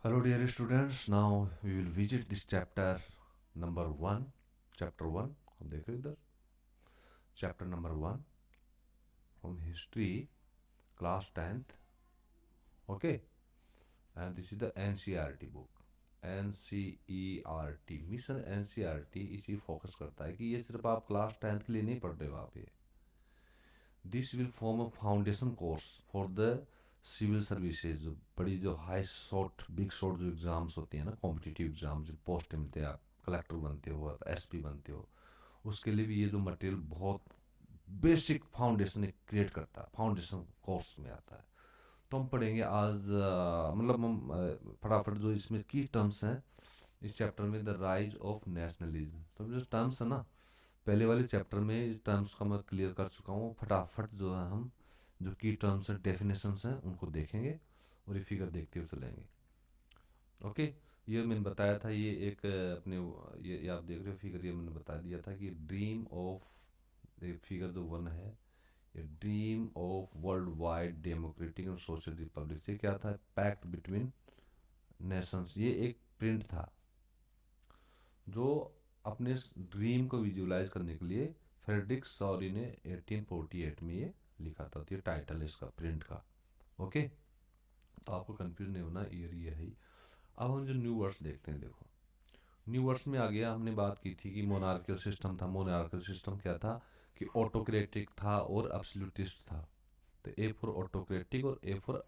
Hello, dear students. Now we will visit this chapter number one. Chapter one. हम देख रहे हैं इधर. Chapter number one from history, class 10th. Okay. And this is the NCERT book. NCERT mission NCERT इसी focus करता है कि ये सिर्फ आप क्लास 10th के लिए नहीं पढ़ रहे हो आप ये. This will form a foundation course for the civil services. जो बड़ी जो हाई शॉर्ट बिग शॉर्ट जो एग्जाम्स होती हैं ना, कॉम्पिटिटिव एग्जाम जो पोस्ट मिलते हैं, आप कलेक्टर बनते हो, आप एसपी बनते हो, उसके लिए भी ये जो मटेरियल बहुत बेसिक फाउंडेशन क्रिएट करता है, फाउंडेशन कोर्स में आता है. तो हम पढ़ेंगे आज मतलब हम फटाफट जो इसमें की टर्म्स हैं इस चैप्टर में. The rise of nationalism. तो जो टर्म्स है ना, पहले वाले चैप्टर में टर्म्स का मैं क्लियर कर चुका हूँ. फटाफट जो है हम जो की टर्म्स हैं, डेफिनेशंस हैं, उनको देखेंगे और ये फिगर देखते हुए चलेंगे. ओके. ये मैंने बताया था, ये एक अपने ये आप देख रहे हो फिगर, ये मैंने बता दिया था कि ड्रीम ऑफ, फिगर जो वन है, ये dream of world wide democratic and social republic. ये क्या था? Pact between nations. ये एक प्रिंट था जो अपने ड्रीम को विजुअलाइज करने के लिए फ्रेडरिक सॉरी ने 1848 में ये लिखा था. तो ये टाइटल है इसका, प्रिंट का. ओके. तो आपको कंफ्यूज नहीं होना, ईयर ये है ही. अब हम जो न्यू वर्ड्स देखते हैं, देखो न्यू वर्ड्स में आ गया. हमने बात की थी कि मोनार्कियल सिस्टम था. मोनार्कियल सिस्टम क्या था कि ऑटोक्रेटिक था और एब्सोल्यूटिस्ट था. तो ए फॉर ऑटोक्रेटिक और ए फॉर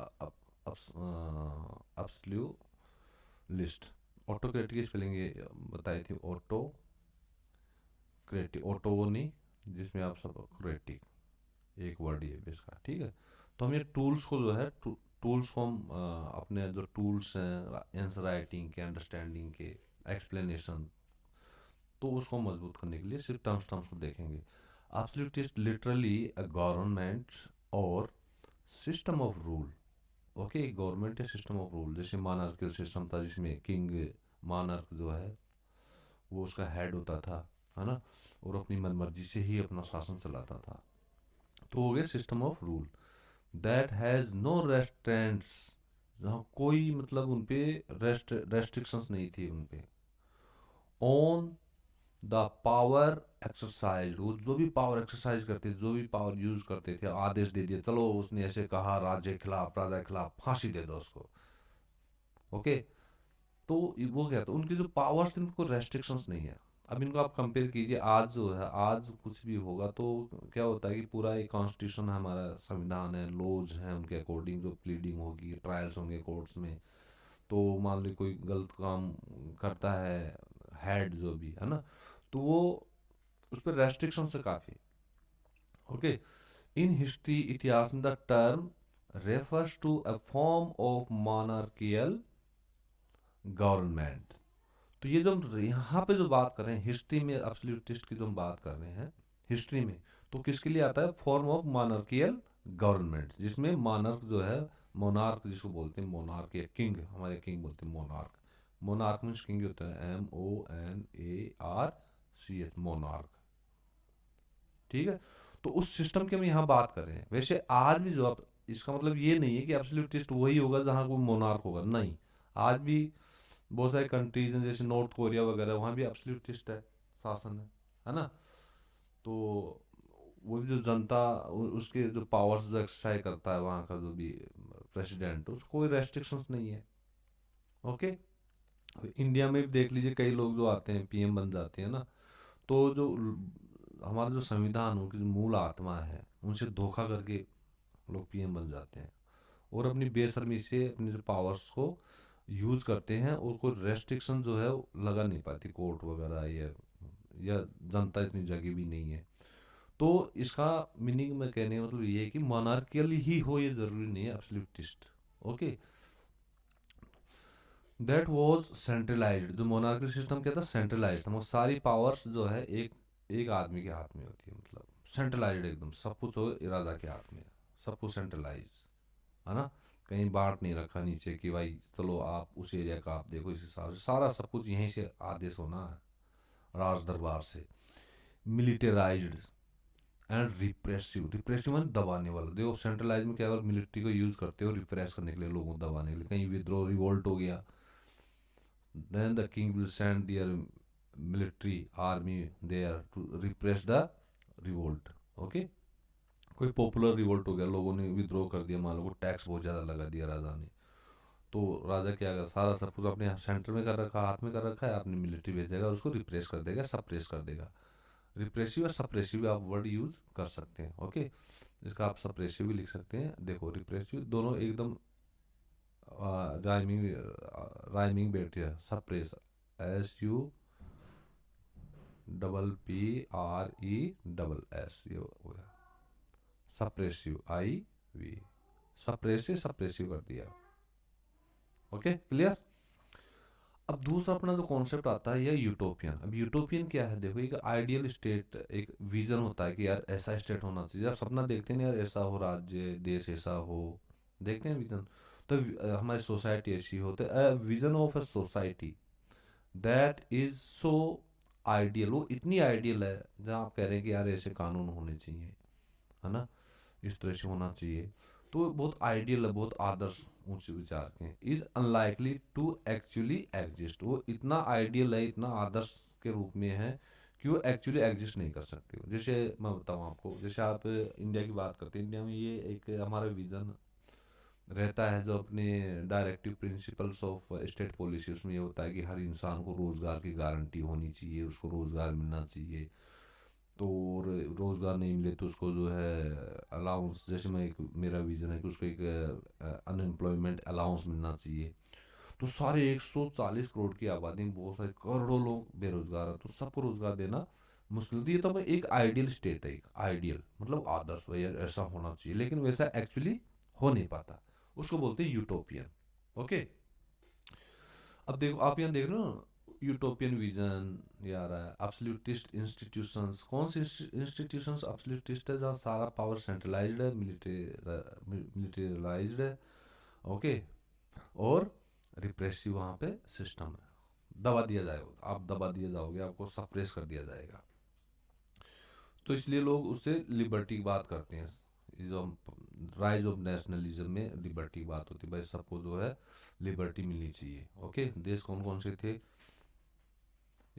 एब्सोल्यूलिस्ट. ऑटोक्रेटिक की स्पेलिंग ये बताई थी, ऑटोक्रेटिक. ऑटो वो नहीं जिसमें आप सब, क्रेटिक एक वर्ड ये भी इसका. ठीक है. तो हम ये टूल्स को जो है टूल्स को हम अपने जो टूल्स हैं आंसर राइटिंग के, अंडरस्टैंडिंग के, एक्सप्लेनेशन, तो उसको मजबूत करने के लिए सिर्फ टर्म्स को देखेंगे. एब्सोल्यूटिस्ट लिटरली अ गवर्नमेंट और system of rule. Okay. Government या सिस्टम ऑफ रूल. जैसे मानर्कियल सिस्टम था जिसमें किंग, मानर्क जो है वो उसका हेड होता था, है ना, और अपनी मनमर्जी से ही अपना शासन चलाता था. तो हो गया system of rule. That has no restraints. जहाँ कोई मतलब उनपे रेस्ट्रिक्शंस नहीं थी उनपे. On the power exercise. वो जो भी पावर एक्सरसाइज करते थे, जो भी पावर यूज करते थे, आदेश दे दिया, चलो उसने ऐसे कहा, राजे के खिलाफ, राजा के खिलाफ, फांसी दे दो उसको. ओके. तो वो क्या था, उनकी जो पावर्स थी उनको रेस्ट्रिक्शंस नहीं है. अब इनको आप कंपेयर कीजिए आज जो है, आज कुछ भी होगा तो क्या होता है कि पूरा एक कॉन्स्टिट्यूशन है, हमारा संविधान है, लॉज हैं, उनके अकॉर्डिंग जो प्लीडिंग होगी, ट्रायल्स होंगे कोर्ट्स में. तो मान ली कोई गलत काम करता है हेड जो भी है ना, तो वो उस पर रेस्ट्रिक्शन से काफी. ओके. इन हिस्ट्री, इतिहास, the term refers to a form of monarchical government. तो ये जो हम यहाँ पे जो बात कर रहे हैं हिस्ट्री में, एब्सोल्यूटिस्ट की जो हम बात कर रहे हैं हिस्ट्री में, तो किसके लिए आता है? फॉर्म ऑफ मोनार्कियल गवर्नमेंट, जिसमें मोनार्क जो है, मोनार्क जिसको बोलते हैं, मोनार्क या किंग, हमारे किंग बोलते हैं मोनार्क. मोनार्क मीन्स किंग होता है, MONARCH, मोनार्क. ठीक है. तो उस सिस्टम की हम यहाँ बात कर रहे हैं. वैसे आज भी जो आप, इसका मतलब ये नहीं है कि एब्सोल्यूटिस्ट वही होगा जहाँ कोई मोनार्क होगा, नहीं. आज भी बहुत सारे कंट्रीज हैं जैसे नॉर्थ कोरिया वगैरह, वहाँ भी एब्सोल्यूटिस्ट है, शासन है ना. तो वो भी जो जनता, उसके जो पावर्स जो एक्सरसाइज करता है वहाँ का जो भी प्रेसिडेंट, उसको कोई रेस्ट्रिक्शंस नहीं है. ओके. इंडिया में भी देख लीजिए, कई लोग जो आते हैं पीएम बन जाते हैं ना, तो जो हमारा जो संविधान, उनकी जो मूल आत्मा है, उनसे धोखा करके लोग पीएम बन जाते हैं और अपनी बेशर्मी से अपनी जो पावर्स को यूज करते हैं, और कोई रेस्ट्रिक्शन जो है वो लगा नहीं पाती कोर्ट वगैरह, या जनता इतनी जगी भी नहीं है. तो इसका मीनिंग मैं कहने का मतलब ये है कि मोनार्कियल ही हो ये जरूरी नहीं है absolutist. Okay. That was centralised. जो मोनार्कियल सिस्टम क्या था? सेंट्रलाइज्ड था. वो सारी पावर्स जो है एक एक आदमी के हाथ में होती है, मतलब सेंट्रलाइज्ड एकदम, सब कुछ हो राजा के हाथ में, सब कुछ सेंट्रलाइज, है ना. कहीं बांट नहीं रखा नीचे कि भाई चलो आप उस एरिया का आप देखो, इस हिसाब से सारा सब कुछ यहीं से आदेश होना है, राज दरबार से. Militarised and repressive. रिप्रेसिव मतलब दबाने वाला. देखो सेंट्रलाइज में क्या, अगर मिलिट्री को यूज करते हो रिप्रेस करने के लिए, लोगों को दबाने के लिए, कहीं विद्रोह रिवोल्ट हो गया then the king will send their military army there to repress the revolt. Okay, कोई पॉपुलर रिवोल्ट हो गया, लोगों ने विद्रोह कर दिया, मान लो टैक्स बहुत ज़्यादा लगा दिया राजा ने, तो राजा क्या कर, सारा सब कुछ अपने सेंटर में कर रखा, हाथ में कर रखा है, अपनी मिलिट्री भेजेगा, उसको रिप्रेस कर देगा, सप्रेस कर देगा। रिप्रेसिव या सप्रेसिव आप वर्ड यूज कर सकते हैं। ओके, इसका आप सप्रेसिव भी लिख सकते हैं। देखो रिप्रेसिव दोनों एकदम राइमिंग राइमिंग बैठ है। सप्रेस, SUPPRESS, ये हो गया सप्रेसिव, IV, सप्रेस से सप्रेसिव कर दिया। Okay clear. अब दूसरा अपना जो कॉन्सेप्ट आता है ये यूटोपियन। अब यूटोपियन क्या है, देखो एक आइडियल स्टेट, एक विजन होता है कि यार ऐसा स्टेट होना चाहिए। आप सपना देखते हैं यार ऐसा हो राज्य, देश ऐसा हो, देखते हैं विजन, तो हमारी सोसाइटी ऐसी हो, तो vision of a society that is so ideal, वो इतनी आइडियल है जहाँ आप कह रहे हैं कि यार ऐसे कानून होने चाहिए, है ना, इस तरह से होना चाहिए, तो बहुत आइडियल है, बहुत आदर्श ऊंचे विचार के, is unlikely to actually exist. वो इतना आइडियल है, इतना आदर्श के रूप में है कि वो एक्चुअली एग्जिस्ट नहीं कर सकते। जैसे मैं बताऊं आपको, जैसे आप इंडिया की बात करते हैं, इंडिया में ये एक हमारा विजन रहता है जो अपने directive principles of state policy, उसमें ये होता है कि हर इंसान को रोजगार की गारंटी होनी चाहिए, उसको रोजगार मिलना चाहिए, तो रोजगार नहीं मिले तो उसको जो है अलाउंस, जैसे मैं एक मेरा विजन है कि उसको एक अनएम्प्लॉयमेंट अलाउंस मिलना चाहिए। तो सारे 140 करोड़ की आबादी में बहुत सारे करोड़ों लोग बेरोजगार हैं, तो सबको रोजगार देना मुश्किल होती है। तो एक आइडियल स्टेट है, एक आइडियल मतलब आदर्श, भैया ऐसा होना चाहिए, लेकिन वैसा एक्चुअली हो नहीं पाता, उसको बोलते हैं यूटोपियन। ओके, अब देखो आप यहाँ देख रहे हो यूटोपियन विजन ये आ रहा है। एब्सोल्यूटिस्ट इंस्टीट्यूशंस, कौन सी इंस्टीट्यूशंस एब्सोल्यूटिस्ट है, जहाँ सारा पावर सेंट्रलाइज्ड है, मिलिटरीलाइज्ड है। ओके, और रिप्रेसिव वहाँ पे सिस्टम है, दबा दिया जाएगा, आप दबा दिए जाओगे, आपको सप्रेस कर दिया जाएगा। तो इसलिए लोग उससे लिबर्टी की बात करते हैं। ये जो राइज ऑफ नेशनलिज्म में लिबर्टी की बात होती है, भाई सबको जो है लिबर्टी मिलनी चाहिए। ओके, देश कौन कौन से थे,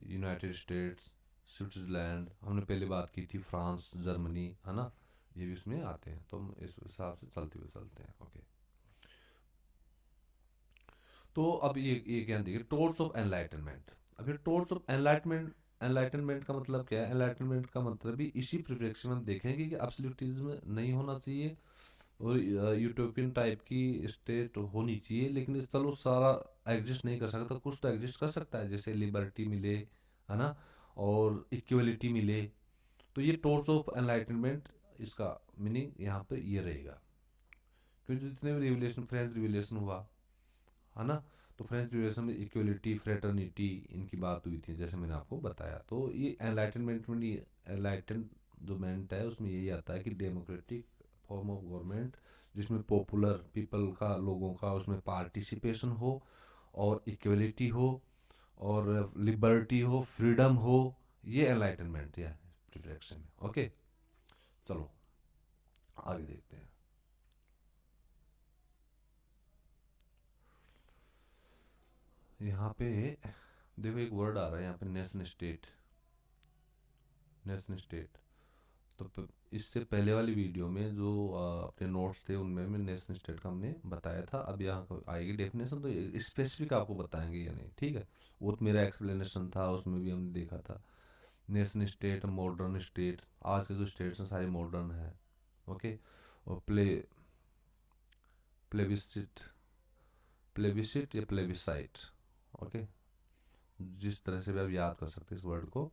यूनाइटेड स्टेट्स, स्विट्जरलैंड, हमने पहले बात की थी, फ्रांस, जर्मनी, है ना, ये भी इसमें आते हैं, तो हम इस हिसाब से चलते हुए चलते हैं। ओके, तो अब ये क्या देखिए, टोर्च ऑफ एनलाइटनमेंट। अब ये टोर्च ऑफ एनलाइटमेंट, एनलाइटनमेंट का मतलब क्या है, एनलाइटनमेंट का मतलब भी इसी प्रिफ्लेक्शन में हम देखेंगे कि एब्सोल्यूटिज्म नहीं होना चाहिए और यूटोपियन टाइप की स्टेट होनी चाहिए, लेकिन चलो सारा एग्जिस्ट नहीं कर सकता, कुछ तो एग्जिस्ट कर सकता है, जैसे लिबर्टी मिले, है ना, और इक्वलिटी मिले। तो ये टोर्च ऑफ एनलाइटनमेंट, इसका मीनिंग यहाँ पे ये रहेगा, क्योंकि जितने भी रिवोल्यूशन, फ्रेंच रिवोल्यूशन हुआ, है ना, तो फ्रेंच रिवोल्यूशन में इक्वलिटी, फ्रेटर्निटी, इनकी बात हुई थी, जैसे मैंने आपको बताया। तो ये एनलाइटनमेंट में, एनलाइटनमेंट है उसमें यही आता है कि डेमोक्रेटिक फॉर्म ऑफ गवर्नमेंट, जिसमें पॉपुलर पीपल का, लोगों का उसमें पार्टिसिपेशन हो, और इक्वलिटी हो, और लिबर्टी हो, फ्रीडम हो, ये एनलाइटनमेंट है डिरेक्शन में। ओके, चलो आगे देखते हैं। यहाँ पे देखो एक वर्ड आ रहा है यहाँ पे, नेशन स्टेट, नेशन स्टेट। तो इससे पहले वाली वीडियो में जो अपने नोट्स थे उनमें में नेशन स्टेट का हमने बताया था। अब यहाँ आएगी डेफिनेशन, तो स्पेसिफिक आपको बताएंगे या नहीं, ठीक है, वो तो मेरा एक्सप्लेनेशन था, उसमें भी हमने देखा था। नेशन स्टेट, मॉडर्न स्टेट, आज के जो स्टेट्स हैं सारे मॉडर्न है। ओके, और प्लेबिसिट, प्लेबिसिट या प्लेबिसाइट। ओके, जिस तरह से भी आप याद कर सकते हैं इस वर्ड को।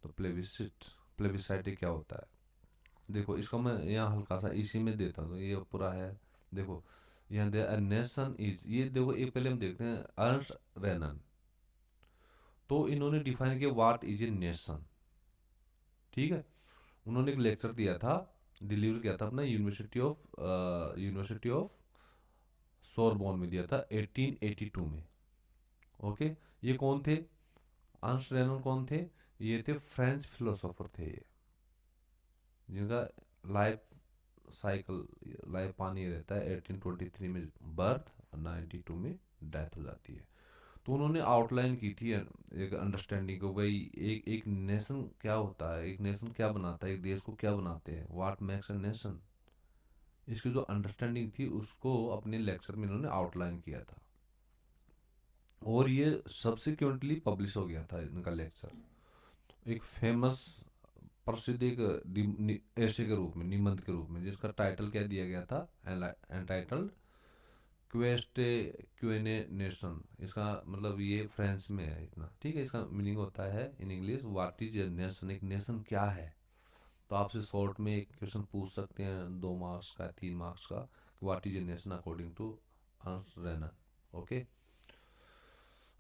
तो प्लेबिसिट, प्लेबिसाइट क्या होता है, देखो इसको मैं यहाँ हल्का सा इसी में देता हूँ, ये पूरा है। देखो यहाँ दे नेशन इज, ये देखो एक पहले हम देखते हैं अर्न्स्ट रेनन, तो इन्होंने डिफाइन किया व्हाट इज ए नेशन, ठीक है। उन्होंने एक लेक्चर दिया था, डिलीवर किया था अपना यूनिवर्सिटी ऑफ सोरबोन में दिया था 1882 में। ओके, ये कौन थे, अर्न्स्ट रेनन कौन थे, ये थे फ्रेंच फिलोसोफर थे ये, जिनका लाइफ साइकिल, लाइफ पानी रहता है 1823 में बर्थ और 92 में डेथ हो जाती है। तो उन्होंने आउटलाइन की थी एक अंडरस्टैंडिंग को, भाई एक एक नेशन क्या होता है, एक नेशन क्या बनाता है, एक देश को क्या बनाते हैं, व्हाट मेक्स अ नेशन। इसकी जो अंडरस्टैंडिंग थी उसको अपने लेक्चर में इन्होंने आउटलाइन किया था, और ये सब्सिक्वेंटली पब्लिश हो गया था इनका लेक्चर, एक फेमस प्रसिद्ध एक ऐसे के रूप में, निबंध के रूप में, जिसका टाइटल क्या दिया गया था, एंटाइटल्ड क्वेस्ट क्यूएनए नेशन। इसका मतलब ये फ्रेंच में है इतना, ठीक है। इसका मीनिंग होता है in English what is a nation, एक नेशन क्या है। तो आपसे शॉर्ट में एक क्वेश्चन पूछ सकते हैं 2 मार्क्स का, 3 मार्क्स का, what is a nation according to Ernest Renan. Okay,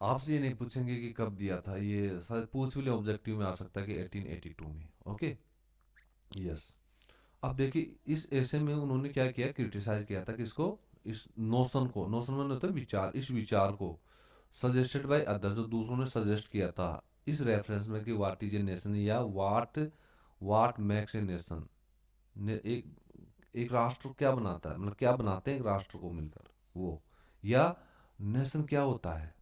आपसे ये नहीं पूछेंगे कि कब दिया था, ये शायद पूछ भी ले, ऑब्जेक्टिव में आ सकता है कि 1882 में। Okay, yes. अब देखिए इस ऐसे में उन्होंने क्या किया, क्रिटिसाइज किया था किसको, इस नोशन को, नोशन में होता है विचार, इस विचार को सजेस्टेड बाय अदर, जो दूसरों ने सजेस्ट किया था इस रेफरेंस में कि व्हाट इज ए नेशन, या व्हाट मेक्स ए नेशन, एक एक राष्ट्र क्या बनाता है, मतलब क्या बनाते हैं एक राष्ट्र को मिलकर वो, या नेशन क्या होता है।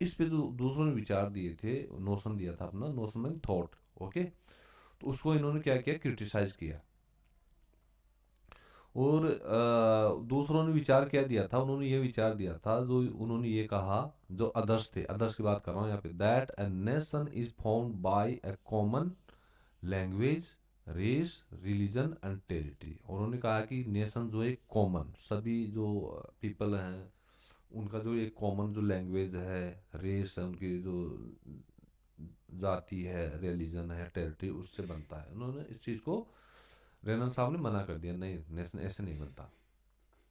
इस पे जो दूसरों ने विचार दिए थे, नोशन दिया था अपना, नोशन में थॉट। ओके, तो उसको इन्होंने क्या किया, क्रिटिसाइज किया। और दूसरों ने विचार क्या दिया था, उन्होंने ये विचार दिया था, जो उन्होंने ये कहा, जो अदर्स थे, अदर्स की बात कर रहा हूँ यहाँ पे, that a nation is formed by a common language, race, religion and territory. और उन्होंने कहा कि नेशन जो है कॉमन, सभी जो पीपल हैं उनका जो एक कॉमन जो लैंग्वेज है, रेस है, उनकी जो जाति है, रिलीजन है, टेरिटरी, उससे बनता है। उन्होंने इस चीज़ को, रेनन साहब ने मना कर दिया, नहीं नेशन ऐसे नहीं बनता।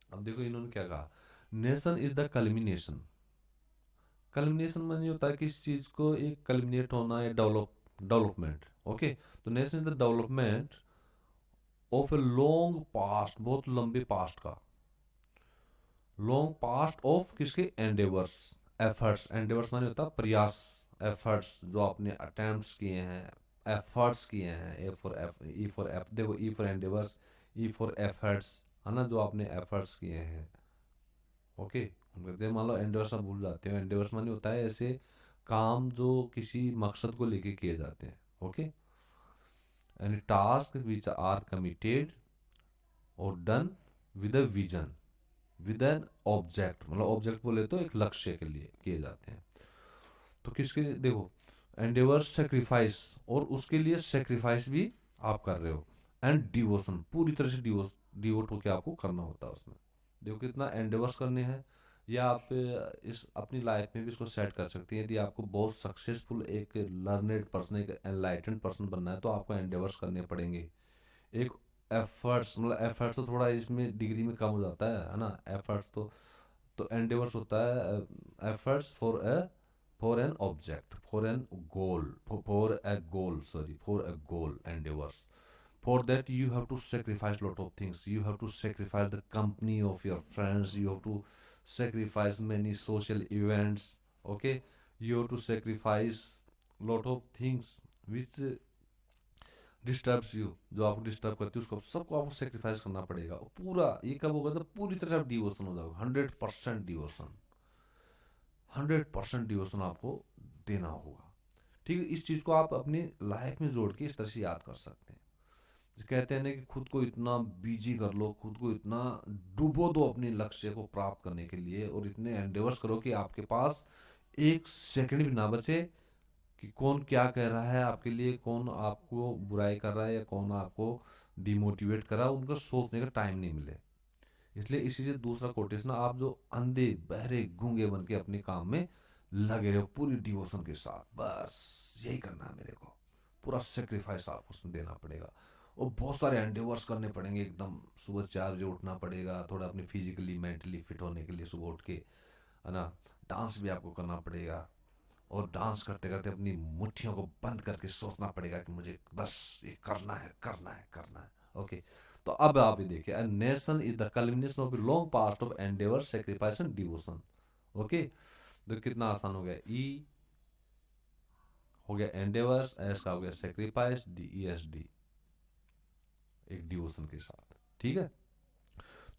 अब देखो इन्होंने क्या कहा, nation is the culmination. Culmination माने होता है किसी चीज को एक कल्मिनेट होना या डेवलपमेंट। ओके, तो nation is the development of a long past, बहुत लंबे पास्ट का, लॉन्ग पास्ट ऑफ किसके, एंडेवर्स, एफर्ट्स। एंडेवर्स माने होता है प्रयास, एफर्ट्स जो आपने अटेम्प्ट्स किए हैं, एफर्ट्स किए हैं, A for F, E for F, देखो E for endeavours, E for efforts, है ना, जो आपने एफर्ट्स किए हैं। ओके, हम कहते हैं, मान लो एंडेवर्स आप भूल जाते हो, एंडेवर्स माने होता है ऐसे काम जो किसी मकसद को लेके किए जाते हैं। Okay, any task which are committed और done with a vision, with an object, मतलब ऑब्जेक्ट बोले तो एक लक्ष्य के लिए किए जाते हैं। तो किसके लिए, देखो एंडेवर्स सेक्रीफाइस, और उसके लिए सेक्रीफाइस भी आप कर रहे हो, एंड डिवोशन, पूरी तरह से डिवोट होकर आपको करना होता है उसमें। देखो कितना एंडेवर्स करने हैं, या आप इस अपनी लाइफ में भी इसको सेट कर सकती हैं। यदि आपको बहुत सक्सेसफुल एक लर्नेड पर्सन, एक एनलाइटेंड पर्सन बनना है, तो आपको एंडेवर्स करने पड़ेंगे। एक एफर्ट्स, मतलब एफर्ट्स तो थोड़ा इसमें डिग्री में कम हो जाता है ना, एफर्ट्स तो एंडेवर्स होता है efforts for an object, for an goal, for a goal, sorry, for a goal, endeavours. For that you have to sacrifice lot of things, you have to sacrifice the company of your friends, you have to sacrifice many social events. Okay, you have to sacrifice lot of things which disturbs you, जो आपको disturb करती है, उसको सबको आपको sacrifice करना पड़ेगा। और पूरा ये कब होगा, जब पूरी तरह से आप डिवोशन हो जाओगे, 100% डिवोशन, 100% डिवोशन आपको देना होगा। ठीक है, इस चीज को आप अपनी लाइफ में जोड़ के इस तरह से याद कर सकते हैं। कहते हैं ना कि खुद को इतना बिजी कर लो, खुद को इतना डूबो दो अपने लक्ष्य को प्राप्त करने के लिए, और इतने एंडेवर्स करो कि आपके पास एक सेकंड भी ना बचे कि कौन क्या कह रहा है आपके लिए, कौन आपको बुराई कर रहा है, या कौन आपको डिमोटिवेट कर रहा है, उनको सोचने का टाइम नहीं मिले। इसलिए इसी से दूसरा कोटेशन, आप जो अंधे बहरे गूंगे बन के अपने काम में लगे रहो पूरी डिवोशन के साथ, बस यही करना है मेरे को, पूरा सेक्रीफाइस आपको उसमें देना पड़ेगा। और बहुत सारे एंडेवर्स करने पड़ेंगे, एकदम सुबह 4 बजे उठना पड़ेगा, थोड़ा अपनी फिजिकली मेंटली फिट होने के लिए सुबह उठ के, है ना। डांस भी आपको करना पड़ेगा, और डांस करते करते अपनी मुट्ठियों को बंद करके सोचना पड़ेगा कि मुझे बस ये करना है, करना है, करना है। ओके, तो अब आप ये देखिए, a nation is the culmination of a long past of endeavor, sacrifice and devotion. Okay, तो कितना आसान हो गया, ई हो गया एंडेवर्स, एस का हो गया sacrifice, D E S D, एक डिवोशन के साथ। ठीक है,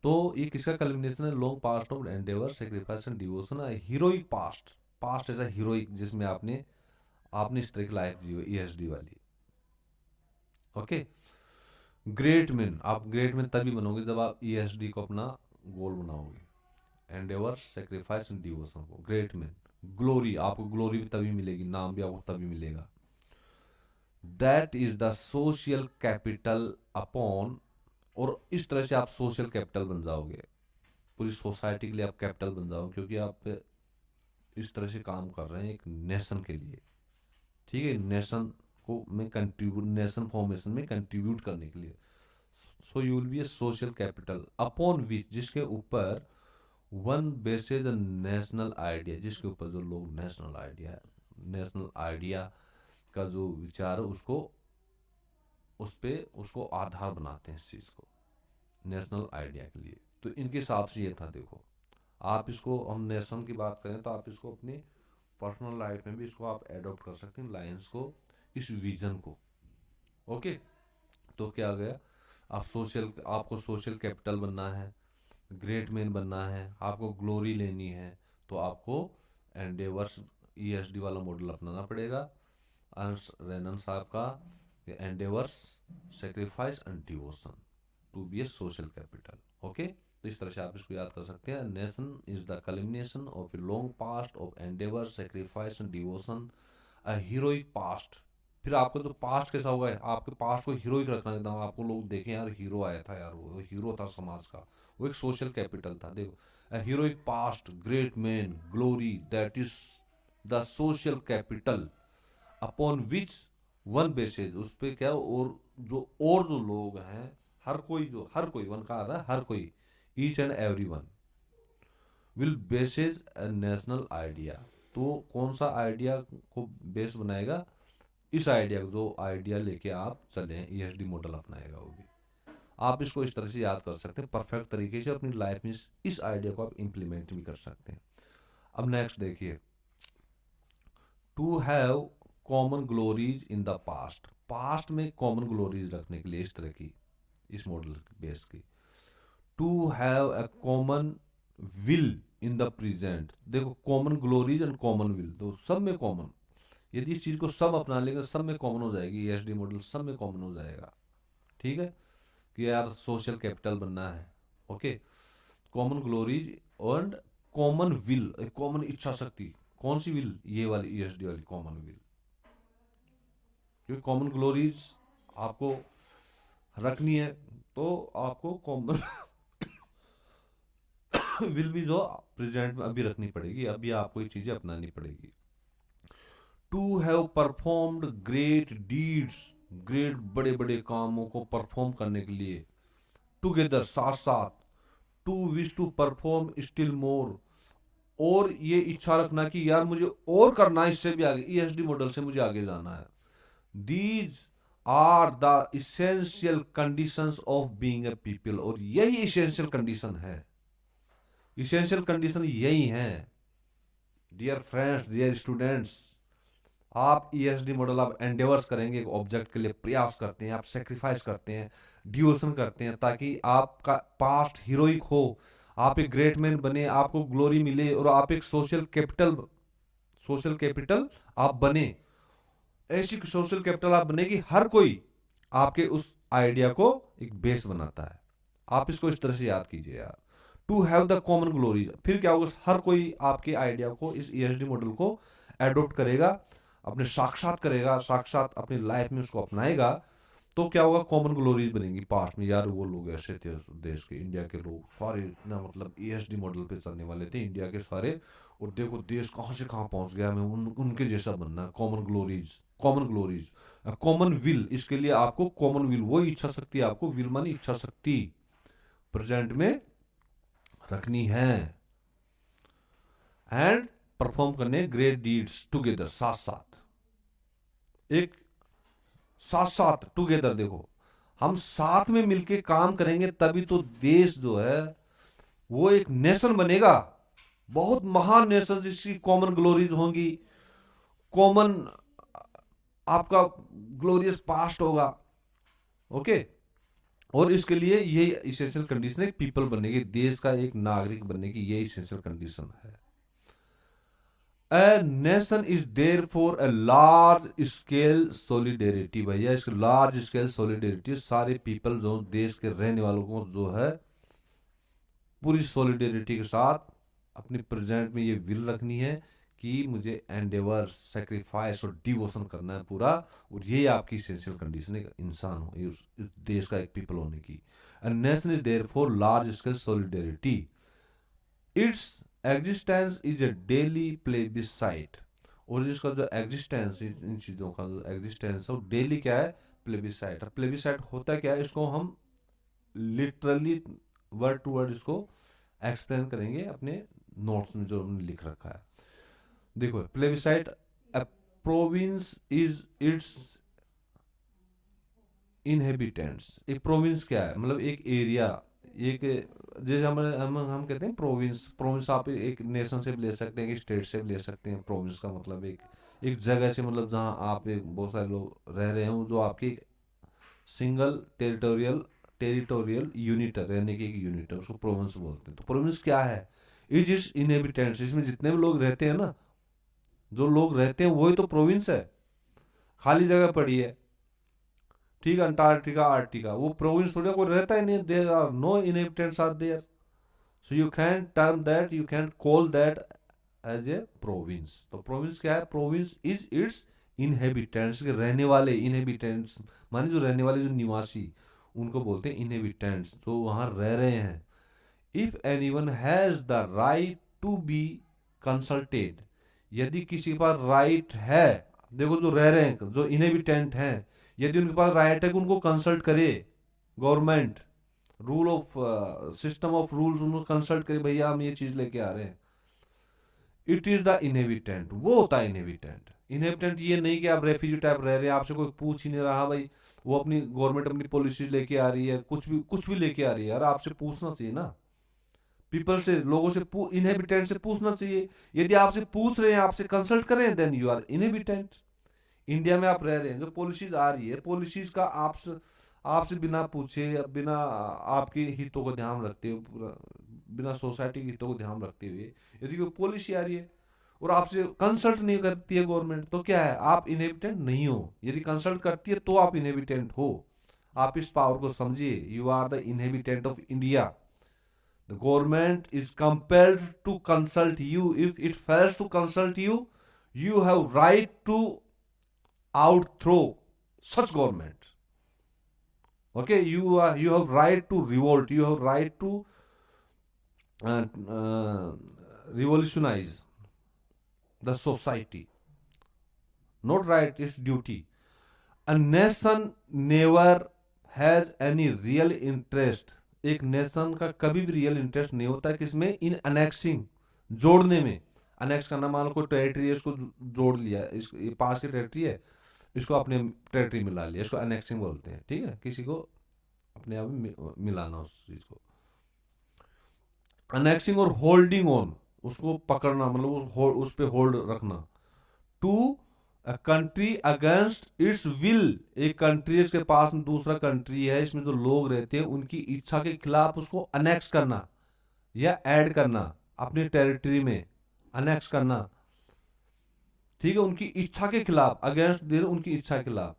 तो ये किसका कल्मिनेशन है, long past of Endeavour, sacrifice and devotion, heroic past, past ऐसा हीरोइक जिसमें आपने आपने इस तरह की लाइफ जी हो, ईएसडी वाली। ओके। ग्रेट मैन, आप ग्रेट मैन तभी बनोगे जब आप ईएसडी को अपना गोल बनाओगे, एंडेवर, सेक्रीफाइस एंड डिवोशन को। ग्रेट मैन, ग्लोरी, आपको ग्लोरी भी तभी मिलेगी, नाम भी आपको तभी मिलेगा। That is the social capital upon, और इस तरह से आप सोशल कैपिटल बन जाओगे, पूरी सोसाइटी के लिए आप कैपिटल बन जाओगे, क्योंकि आप इस तरह से काम कर रहे हैं एक नेशन के लिए। ठीक है, नेशन को में कंट्रीब्यूट, नेशन फॉर्मेशन में कंट्रीब्यूट करने के लिए। So you will be a social capital upon विच, जिसके ऊपर वन बेसेज नेशनल आइडिया, जिसके ऊपर जो लोग नेशनल आइडिया का जो विचार है उसको, उस पे उसको आधार बनाते हैं इस चीज को, नेशनल आइडिया के लिए। तो इनके हिसाब से ये था। देखो, आप इसको, हम नेशन की बात करें तो आप इसको अपनी पर्सनल लाइफ में भी इसको आप एडॉप्ट कर सकते हैं, लाइंस को, इस विजन को। ओके। तो क्या आ गया, आप आपको सोशल कैपिटल बनना है, ग्रेट मैन बनना है, आपको ग्लोरी लेनी है, तो आपको एंडेवर्स ईएसडी वाला मॉडल अपनाना पड़ेगा। अर्न्स्ट रेनन साहब का endeavours, sacrifice and devotion to be a social capital. Okay. तो इस तरह से आप इसको याद कर सकते हैं। Nation is the culmination of a long past of Endeavour, sacrifice and devotion, a heroic past. फिर आपको तो पास्ट कैसा होगा, आपके पास्ट को हीरोइक रखना एकदम, आपको लोग देखें यार हीरो आया था यार, वो हीरो था समाज का, वो एक सोशल कैपिटल था। देखो, a heroic past, great man, glory, that is the social capital upon which one bases, उस पे क्या, और जो लोग हैं, हर कोई वन का आ रहा है, हर कोई, each and every one will bases A national idea. तो कौन सा आइडिया को बेस बनाएगा, इस आइडिया को, जो आइडिया लेके आप चले ईएसडी मॉडल अपनाएगा वो भी। आप इसको इस तरह से याद कर सकते हैं, परफेक्ट तरीके से अपनी लाइफ में इस आइडिया को आप इम्प्लीमेंट भी कर सकते हैं। अब नेक्स्ट देखिए, to have common glories in the past. Past में कॉमन ग्लोरीज रखने के लिए इस तरह की, इस मॉडल बेस की। To have a common will in the present. देखो, common glories and common will, तो सब में कॉमन, यदि इस चीज को सब अपना लेंगे सब में कॉमन हो जाएगी, ईएसडी मॉडल सब में कॉमन हो जाएगा। ठीक है, कि यार सोशल कैपिटल बनना है। Okay. Common glories and common will, common इच्छा शक्ति। कौन सी विल, ये वाली ईएसडी वाली कॉमन विल, क्योंकि कॉमन ग्लोरीज आपको रखनी है, तो आपको कॉमन विल भी जो प्रेजेंट में अभी रखनी पड़ेगी, अभी आपको ये चीजें अपनानी पड़ेगी। To have performed great deeds, great बड़े बड़े कामों को परफॉर्म करने के लिए, टुगेदर, साथ साथ। To wish to perform still more, और ये इच्छा रखना कि यार मुझे और करना है, इससे भी आगे, ईएसडी मॉडल से मुझे आगे जाना है। These are the essential conditions of being a people, और यही इसेंशियल कंडीशन है, इसेंशियल कंडीशन यही है। डियर फ्रेंड्स, डियर स्टूडेंट्स, आप ईएसडी मॉडल आप एंडेवर्स करेंगे, एक ऑब्जेक्ट के लिए प्रयास करते हैं, आप सेक्रीफाइस करते हैं, डिवोशन करते हैं, ताकि आपका पास्ट हीरोइक हो, आप एक ग्रेट मैन बने, आपको ग्लोरी मिले, और आप एक सोशल कैपिटल आप बने। ऐसी सोशल कैपिटल आप बने कि हर कोई आपके उस आइडिया को एक बेस बनाता है। आप इसको इस तरह से याद कीजिए यार, to have the common glory. फिर क्या होगा, हर कोई आपके आइडिया को, इस ईएसडी मॉडल को एडोप्ट करेगा, अपने साक्षात करेगा, साक्षात अपनी लाइफ में उसको अपनाएगा। तो क्या होगा, कॉमन ग्लोरीज बनेंगी पास्ट में, यार वो लोग ऐसे थे, देश के, इंडिया के लोग सारे इतना, मतलब ईएसडी मॉडल पे चलने वाले थे इंडिया के सारे, और देखो देश कहाँ से कहाँ पहुंच गया, मैं उनके जैसा बनना। कॉमन ग्लोरीज, कॉमन विल, इसके लिए आपको कॉमन विल, वो इच्छा शक्ति, आपको विल मानी इच्छा शक्ति प्रेजेंट में रखनी है, एंड परफॉर्म करने ग्रेट डीड्स टुगेदर, साथ साथ, एक साथ साथ टुगेदर। देखो, हम साथ में मिलके काम करेंगे तभी तो देश जो है वो एक नेशन बनेगा, बहुत महान नेशन, जिसकी कॉमन ग्लोरीज होंगी, कॉमन आपका ग्लोरियस पास्ट होगा। ओके। और इसके लिए ये इसेंशियल कंडीशन है, पीपल बनने की, देश का एक नागरिक बनने की, ये इसेंशियल कंडीशन है। A nation is therefore a large scale solidarity। भैया इस लार्ज स्केल solidarity सारे पीपल जो देश के रहने वालों को जो है पूरी solidarity के साथ अपनी प्रेजेंट में ये विल रखनी है कि मुझे एंडेवर सेक्रीफाइस और डिवोशन करना है पूरा, और ये आपकी इसेंशियल कंडीशन है इंसान हो, ये इस देश का एक पीपल होने की। A nation is therefore large scale solidarity। Its existence is a daily plebiscite। और इसका जो एग्जिस्टेंस, इन चीजों का जो एग्जिस्टेंस है वो डेली क्या है, प्लेबिसाइट। और प्लेबिसाइट होता क्या है, इसको हम लिटरली वर्ड टू वर्ड इसको एक्सप्लेन करेंगे अपने नोट्स में जो हमने लिख रखा है। देखो plebiscite, a province is it's inhabitants. एक प्रोविंस क्या है, मतलब एक एरिया, एक जैसे हम कहते हैं प्रोविंस। प्रोविंस आप एक नेशन से भी ले सकते हैं, एक स्टेट से भी ले सकते हैं। प्रोविंस का मतलब एक जगह से, मतलब जहाँ आप बहुत सारे लोग रह रहे हैं, जो आपकी सिंगल टेरिटोरियल यूनिट है, रहने की एक यूनिट है, उसको प्रोविंस बोलते हैं। तो प्रोविंस क्या है, इज इट्स इनहेबिटेंट्स, इसमें जितने भी लोग रहते हैं ना, जो लोग रहते हैं वही तो प्रोविंस है। खाली जगह पड़ी है, ठीक है, अंटार्कटिका आर्टिका, वो प्रोविंस थोड़ा कोई रहता ही नहीं, there are no inhabitants are there, so you can term that, you can call that as a province. तो प्रोविंस क्या है, प्रोविंस इज इट्स इनहेबिटेंट्स, के रहने वाले, इनहेबिटेंट्स माने जो रहने वाले, जो निवासी, उनको बोलते हैं इनहेबिटेंट्स, जो वहां रह रहे हैं। If anyone has the right to be consulted, यदि किसी के पास राइट है, देखो जो रह रहे हैं, जो इनहेबिटेंट हैं, यदि उनके पास राइट है कि उनको कंसल्ट करे government, rule of system of rules, उनको कंसल्ट करे, भैया हम ये चीज लेके आ रहे हैं, इट इज द इनहेबिटेंट, वो होता है इनहेबिटेंट। इनहेबिटेंट ये नहीं कि आप रेफ्यूजी टाइप रह रहे हैं, आपसे कोई पूछ ही नहीं रहा, भाई वो अपनी गवर्नमेंट अपनी पॉलिसीज लेके आ रही है, कुछ भी लेके आ रही है, यार आपसे पूछना चाहिए ना, पीपल से, लोगों से, इनहेबिटेंट से पूछना चाहिए। यदि आपसे पूछ रहे हैं, आपसे कंसल्ट कर रहे हैं, then you are inhabitant. India में आप रह रहे हैं, जो पॉलिसीज आ रही है, पॉलिसीज का आपसे बिना पूछे, बिना आपके हितों को ध्यान रखते हुए, बिना सोसाइटी के हितों को ध्यान रखते हुए यदि कोई पॉलिसी आ रही है और आपसे कंसल्ट नहीं करती है गवर्नमेंट, तो क्या है, आप इनहेबिटेंट नहीं हो। यदि कंसल्ट करती है तो आप इनहेबिटेंट हो। आप इस पावर को समझिए, you are the inhabitant of India. The government is compelled to consult you, if it fails to consult you, you have right to outthrow such government। Okay, you have right to revolt, you have right to uh, uh, revolutionize the society, not right, it's duty। A nation never has any real interest। एक nation का कभी भी real interest नहीं होता किसमें, इन अनेक्सिंग, जोड़ने में। Annex करना, मान लो कोई टेरिटरी है, इसको जोड़ लिया, ये पास की टेरिटरी है, इसको अपने टेरिटरी में ला लिया, इसको अनेक्सिंग बोलते हैं। ठीक है, किसी को अपने आप में मिलाना उस चीज को, अनेक्सिंग। और होल्डिंग ऑन, उसको पकड़ना, मतलब उस पे होल्ड रखना। To a country against its will, एक कंट्री इसके पास में दूसरा कंट्री है, इसमें जो लोग रहते हैं उनकी इच्छा के खिलाफ उसको अनेक्स करना या ऐड करना अपनी टेरिटरी में, अनेक्स करना। ठीक है, उनकी इच्छा के खिलाफ, अगेंस्ट देर, उनकी इच्छा के खिलाफ।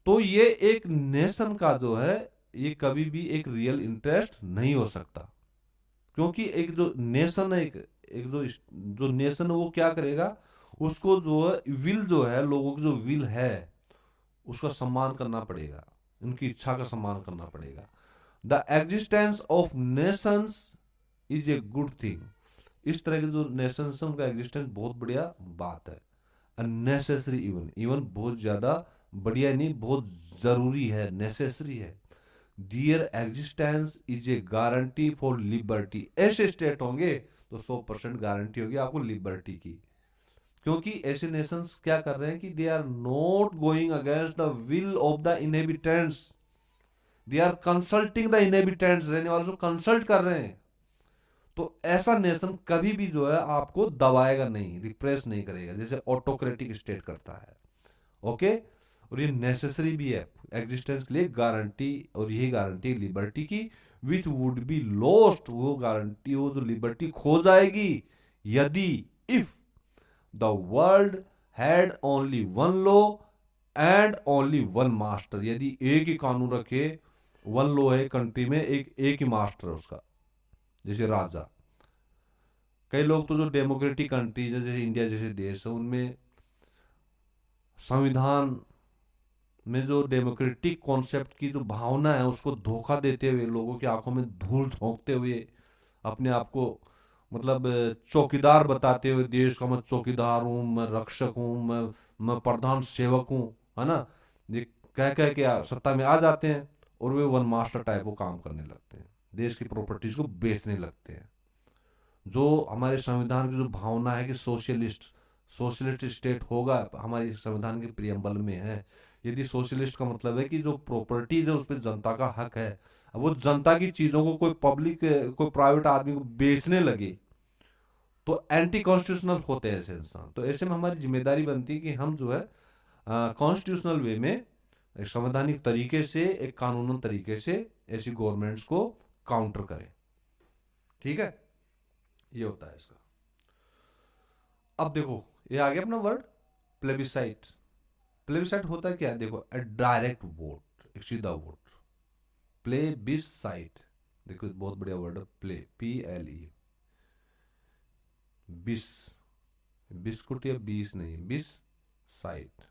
तो ये एक नेशन का जो है, ये कभी भी एक रियल इंटरेस्ट नहीं हो सकता, क्योंकि एक जो नेशन है, एक जो नेशन है वो क्या करेगा, उसको जो है विल, जो है लोगों की जो विल है उसका सम्मान करना पड़ेगा, उनकी इच्छा का सम्मान करना पड़ेगा। The existence of Nations is a good thing. इस तरह के जो नेशंस है उनका एग्जिस्टेंस बहुत बढ़िया बात है। अननेसेसरी, इवन बहुत ज्यादा बढ़िया नहीं, बहुत जरूरी है, नेसेसरी है। Their existence is a guarantee for liberty. ऐसे स्टेट होंगे तो 100% गारंटी होगी आपको लिबर्टी की, क्योंकि ऐसे नेशंस क्या कर रहे हैं कि they are not going against the will of the inhabitants, they are consulting the inhabitants, रहने वालों को कंसल्ट कर रहे हैं। तो ऐसा नेशन कभी भी जो है आपको दबाएगा नहीं, रिप्रेस नहीं करेगा, जैसे ऑटोक्रेटिक स्टेट करता है। ओके, और ये नेसेसरी भी है एग्जिस्टेंस के लिए, गारंटी, और यही गारंटी लिबर्टी की, विच वुड बी लॉस्ट, वो गारंटी, वो जो लिबर्टी खो जाएगी यदि if the world had only one law and only one master। यदि एक ही कानून रखे, वन लॉ है कंट्री में, एक ही मास्टर है उसका, जैसे राजा। कई लोग तो जो डेमोक्रेटिक कंट्री जैसे इंडिया जैसे देश है उनमें संविधान में जो डेमोक्रेटिक कॉन्सेप्ट की जो भावना है उसको धोखा देते हुए, लोगों की आंखों में धूल झोंकते हुए, अपने आप को मतलब चौकीदार बताते हुए, देश का मैं चौकीदार हूँ, मैं रक्षक हूँ, मैं प्रधान सेवक हूँ, है ना, ये कह के सत्ता में आ जाते हैं और वे वन मास्टर टाइप वो काम करने लगते हैं, देश की प्रॉपर्टीज को बेचने लगते हैं। जो हमारे संविधान की जो भावना है कि सोशलिस्ट स्टेट होगा, हमारे संविधान के प्रियम्बल में है। यदि सोशलिस्ट का मतलब है कि जो प्रॉपर्टीज है उस पर जनता का हक है, अब वो जनता की चीजों को कोई प्राइवेट आदमी को बेचने लगे तो एंटी कॉन्स्टिट्यूशनल होते हैं ऐसे इंसान। तो ऐसे में हमारी जिम्मेदारी बनती है कि हम जो है कॉन्स्टिट्यूशनल वे में, एक संवैधानिक तरीके से, एक कानूनन तरीके से ऐसी गवर्नमेंट्स को काउंटर करें। ठीक है, ये होता है इसका। अब देखो ये आ गया अपना वर्ड प्लेबिसाइट। प्लेबिसाइट होता है क्या है, देखो ए डायरेक्ट वोट, एक सीधा वोट। प्लेबिसाइट, देखो बहुत बढ़िया वर्ड है, प्ले PLE, बिस, बिस्कुट या बीस नहीं, बिस साइट।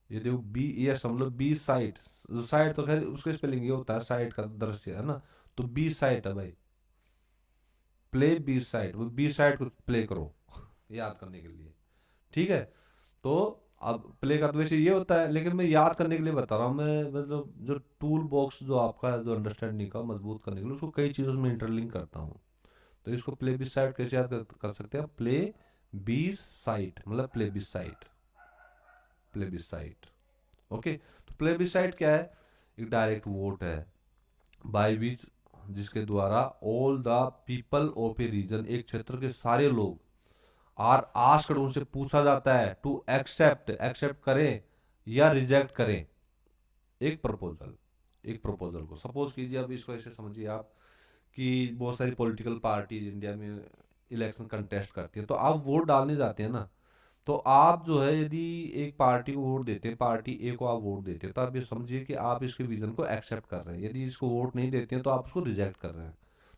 ये देखो बी, ये समझ लो बी साइट, साइट तो खैर उसके स्पेलिंग ये होता है साइट का दृश्य, है ना, तो बी साइट है भाई, प्ले बी साइड, वो बी साइड को प्ले करो याद करने के लिए। ठीक है, तो अब प्ले का तो वैसे ये होता है, लेकिन मैं याद करने के लिए बता रहा हूँ, मैं मतलब जो टूल बॉक्स जो आपका जो अंडरस्टैंडिंग का मजबूत करने के लिए उसको कई चीज़ों में इंटरलिंक करता हूँ। तो इसको प्ले बी साइड कैसे याद कर सकते हैं, प्ले बी साइड मतलब plebiscite, plebiscite. Okay, तो प्ले बी साइड क्या है, एक डायरेक्ट वोट है बाय विच, जिसके द्वारा all the people of a region, एक क्षेत्र के सारे लोग, आर आस्क्ड, उनसे पूछा जाता है, टू एक्सेप्ट करें या रिजेक्ट करें एक प्रपोजल, एक प्रपोजल को। सपोज कीजिए, अब इसको ऐसे समझिए आप कि बहुत सारी पॉलिटिकल पार्टीज इंडिया में इलेक्शन कंटेस्ट करती है, तो आप वोट डालने जाते हैं ना, तो आप जो है यदि एक पार्टी को वोट देते हैं, पार्टी ए को आप वोट देते हैं, तो आप ये समझिए कि आप इसके विजन को एक्सेप्ट कर रहे हैं। यदि इसको वोट नहीं देते हैं तो आप उसको रिजेक्ट कर रहे हैं।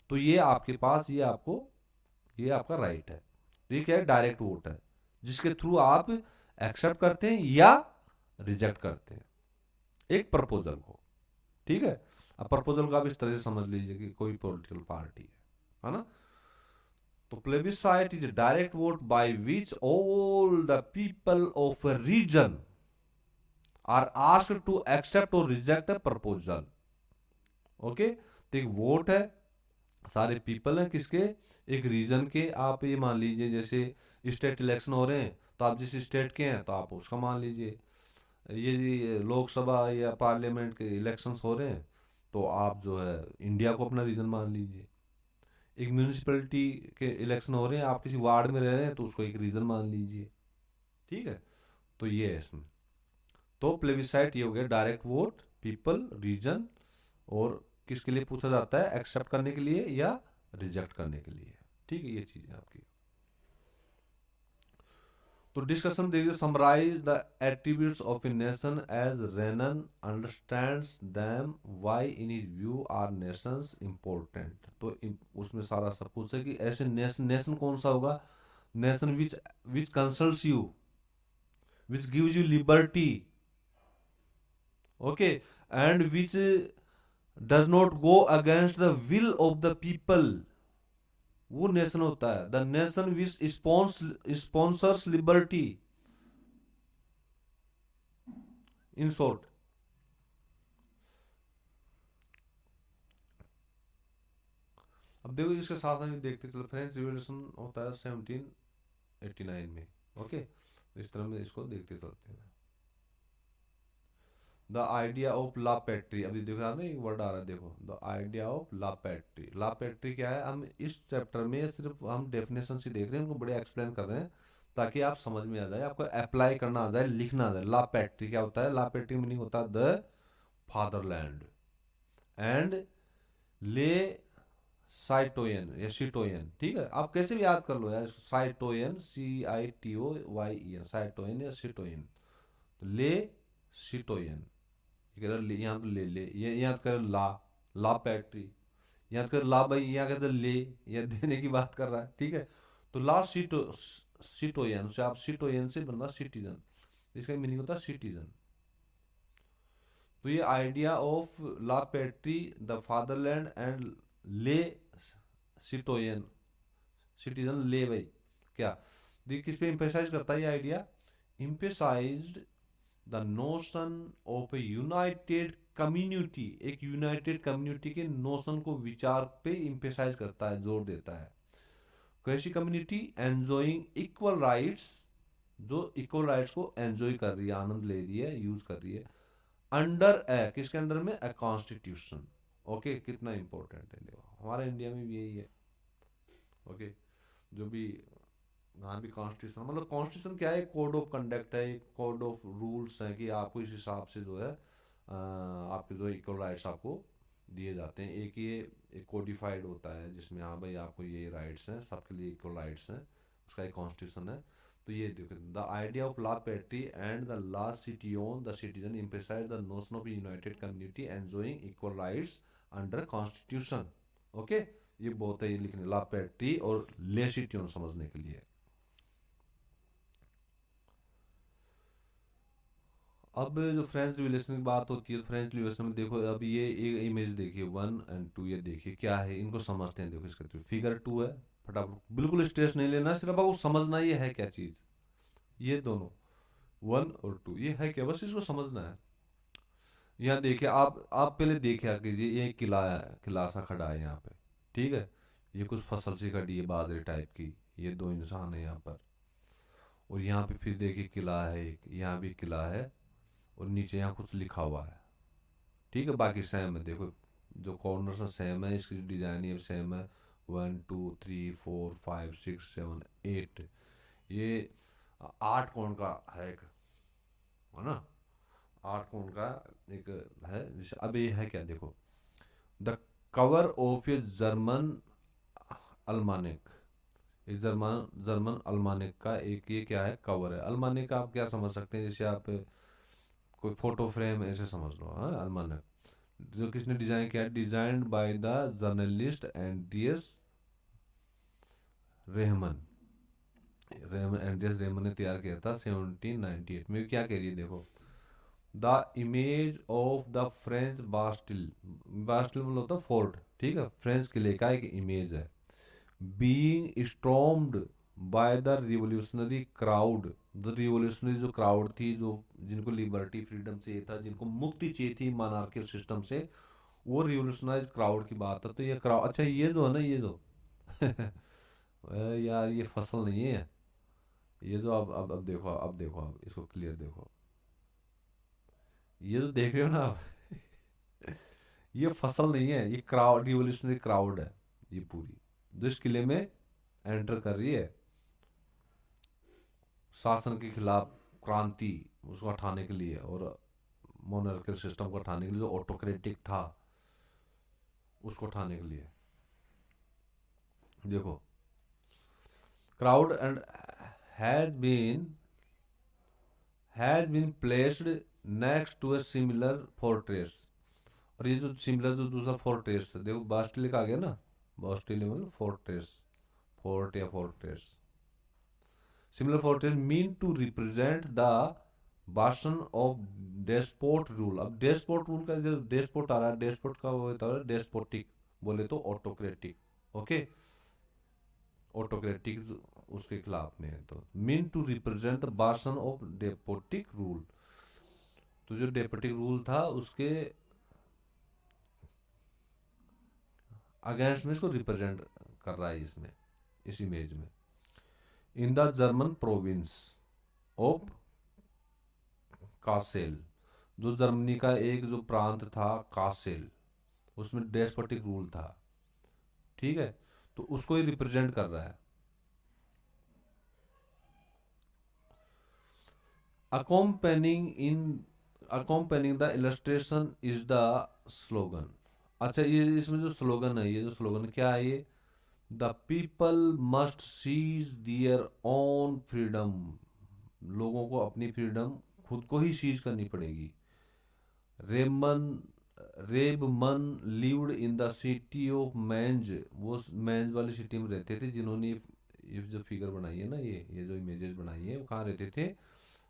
तो ये आपके पास, ये आपका राइट है। तो ये क्या है, डायरेक्ट वोट है, जिसके थ्रू आप एक्सेप्ट करते हैं या रिजेक्ट करते हैं एक प्रपोजल को। ठीक है, अब प्रपोजल को आप इस तरह से समझ लीजिए कि कोई पॉलिटिकल पार्टी है ना, तो plebiscite is a direct vote by which all the people of a region are asked to accept or reject a proposal। Okay, तो एक वोट है, सारे पीपल हैं किसके, एक रीजन के। आप ये मान लीजिए जैसे स्टेट इलेक्शन हो रहे हैं, तो आप जिस स्टेट के हैं तो आप उसका मान लीजिए। ये लोकसभा या पार्लियामेंट के इलेक्शंस हो रहे हैं तो आप जो है इंडिया को अपना रीजन मान लीजिए। एक म्यूनिसिपैलिटी के इलेक्शन हो रहे हैं, आप किसी वार्ड में रह रहे हैं तो उसको एक रीजन मान लीजिए। ठीक है, तो ये है इसमें। तो प्लेबिसाइट ये हो गया डायरेक्ट वोट, पीपल, रीजन, और किसके लिए पूछा जाता है, एक्सेप्ट करने के लिए या रिजेक्ट करने के लिए। ठीक है, ये चीज है आपकी। तो डिस्कशन देखिए, summarise the attributes of a nation as Renan understands them, why in his view are nations important. तो उसमें सारा सब कुछ है कि ऐसे नेशन कौन सा होगा, nation which consults you, which gives you liberty, okay, and which does not go against the will of the people, वो नेशन होता है। The nation which sponsors liberty, in short. अब देखो इसके साथ साथ देखते चलो, फ्रेंच रिवॉल्यूशन होता है 1789 में। ओके, तो इस तरह में इसको देखते चलते हैं। द आइडिया ऑफ ला पैट्री, अभी देखो ना एक वर्ड आ रहा है, देखो द आइडिया ऑफ ला पैट्री। ला पैट्री क्या है, हम इस चैप्टर में सिर्फ हम डेफिनेशन से देख रहे हैं, उनको बड़े एक्सप्लेन कर रहे हैं ताकि आप समझ में आ जाए, आपको अप्लाई करना आ जाए, लिखना आ जाए। ला पैट्री क्या होता है, ला पैट्री मीनिंग होता है द फादरलैंड, एंड ले साइटोयन या सीटोयन, ठीक है, आप कैसे भी याद कर लो यार, साइटोयन, CITOYEN, साइटोयन या सीटोयन। तो ले सीटोयन, ये कह रहा यहाँ तो ले ये याद कर, ला पैट्री, याद कर ला भाई, यहाँ कहते ले, यह देने की बात कर रहा है, ठीक है। तो ला सीटोयन से आप सीटोयन से बनना सिटीजन, इसका मीनिंग होता है सिटीजन। तो ये आइडिया ऑफ ला पैट्री, द फादरलैंड एंड ले सिटोयन, सिटीजन ले भाई, क्या देखिए किस पे इम्पेसाइज करता है ये idea, emphasised the notion of a united community, एक यूनाइटेड कम्युनिटी के नोशन को, विचार पे इम्पेसाइज करता है, जोर देता है। कैसी कम्युनिटी, एंजॉइंग इक्वल राइट्स, जो इक्वल राइट्स को एंजॉय कर रही है, आनंद ले रही है, यूज कर रही है, अंडर ए, किसके अंडर में, ए कॉन्स्टिट्यूशन। ओके, कितना इंपॉर्टेंट है, देखो हमारे इंडिया में भी यही है। ओके, जो भी यहाँ भी कॉन्स्टिट्यूशन, मतलब कॉन्स्टिट्यूशन क्या है, कोड ऑफ कंडक्ट है, एक कोड ऑफ रूल्स है कि आपको इस हिसाब से जो है आपके जो इक्वल राइट्स आपको दिए जाते हैं। एक ये एक कोडिफाइड होता है जिसमें हाँ भाई आपको ये राइट्स हैं, सबके लिए इक्वल राइट्स हैं, उसका एक कॉन्स्टिट्यूशन है। तो ये देखो, द आइडिया ऑफ ला पैट्री एंड द ला citizen, the citizen emphasise the notion of united community enjoying equal rights under constitution. Okay, ये बहुत है, ये लिखने ला पैट्री और ले सिटीजन समझने के लिए। अब जो फ्रेंच रिलेशन की बात होती है, फ्रेंच रिलेशन में देखो, अब ये एक इमेज देखिए 1 और 2, ये देखिए क्या है, इनको समझते हैं। देखो इसका फिगर 2 है, फटाफट, बिल्कुल स्ट्रेस नहीं लेना, सिर्फ आपको समझना ये है क्या चीज, ये दोनों 1 और 2 ये है क्या, बस इसको समझना है। यहाँ देखिए, आप पहले देखिए कीजिए, ये किला है, किला सा खड़ा है यहाँ पे, ठीक है, ये कुछ फसल सी खड़ी है बाजरे टाइप की, ये दो इंसान है यहाँ पर, और यहाँ पे फिर देखिए किला है एक, यहाँ भी किला है, और नीचे यहाँ कुछ लिखा हुआ है, ठीक है, बाकी सेम है, देखो जो कॉर्नर से सेम है, इसकी डिजाइन ये सेम है, 1 2 3 4 5 6 7 8, ये 8 कोण का है एक, है ना, 8 कोण का एक है। जैसे अब ये है क्या, देखो, the cover of a German almanac, एक जर्मन जर्मन अल्मानिक का एक ये क्या है, कवर है। अल्मानिक आप क्या समझ सकते हैं, जैसे आप कोई फोटो फ्रेम ऐसे समझ लो, हाँ, अल्मानिक, जो किसने डिजाइन किया, designed by the journalist Andreas Rehman, Andreas Rehman ने तैयार किया था 1798 में। क्या कह रही है, देखो, the image of the French Bastille, Bastille मतलब होता है फोर्ट, ठीक है, फ्रेंच किले का एक इमेज है, being stormed by the revolutionary crowd, the revolutionary जो क्राउड थी, जो जिनको लिबर्टी फ्रीडम चाहिए था, जिनको मुक्ति चाहिए थी मोनार्कियल सिस्टम से, वो रिवोल्यूशनाइज क्राउड की बात है। तो ये क्राउड, अच्छा ये जो है ना, ये जो यार ये फसल नहीं है, ये जो अब देखो, अब देखो, अब इसको क्लियर देखो, ये जो देख रहे हो ना आप, ये फसल नहीं है, ये क्राउड, रिवोल्यूशनरी क्राउड है, ये पूरी जो इस किले में एंटर कर रही है, शासन के खिलाफ क्रांति उसको हटाने के लिए, और मोनार्कियल सिस्टम को हटाने के लिए, जो ऑटोक्रेटिक था उसको हटाने के लिए। देखो, crowd and has been placed next to a similar fortress, और ये जो सिमिलर जो दूसरा फोर्ट्रेस है, देखो बास्टिल का आ गया ना, बास्टिल मतलब फोर्ट्रेस, फोर्ट या fortress, similar fortress meant to represent the bastion of despot rule. अब डेस्पोट रूल का जो डेस्पोट आ रहा है, डेस्पोट का वो होता है डेस्पोटिक, बोले तो ऑटोक्रेटिक, ओके, ऑटोक्रेटिक उसके खिलाफ में है, तो mean to represent the bastion of डेपोटिक rule, तो जो डेपोटिक रूल था उसके अगेंस्ट में इसको रिप्रेजेंट कर रहा है इसमें, इस इमेज में, in the German province of Kassel, जो जर्मनी का एक जो प्रांत था कासेल, उसमें डेस्पोटिक रूल था, ठीक है, तो उसको ही रिप्रेजेंट कर रहा है। accompanying the illustration is the slogan, अच्छा, ये इसमें जो स्लोगन है, ये जो स्लोगन क्या है ये, the people must seize their own freedom, लोगों को अपनी फ्रीडम खुद को ही सीज करनी पड़ेगी। Rehmann Rebmann lived in the city of Mainz, वो मैंज वाली सिटी में रहते थे, जिन्होंने ये जो फिगर बनाई है ना, ये जो इमेजेस बनाई है, वो कहाँ रहते थे,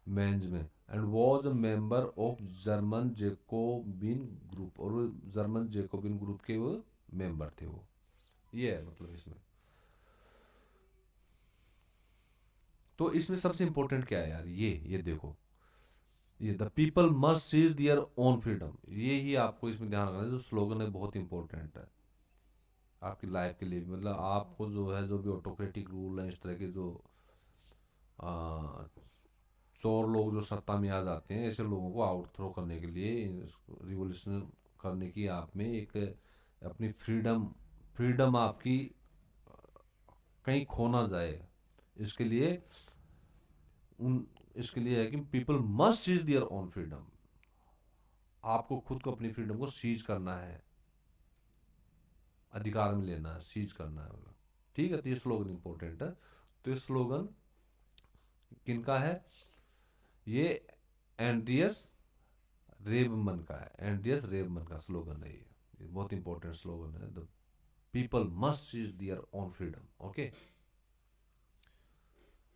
मैंज में। And was a member of German Jacobin group, और वो जर्मन जेकोबिन ग्रुप के वो मेंबर थे वो। ये है मतलब इसमें। तो इसमें सबसे इंपॉर्टेंट क्या है यार, ये देखो, ये the people must seize their own freedom, ये ही आपको इसमें ध्यान रखना है। जो स्लोगन है बहुत इंपॉर्टेंट है आपकी लाइफ के लिए भी। मतलब आपको जो है, जो भी ऑटोक्रेटिक रूल है, इस तरह के जो आ, चोर लोग जो सत्ता में आ जाते हैं, ऐसे लोगों को आउट थ्रो करने के लिए, रिवोल्यूशन करने की आप में एक अपनी फ्रीडम, फ्रीडम आपकी कहीं खो ना जाए, इसके लिए उन इसके लिए है कि people must seize their own freedom, आपको खुद को अपनी फ्रीडम को सीज करना है, अधिकार में लेना है, सीज करना है मतलब। ठीक है, तो ये स्लोगन इंपॉर्टेंट है। तो ये स्लोगन किनका है, ये एंड्रियस रेबमन का है, एंड्रियस रेबमन का स्लोगन है ये बहुत इंपॉर्टेंट स्लोगन है, the people must seize their own freedom. Okay,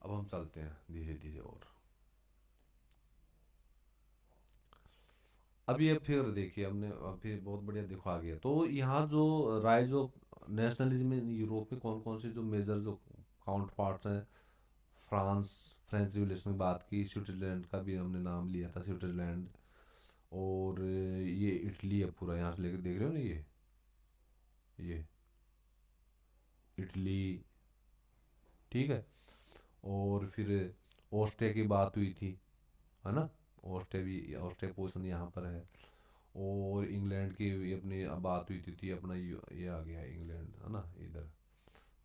अब हम चलते हैं धीरे धीरे। और अब ये फिर देखिए, हमने अब फिर बहुत बढ़िया देखो आ गया। तो यहाँ जो rise of nationalism in Europe में कौन कौन से जो मेजर जो काउंट पार्ट्स हैं, फ्रांस, फ्रेंच रिवोल्यूशन की बात की, स्विट्जरलैंड का भी हमने नाम लिया था, स्विट्जरलैंड, और ये इटली है पूरा, यहाँ से लेकर देख रहे हो ना, ये इटली, ठीक है। और फिर ऑस्ट्रिया की बात हुई थी, है ना, ऑस्ट्रिया भी, ऑस्ट्रिया पोजिशन यहाँ पर है। और इंग्लैंड की भी अपनी बात हुई थी अपना ये आ गया है इंग्लैंड, है ना इधर।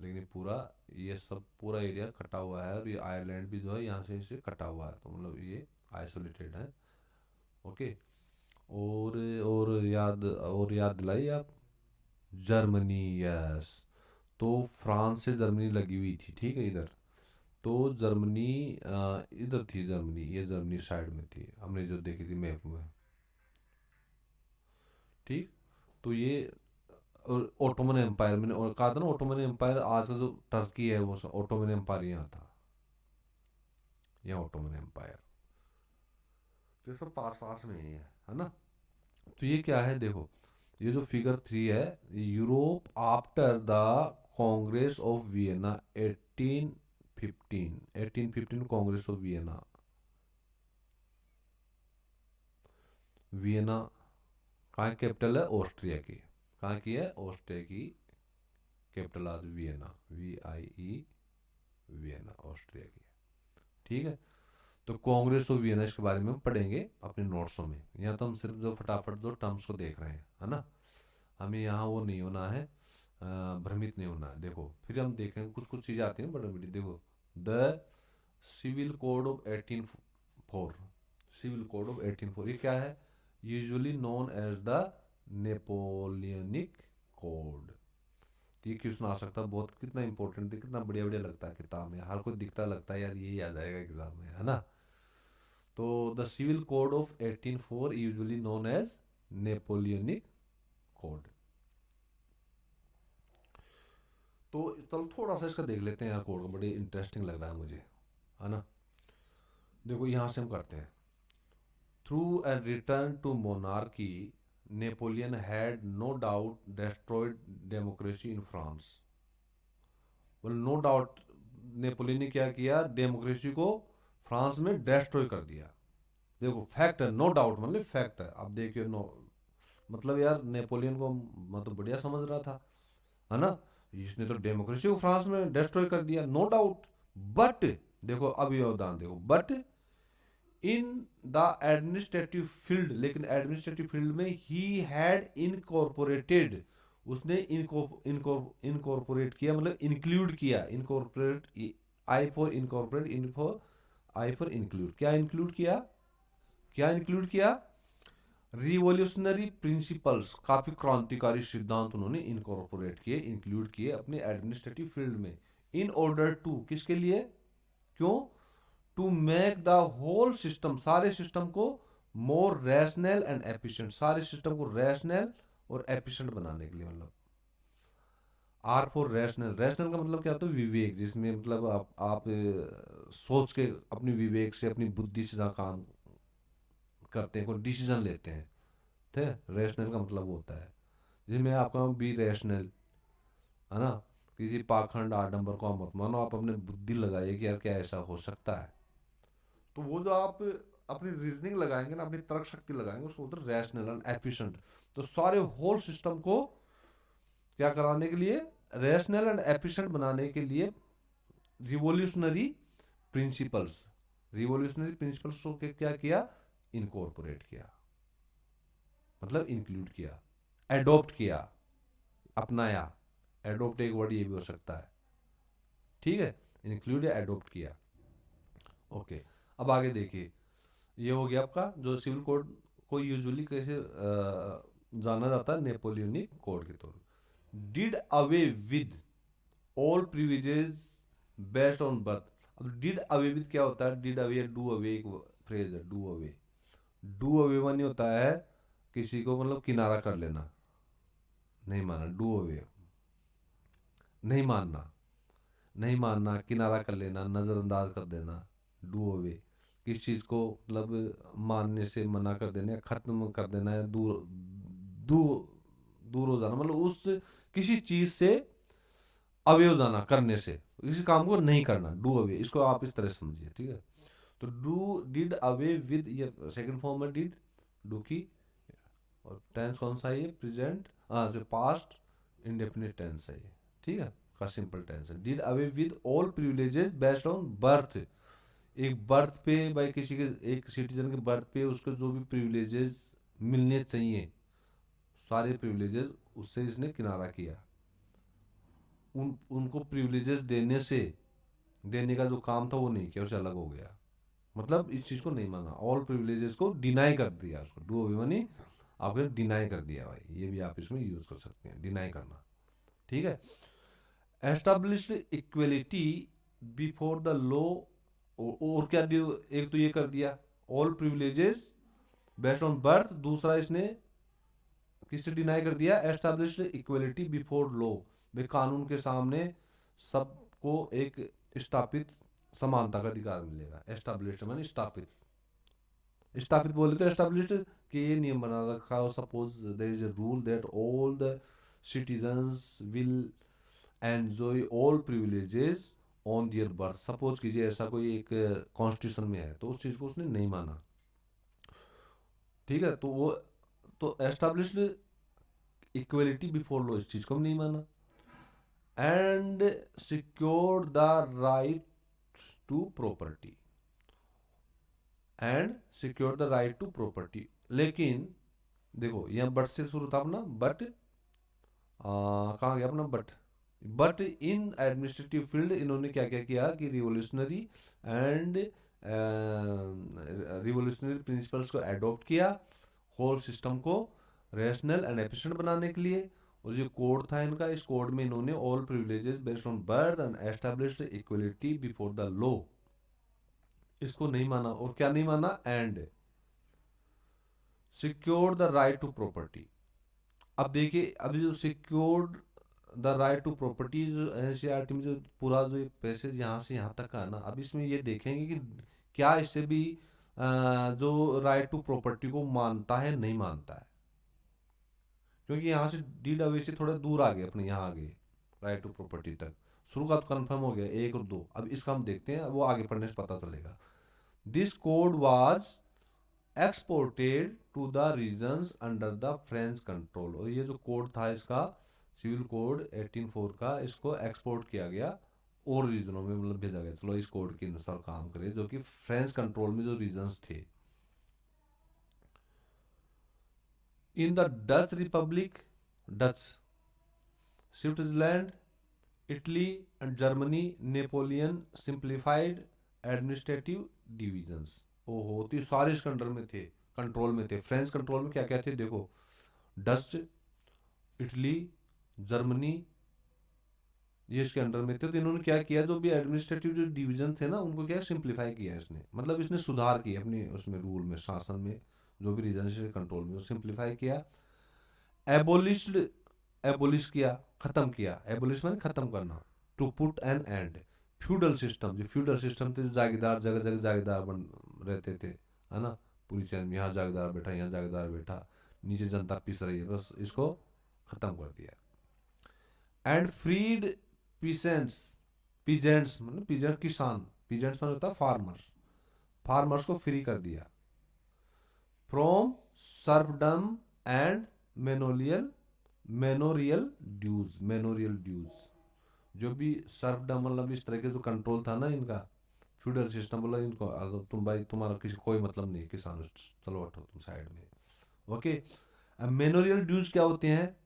लेकिन ये पूरा, ये सब पूरा एरिया कटा हुआ है, और ये आयरलैंड भी जो है यहाँ से इसे कटा हुआ है, तो मतलब ये आइसोलेटेड है। ओके। और याद दिलाई आप, जर्मनी, यस। तो फ्रांस से जर्मनी लगी हुई थी, ठीक है इधर। तो जर्मनी इधर थी, जर्मनी, ये जर्मनी साइड में थी, हमने जो देखी थी मैप में, ठीक। तो ये ओटोमन एम्पायर, मैंने और कहा था ना, ओटोमन एम्पायर आज का जो टर्की है वो ओटोमन एम्पायर यहाँ था, यहाँ ओटोमन एम्पायर। तो ये सब पास पास में ही है ना। तो ये क्या है देखो, ये जो फिगर 3 है, Europe after the Congress of Vienna 1815, 1815 Congress of Vienna, Vienna कहाँ की कैपिटल है, ऑस्ट्रिया की, कहाँ की है, ऑस्ट्रिया की कैपिटल आज वियना, VIE, वियना ऑस्ट्रिया की, ठीक है। तो कांग्रेस ऑफ वियना, इसके बारे में हम पढ़ेंगे अपने नोट्सों में, यहाँ तो हम सिर्फ जो फटाफट जो टर्म्स को देख रहे हैं, है ना। हमें यहाँ वो नहीं होना है, भ्रमित नहीं होना है। देखो फिर हम देखेंगे, कुछ कुछ चीजें आती हैं बड़ी बड़ी। देखो, the civil code of 1804, civil code of 1804 ये क्या है, usually known as the Napoleonic code. ये क्वेश्चन आ सकता है बहुत, कितना इंपॉर्टेंट है, कितना बढ़िया बढ़िया लगता है किताब में, हर कोई दिखता लगता है यार यही आ जाएगा एग्जाम में, है ना। तो the civil code of 1804 usually known as Napoleonic code. तो चलो थोड़ा सा इसका देख लेते हैं यार, कोड का बड़ी इंटरेस्टिंग लग रहा है मुझे, है ना। देखो यहाँ से हम करते हैं, through and return to monarchy Napoleon had no doubt destroyed democracy in France. बोल नो डाउट, नेपोलियन ने क्या किया, डेमोक्रेसी को फ्रांस में डिस्ट्रॉय कर दिया। देखो फैक्ट है, नो डाउट मतलब फैक्ट है। अब देखिए, नो मतलब यार नेपोलियन को मतलब बढ़िया समझ रहा था, है ना, इसने तो डेमोक्रेसी को फ्रांस में डिस्ट्रॉय कर दिया, नो डाउट। बट देखो अब योगदान देखो, but in the administrative field, लेकिन एडमिनिस्ट्रेटिव फील्ड में ही हैड इनकॉर्पोरेटेड, उसने इनकॉर्पोरेट किया, मतलब इंक्लूड किया, incorporate, I for incorporate, in for, I for include, क्या इंक्लूड किया, क्या इंक्लूड किया, रिवॉल्यूशनरी प्रिंसिपल्स, काफी क्रांतिकारी सिद्धांत उन्होंने इनकॉर्पोरेट किए, इंक्लूड किए अपने एडमिनिस्ट्रेटिव फील्ड में, इन ऑर्डर टू, किसके लिए, क्यों, to make the whole system, सारे सिस्टम को मोर रैशनल एंड एफिशिएंट, सारे सिस्टम को रैशनल और एफिशिएंट बनाने के लिए, मतलब आर फॉर रैशनल, रैशनल का मतलब क्या होता है, विवेक, जिसमें मतलब आप सोच के अपनी विवेक से अपनी बुद्धि से जहाँ काम करते हैं, कोई डिसीजन लेते हैं, ठीक है, रैशनल का मतलब होता है जिसमें आपका बी रैशनल, है ना, किसी पाखंड आडंबर को आप मत मानो, आप अपने बुद्धि लगाइए कि यार क्या ऐसा हो सकता है, तो वो जो आप अपनी रीजनिंग लगाएंगे ना, अपनी तर्क शक्ति लगाएंगे, उसको बोलते हैं रैशनल एंड एफिशिएंट। तो सारे होल सिस्टम को क्या कराने के लिए, रैशनल एंड एफिशिएंट बनाने के लिए रिवॉल्यूशनरी प्रिंसिपल्स, रिवॉल्यूशनरी प्रिंसिपल्स को क्या किया, इनकॉर्पोरेट किया, मतलब इंक्लूड किया, एडॉप्ट किया, अपनाया, एडॉप्ट एक वर्ड ये भी हो सकता है, ठीक है, इंक्लूड या एडॉप्ट किया। ओके, अब आगे देखिए, ये हो गया आपका जो सिविल कोड को यूजुअली कैसे जाना जाता है, नेपोलियनिक कोड के तौर पर, did away with all privileges based on birth. अब डिड अवे विद क्या होता है, डिड अवे, डू अवे एक फ्रेज है, डू अवे, डू अवे मानी होता है किसी को मतलब किनारा कर लेना, नहीं माना, डू अवे, नहीं मानना, नहीं मानना, किनारा कर लेना, नजरअंदाज कर देना, डू अवे, किस चीज को मतलब मानने से मना कर देना, खत्म कर देना, या दूर दूर दूर हो जाना, मतलब उस किसी चीज से अवे हो जाना, करने से, किसी काम को नहीं करना, डू अवे, इसको आप इस तरह समझिए, ठीक है। तो डू, डिड अवे विद, ये सेकंड फॉर्म में डिड, डू की, और टेंस कौन सा है ये, प्रेजेंट, हाँ जो पास्ट इंडेफिनिट टेंस है ये, ठीक है, का सिंपल टेंस है। Did away with all privileges based on birth, एक बर्थ पे भाई किसी के, एक सिटीजन के बर्थ पे उसको जो भी प्रिविलेजेस मिलने चाहिए, सारे प्रिविलेजेस उससे इसने किनारा किया, उनको प्रिविलेजेस देने से, देने का जो काम था वो नहीं किया, उससे अलग हो गया, मतलब इस चीज को नहीं माना, ऑल प्रिविलेजेस को डिनाई कर दिया, उसको डू अवे मानी आपने डिनाई कर दिया भाई, ये भी आप इसमें यूज कर सकते हैं, डिनाई करना, ठीक है। Established equality before the law, और क्या एक तो ये कर दिया, all privileges based on birth, दूसरा इसने किससे डिनाई कर दिया, एस्टाब्लिश्ड इक्वलिटी बिफोर लॉ, भाई कानून के सामने सबको एक स्थापित समानता का अधिकार मिलेगा, एस्टाब्लिश्ड मानी स्थापित, स्थापित बोले तो एस्टाब्लिश्ड कि ये नियम बना रखा हो, suppose there is a rule that all the citizens will enjoy all privileges on their birth, suppose कीजिए ऐसा कोई एक कॉन्स्टिट्यूशन में है, तो उस चीज को उसने नहीं माना, ठीक है, तो वो, तो एस्टाब्लिश्ड इक्वलिटी बिफोर लॉ, इस चीज को भी नहीं माना, and secure the right to property, and secure the right to property, लेकिन देखो यहाँ बट से शुरू था अपना, बट कहाँ गया अपना but, but in administrative field इन्होंने क्या क्या किया कि रिवोल्यूशनरी एंड रिवोल्यूशनरी प्रिंसिपल्स को एडॉप्ट किया, होल सिस्टम को रैशनल एंड एफिशिएंट बनाने के लिए, और जो कोड था इनका, इस कोड में इन्होंने all privileges based on birth and established equality before the law, इसको नहीं माना, और क्या नहीं माना, and secure the right to property. अब देखिए, अभी जो secured the right to property, NCERT में जो पूरा जो पैसेज यहाँ से यहाँ तक का है ना, अब इसमें ये देखेंगे कि क्या इससे भी जो राइट टू प्रॉपर्टी को मानता है नहीं मानता है, क्योंकि यहाँ से डीड अवे से थोड़ा दूर आ गए, अपने यहाँ आ गए राइट टू प्रॉपर्टी तक, शुरू का तो कंफर्म हो गया एक और दो, अब इसका हम देखते हैं, वो आगे पढ़ने से पता चलेगा। This code was exported to the regions under the French control, और ये जो कोड था इसका, सिविल कोड 1804 का, इसको एक्सपोर्ट किया गया और रीजनों में, मतलब भेजा गया, चलो इस कोड के अनुसार काम करे, जो कि फ्रेंच कंट्रोल में जो रीजन्स थे। In the Dutch Republic, Dutch, Switzerland, Italy and Germany, Napoleon simplified administrative divisions, ओहो, तो ये सारे इसके अंडर में थे, कंट्रोल में थे। फ्रेंच कंट्रोल में क्या क्या थे देखो, डच, इटली, जर्मनी, ये इसके अंडर में थे। तो इन्होंने क्या किया, जो भी एडमिनिस्ट्रेटिव जो डिवीजन थे ना, उनको क्या सिंप्लीफाई किया इसने, मतलब इसने सुधार किया अपने उसमें रूल में, शासन में, जो भी रीजन से कंट्रोल में, सिंप्लीफाई किया। एबोलिश्ड, एबोलिश किया, खत्म किया, एबोलिश माने खत्म करना। To put an end, feudal system, जो फ्यूडल सिस्टम थे, जो जागीरदार जगह जगह जागीरदार बन रहते थे, है ना, पूरी चैन में, यहाँ जागीरदार बैठा, यहाँ जागीरदार बैठा, नीचे जनता पिस रही है, बस इसको खत्म कर दिया। एंड फ्रीड पीसेंट्स, पीजेंट्स मतलब पीजेंट किसान, पीजेंट्स मतलब होता है फार्मर्स, फार्मर्स को फ्री कर दिया। From serfdom and manorial, manorial dues, manorial dues, जो भी सर्फडम मतलब इस तरह के जो कंट्रोल था ना इनका, फ्यूडल सिस्टम, बोला इनको तुम भाई तुम्हारा किसी कोई मतलब नहीं किसान, चलो हटो तुम साइड में। ओके, अब मेनोरियल ड्यूज क्या होते हैं,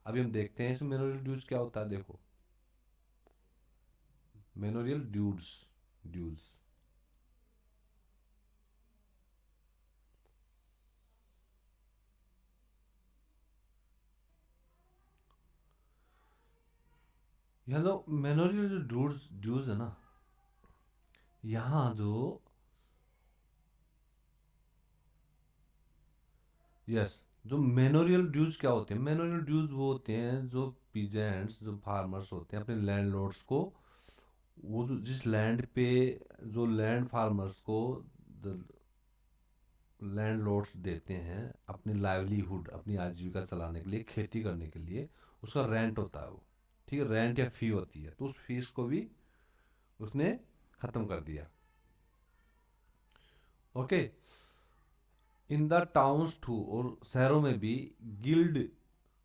अभी हम देखते हैं इसमें मेनोरियल ड्यूज क्या होता है। देखो, मेनोरियल ड्यूज, ड्यूज यहाँ जो मेनोरियल जो ड्यूज ड्यूज है ना, यहाँ जो, यस, जो मेनोरियल ड्यूज क्या होते हैं, मेनोरियल ड्यूज वो होते हैं जो पीजेंट्स, जो फार्मर्स होते हैं, अपने लैंडलॉर्ड्स को, वो जो जिस लैंड पे, जो लैंड फार्मर्स को लैंडलॉर्ड्स देते हैं अपनी लाइवलीहुड, अपनी आजीविका चलाने के लिए, खेती करने के लिए, उसका रेंट होता है वो, ठीक है, रेंट या फी होती है, तो उस फीस को भी उसने खत्म कर दिया। Okay, in the towns too, और शहरों में भी, guild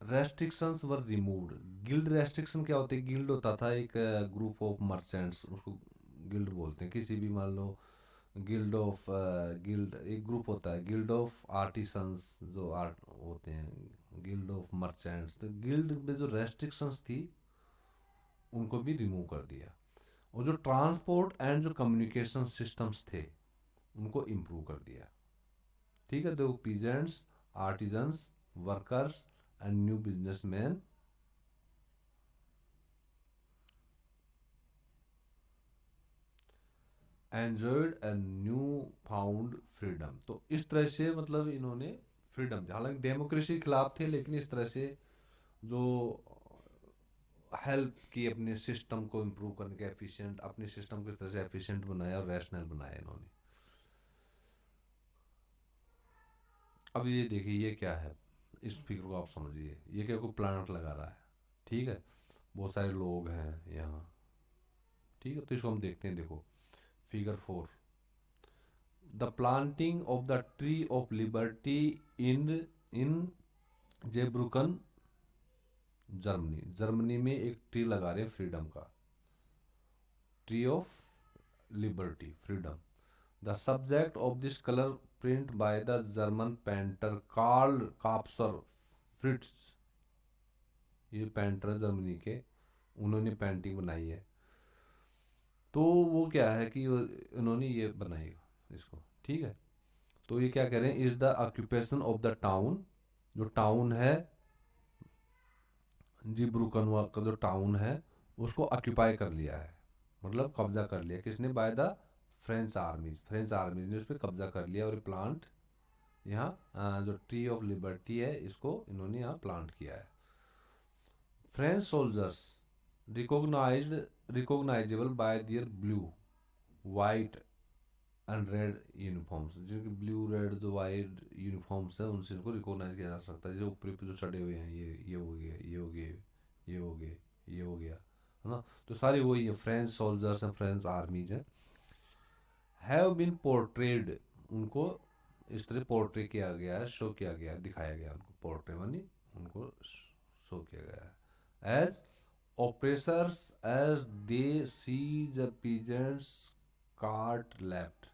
restrictions were removed. Guild restriction क्या होते हैं, गिल्ड होता था एक ग्रुप ऑफ मर्चेंट्स, उसको गिल्ड बोलते हैं, किसी भी मान लो गिल्ड ऑफ, गिल्ड एक ग्रुप होता है, गिल्ड ऑफ आर्टिसंस जो आर्ट होते हैं, गिल्ड ऑफ मर्चेंट्स। तो गिल्ड में जो रेस्ट्रिक्शंस थी उनको भी रिमूव कर दिया, और जो ट्रांसपोर्ट एंड जो कम्युनिकेशन सिस्टम्स थे उनको इम्प्रूव कर दिया। ठीक है, तो peasants, artisans, workers and new businessman enjoyed a new found freedom. तो इस तरह से मतलब इन्होंने फ्रीडम, हालांकि डेमोक्रेसी के खिलाफ थे, लेकिन इस तरह से जो हेल्प की अपने सिस्टम को इम्प्रूव करने के, एफिशिएंट, अपने सिस्टम को इस तरह से एफिशिएंट बनाया और रैशनल बनाया इन्होंने। अब ये देखिए ये क्या है, इस फिगर को आप समझिए, ये क्या कोई प्लांट लगा रहा है, ठीक है, बहुत सारे लोग हैं यहाँ, ठीक है, तो इसको हम देखते हैं। देखो figure 4, the planting of the tree of liberty in in Zweibrücken, Germany, Germany में एक ट्री लगा रहे हैं फ्रीडम का, tree of liberty, freedom. The subject of this colour print by the German painter Karl Kasper Fritz, ये painter Germany के, उन्होंने painting बनाई है। तो वो क्या है कि उन्होंने ये बनाई इसको, ठीक है। तो ये क्या कह रहे हैं, is the occupation of the town, जो टाउन है जिब्रुकनवा का, जो टाउन है उसको ऑक्यूपाई कर लिया है, मतलब कब्जा कर लिया, किसने, बाय द फ्रेंच आर्मीज, फ्रेंच आर्मीज ने उस पर कब्जा कर लिया, और प्लांट यहाँ जो ट्री ऑफ लिबर्टी है इसको इन्होंने यहाँ प्लांट किया है। French soldiers recognised, recognisable by their blue, white and red uniforms, जिनके ब्लू रेड जो वाइट यूनिफॉर्म्स है उनसे इनको रिकॉग्नाइज किया जा सकता है। जो ऊपरी पे जो चढ़े हुए हैं, ये हो गए, ये हो गए, ये हो गए, ये हो गया, है ना, तो सारे वही है, फ्रेंच सोल्जर्स हैं, फ्रेंच आर्मीज हैं। हैव बीन पोर्ट्रेड, उनको इस तरह पोर्ट्रे किया गया है, शो किया गया है, दिखाया गया उनको, पोर्ट्रे मानी उनको शो किया गया है, as oppressors as they see the peasants cart left.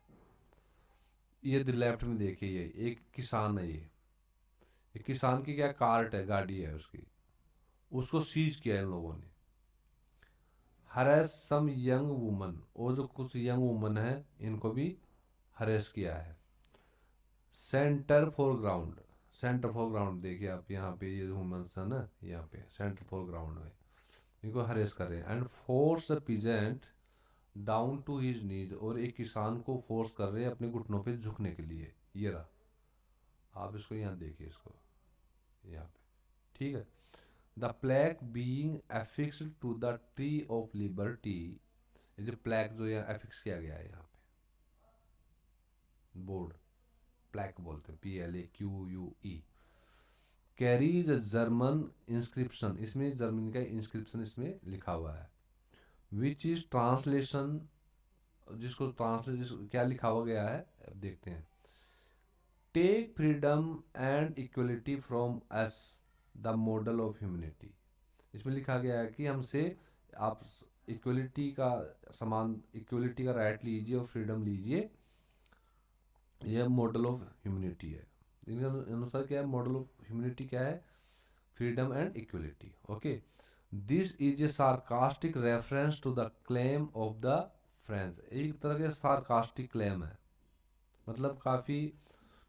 ये लेफ्ट में देखिए, ये एक किसान है, ये किसान की क्या कार्ट है, गाड़ी है उसकी, उसको सीज किया इन लोगों ने। हरेस सम यंग वुमन, और जो कुछ यंग वुमन है इनको भी हरेस किया है। Centre for ground, centre for ground देखिए आप यहाँ पे ये ह्यूमंस है ना, यहाँ पे सेंटर फॉर ग्राउंड में इनको हरेस कर रहे हैं। And force a peasant down to his knees, और एक किसान को फोर्स कर रहे हैं अपने घुटनों पे झुकने के लिए। ये रहा, आप इसको यहाँ देखिए, इसको यहाँ पे, ठीक है। The flag being affixed to the tree of liberty, ये जो प्लैग जो यहाँ एफिक्स किया गया है यहाँ पे, बोर्ड प्लैग बोलते हैं, PLAQUE, कैरीज जर्मन इंस्क्रिप्शन, इसमें जर्मनी का इंस्क्रिप्शन इसमें लिखा हुआ है। विच इज ट्रांसलेशन, जिसको ट्रांसलेट क्या लिखा हुआ गया है, अब देखते हैं। Take freedom and equality from us the model of humanity, इसमें लिखा गया है कि हमसे आप इक्वलिटी का समान, इक्वलिटी का राइट लीजिए और फ्रीडम लीजिए, यह मॉडल ऑफ ह्यूमैनिटी है। इनके अनुसार क्या है मॉडल ऑफ ह्यूमैनिटी, क्या है, freedom and equality. Okay, this is a sarcastic reference to the claim of the French, एक तरह के सार्कास्टिक क्लेम है, मतलब काफी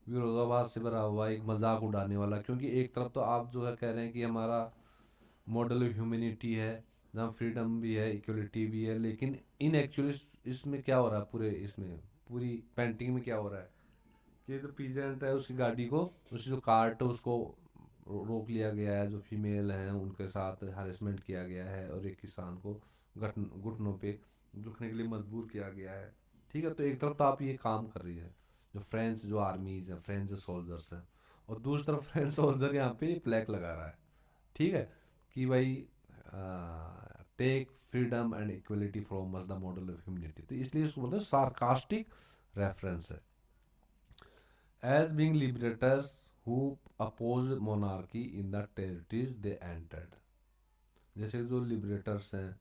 विरोधाभास से भरा हुआ, एक मजाक उड़ाने वाला। क्योंकि एक तरफ तो आप जो है कह रहे हैं कि हमारा मॉडल ऑफ ह्यूमैनिटी है जहाँ फ्रीडम भी है, इक्वलिटी भी है, लेकिन इन एक्चुअली इसमें क्या हो रहा है, पूरे इसमें पूरी पेंटिंग में क्या हो रहा है कि जो पीजेंट है उसकी गाड़ी को, उसकी जो कार्ट है उसको रोक लिया गया है, जो फीमेल हैं उनके साथ हरेसमेंट किया गया है, और एक किसान को घुटनों पे झुकने के लिए मजबूर किया गया है। ठीक है, तो एक तरफ तो आप ये काम कर रही है जो फ्रेंच जो आर्मीज हैं, फ्रेंच जो सोल्जर्स हैं, और दूसरी तरफ फ्रेंच सोल्जर यहाँ पे फ्लैग लगा रहा है, ठीक है, कि भाई take freedom and equality from us the model of humanity, तो इसलिए इसको बोलते हैं सार्कास्टिक रेफरेंस है। As being liberators who opposed monarchy in the territories they entered, जैसे जो लिबरेटर्स हैं,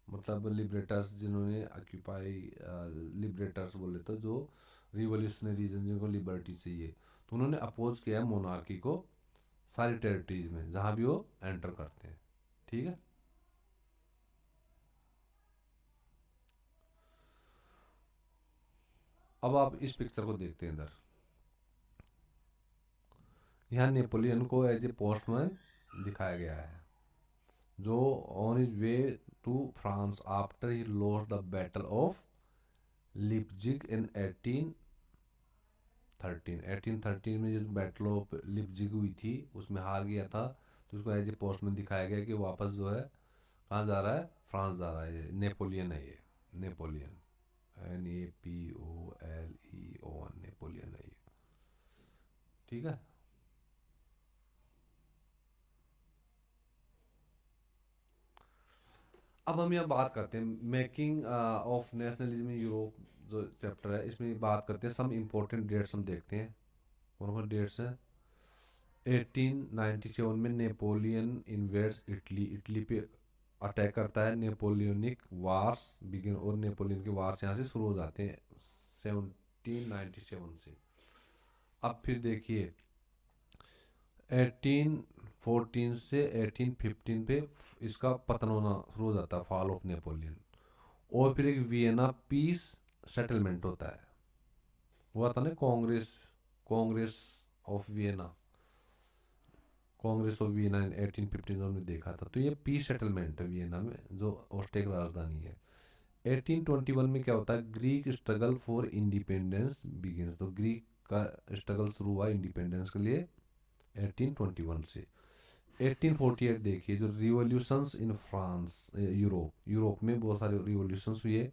मतलब लिबरेटर्स जिन्होंने ऑक्यूपाई, लिबरेटर्स बोले तो जो रिवोल्यूशनरी जिनको लिबर्टी चाहिए, तो उन्होंने अपोज किया है मोनार्की को सारी टेरिटरीज में जहां भी वो एंटर करते हैं, ठीक है। अब आप इस पिक्चर को देखते हैं इधर, यहाँ नेपोलियन को एज ए पोस्टमैन दिखाया गया है, जो on his way to France after he lost the battle of Leipzig in 1813 में जो बैटल ऑफ लिपजिग हुई थी उसमें हार गया था, तो उसको एज ए पोस्टमैन दिखाया गया कि वापस जो है कहाँ जा रहा है, फ्रांस जा रहा है। ये नेपोलियन है, ये नेपोलियन, NAPOLEON, नेपोलियन है ये, ठीक है। अब हम यहाँ बात करते हैं making of nationalism in Europe, जो चैप्टर है इसमें बात करते हैं, सम इम्पोर्टेंट डेट्स हम देखते हैं। कौन कौन डेट्स हैं। 1897 में नेपोलियन इन्वेड्स इटली, इटली पे अटैक करता है, नेपोलियनिक वार्स बिगिन, और नेपोलियन के वार्स यहाँ से शुरू हो जाते हैं 1797 से। अब फिर देखिए 1814 से 1815 पे इसका पतन होना शुरू हो जाता है, फॉल ऑफ नेपोलियन। और फिर एक वियना पीस सेटलमेंट होता है, हुआ था ना Congress, Congress of Vienna, Congress of Vienna 1815 में देखा था, तो ये पीस सेटलमेंट है वियना में, जो ऑस्ट्रिया की राजधानी है। 1821 में क्या होता है, Greek struggle for independence begins, तो ग्रीक का स्ट्रगल शुरू हुआ इंडिपेंडेंस के लिए 1821 से। 1848 देखिए, जो रिवॉल्यूशंस इन फ्रांस, यूरोप में बहुत सारे रिवॉल्यूशंस हुए।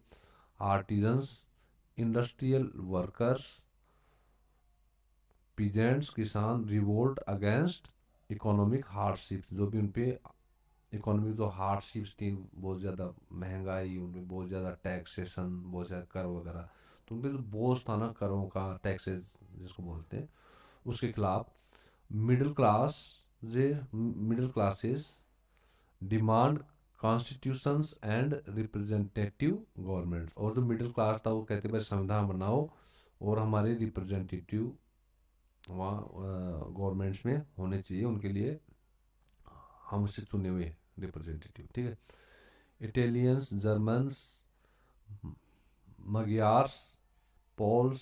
आर्टिजन्स, इंडस्ट्रियल वर्कर्स, पीजेंट्स, किसान रिवोल्ट अगेंस्ट इकोनॉमिक हार्डशिप्स, जो भी उन पे इकोनॉमिक जो हार्डशिप्स थी, बहुत ज़्यादा महंगाई, उन पर बहुत ज़्यादा टैक्सेशन, बहुत ज़्यादा कर वगैरह, तो उन पर जो बोझ था ना करों का, टैक्सेस जिसको बोलते हैं, उसके खिलाफ। Middle class, J middle classes demand constitutions and representative government, और जो मिडिल क्लास था वो कहते भाई संविधान बनाओ और हमारे रिप्रेजेंटेटिव वहाँ गवर्नमेंट्स में होने चाहिए, उनके लिए हमसे चुने हुए रिप्रेजेंटेटिव, ठीक है। Italians, Germans, Magyars, Poles,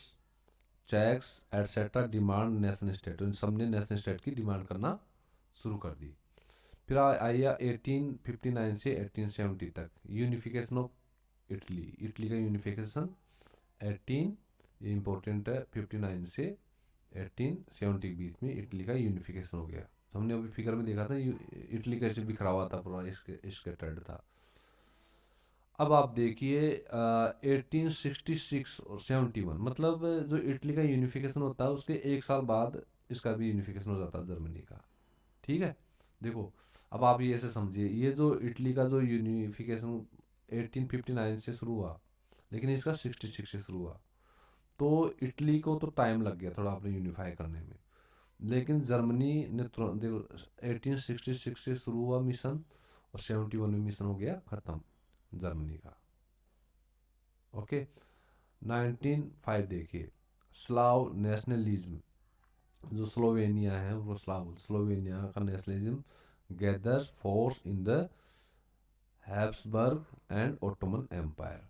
Czechs etcetera demand nation state, उन सबने नेशन स्टेट की डिमांड करना शुरू कर दी। फिर आया 1859 से 1870 तक यूनिफिकेशन ऑफ इटली, इटली का यूनिफिकेशन 18, ये इम्पोर्टेंट है, 59 से 1870 के बीच में इटली का यूनिफिकेशन हो गया। हमने अभी फिगर में देखा था इटली कैसे बिखरा हुआ था, पूरा इसके ट्रेंड था। अब आप देखिए 1866 और 71, मतलब जो इटली का यूनिफिकेशन होता है उसके एक साल बाद इसका भी यूनिफिकेशन हो जाता है जर्मनी का। ठीक है, देखो अब आप ये ऐसे समझिए, ये जो इटली का जो यूनिफिकेशन 1859 से शुरू हुआ, लेकिन इसका 66 से शुरू हुआ, तो इटली को तो टाइम लग गया थोड़ा अपने यूनिफाई करने में, लेकिन जर्मनी ने तुरंत, देखो 1866 से शुरू हुआ मिशन और 71 में मिशन हो गया खत्म जर्मनी का। ओके, 1905 देखिए, स्लाव नेशनलिज्म, जो स्लोवेनिया है वो स्लोवेनिया का nationalism gathers force in the Habsburg and Ottoman empire.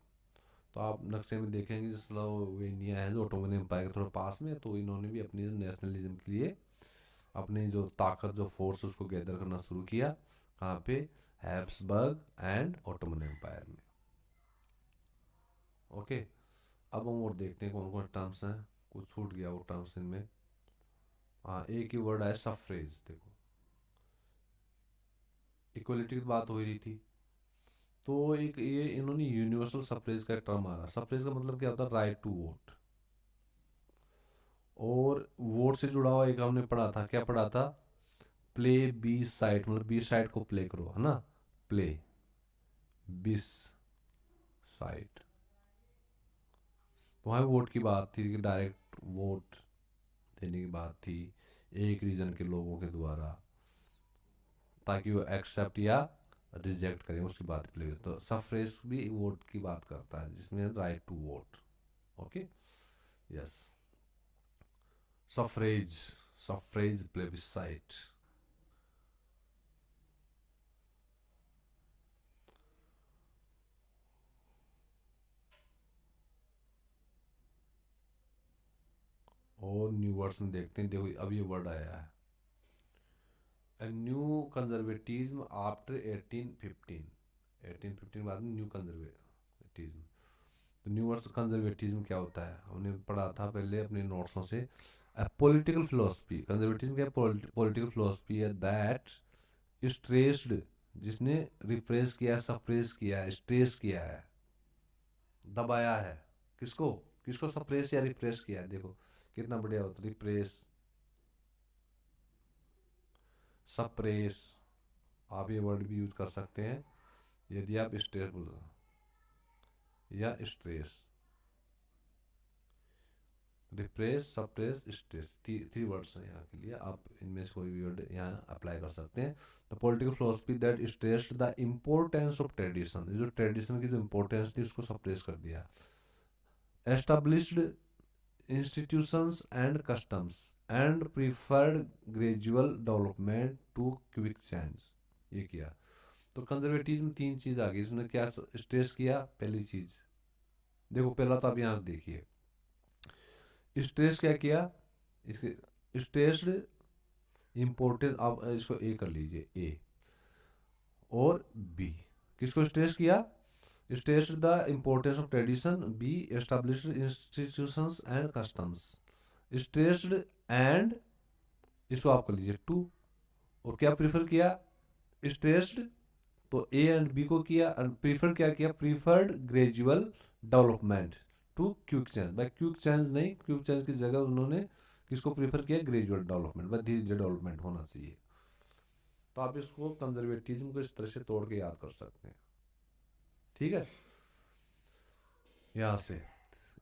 तो आप नक्शे में देखेंगे जो स्लोवेनिया है जो ओटोमन एम्पायर के थोड़ा पास में है, तो इन्होंने भी अपनी नेशनलिज्म के लिए अपनी जो ताकत, जो फोर्स, उसको गैदर करना शुरू किया। कहाँ पे? हैब्सबर्ग एंड ओटोमन एम्पायर में। ओके, अब हम और देखते हैं कौन कौन टर्म्स हैं, कुछ छूट गया वो टर्म्स इनमें। हाँ, एक ही वर्ड है सफरेज। देखो इक्वलिटी की बात हो रही थी, तो एक ये इन्होंने यूनिवर्सल सफरेज का टर्म आ रहा। सफरेज का मतलब क्या होता है? Right to vote. और वोट से जुड़ा हुआ एक हमने पढ़ा था, क्या पढ़ा था? प्ले बी साइड, मतलब बी साइड को प्ले करो, है ना, प्ले बिस साइड। तो वहाँ वोट की बात थी कि डायरेक्ट वोट देने की बात थी एक रीजन के लोगों के द्वारा, ताकि वो एक्सेप्ट या रिजेक्ट करें, उसकी बात प्ले। तो सफरेज भी वोट की बात करता है, जिसमें right to vote. Okay, yes, suffrage, suffrage plebiscite. और न्यू वर्ड्स में देखते हैं, देखो अब ये वर्ड आया है, a new conservatism after 1815। 1815 बाद में न्यू कंजर्वेटिज्म। तो न्यू वर्ड कंजर्वेटिज्म क्या होता है, हमने पढ़ा था पहले अपने नोट्सों से। पॉलिटिकल फिलोसफी, कंजर्वेटिज्म क्या? पॉलिटिकल फिलोसफी है दैट स्ट्रेस्ड, जिसने रिप्रेस किया, सप्रेस किया है, स्ट्रेस किया है, दबाया है। किसको? किसको सप्रेस या रिप्रेस किया है? देखो कितना बढ़िया होता है, रिप्रेस, सप्रेस। आप ये वर्ड भी यूज कर सकते हैं यदि आप स्ट्रेस या stress, repress, suppress, stress, three words हैं यहाँ के लिए, आप इनमें से कोई भी वर्ड यहाँ अप्लाई कर सकते हैं। The political philosophy that stressed the importance of tradition, जो ट्रेडिशन की जो इम्पोर्टेंस थी उसको सप्रेस कर दिया। Established institutions and customs and preferred gradual development to quick change, ये किया। तो कंजर्वेटिज्म तीन चीज आ गई इसने, क्या स्ट्रेस किया? पहली चीज देखो, पहला तो आप यहाँ देखिए, स्ट्रेस क्या किया? इसके स्ट्रेस्ड इम्पोर्टेंस, आप इसको ए कर लीजिए, ए और बी। किसको स्ट्रेस किया? Stressed the importance of tradition, B established institutions and customs, stressed and, इसको आप कर लीजिए टू। और क्या प्रीफर किया? स्ट्रेस्ड, तो ए एंड बी को किया, प्रीफर क्या किया? Preferred gradual development to quick change. भाई क्विक चेंज नहीं, क्विक चेंज की जगह उन्होंने किसको प्रीफर किया? ग्रेजुअल डेवलपमेंट, भाई धीरे धीरे डेवलपमेंट होना चाहिए। तो आप इसको कंजर्वेटिज्म को इस तरह से तोड़ के याद कर सकते हैं। ठीक है, यहाँ से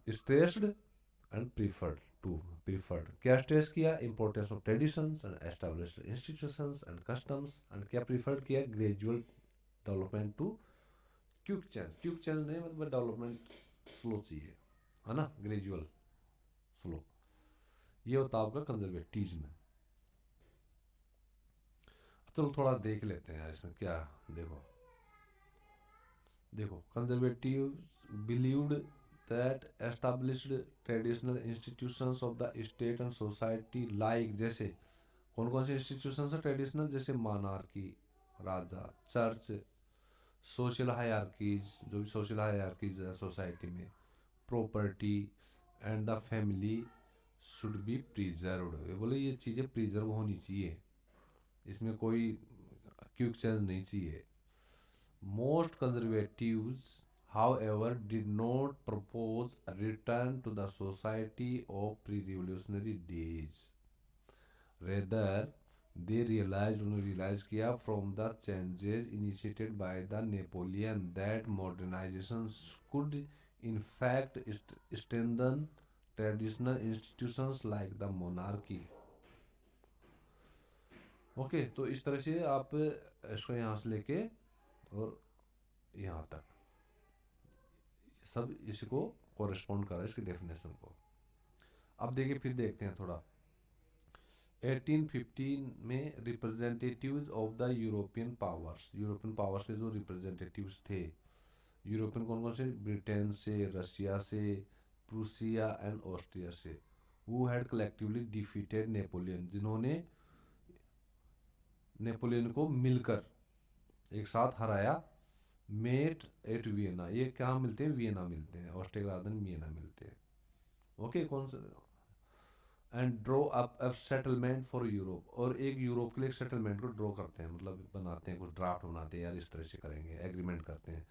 stressed and preferred, to preferred, क्या स्ट्रेस किया? Importance of traditions and established institutions and customs, and क्या प्रीफर्ड किया? Gradual development to quick change. Quick change नहीं, मतलब डेवलपमेंट स्लो चाहिए, है ना, ग्रेजुअल स्लो। ये होता है आपका कंजर्वेटिज्म। चलो थोड़ा देख लेते हैं यार इसमें क्या। देखो देखो, conservative believed that established traditional institutions of the state and society like, जैसे कौन कौन से इंस्टीट्यूशन है ट्रेडिशनल, जैसे मानार्की, राजा, चर्च, सोशल हायरार्कीज, जो भी सोशल हायरार्कीज है सोसाइटी में, property and the family should be preserved. ये बोले ये चीज़ें प्रिजर्व होनी चाहिए, इसमें कोई क्विक चेंज नहीं चाहिए। Most conservatives however did not propose a return to the society of pre-revolutionary days. Rather, they realized, उन्होंने realize किया from the changes initiated by the Napoleon that modernization could in fact strengthen traditional institutions like the monarchy. Okay तो इस तरह से आप इसको यहाँ से लेके और यहाँ तक सब इसको कोरिस्पॉन्ड कर रहा है इसकी डेफिनेशन को। अब देखिए फिर देखते हैं थोड़ा 1815 में representatives of the European powers के जो रिप्रेजेंटेटिव्स थे, यूरोपियन कौन कौन से, ब्रिटेन से, रशिया से, प्रूसिया एंड ऑस्ट्रिया से, who had collectively defeated Napoleon, जिन्होंने नेपोलियन को मिलकर एक साथ हराया, मेट एट वियना, ये कहाँ मिलते हैं, वियना मिलते हैं, ऑस्ट्रिया के राजधानी वियना मिलते हैं। ओके कौन सा, and draw up a settlement for Europe, और एक यूरोप के लिए सेटलमेंट को ड्रॉ करते हैं, मतलब बनाते हैं, कुछ ड्राफ्ट बनाते हैं, यार इस तरह से करेंगे, एग्रीमेंट करते हैं।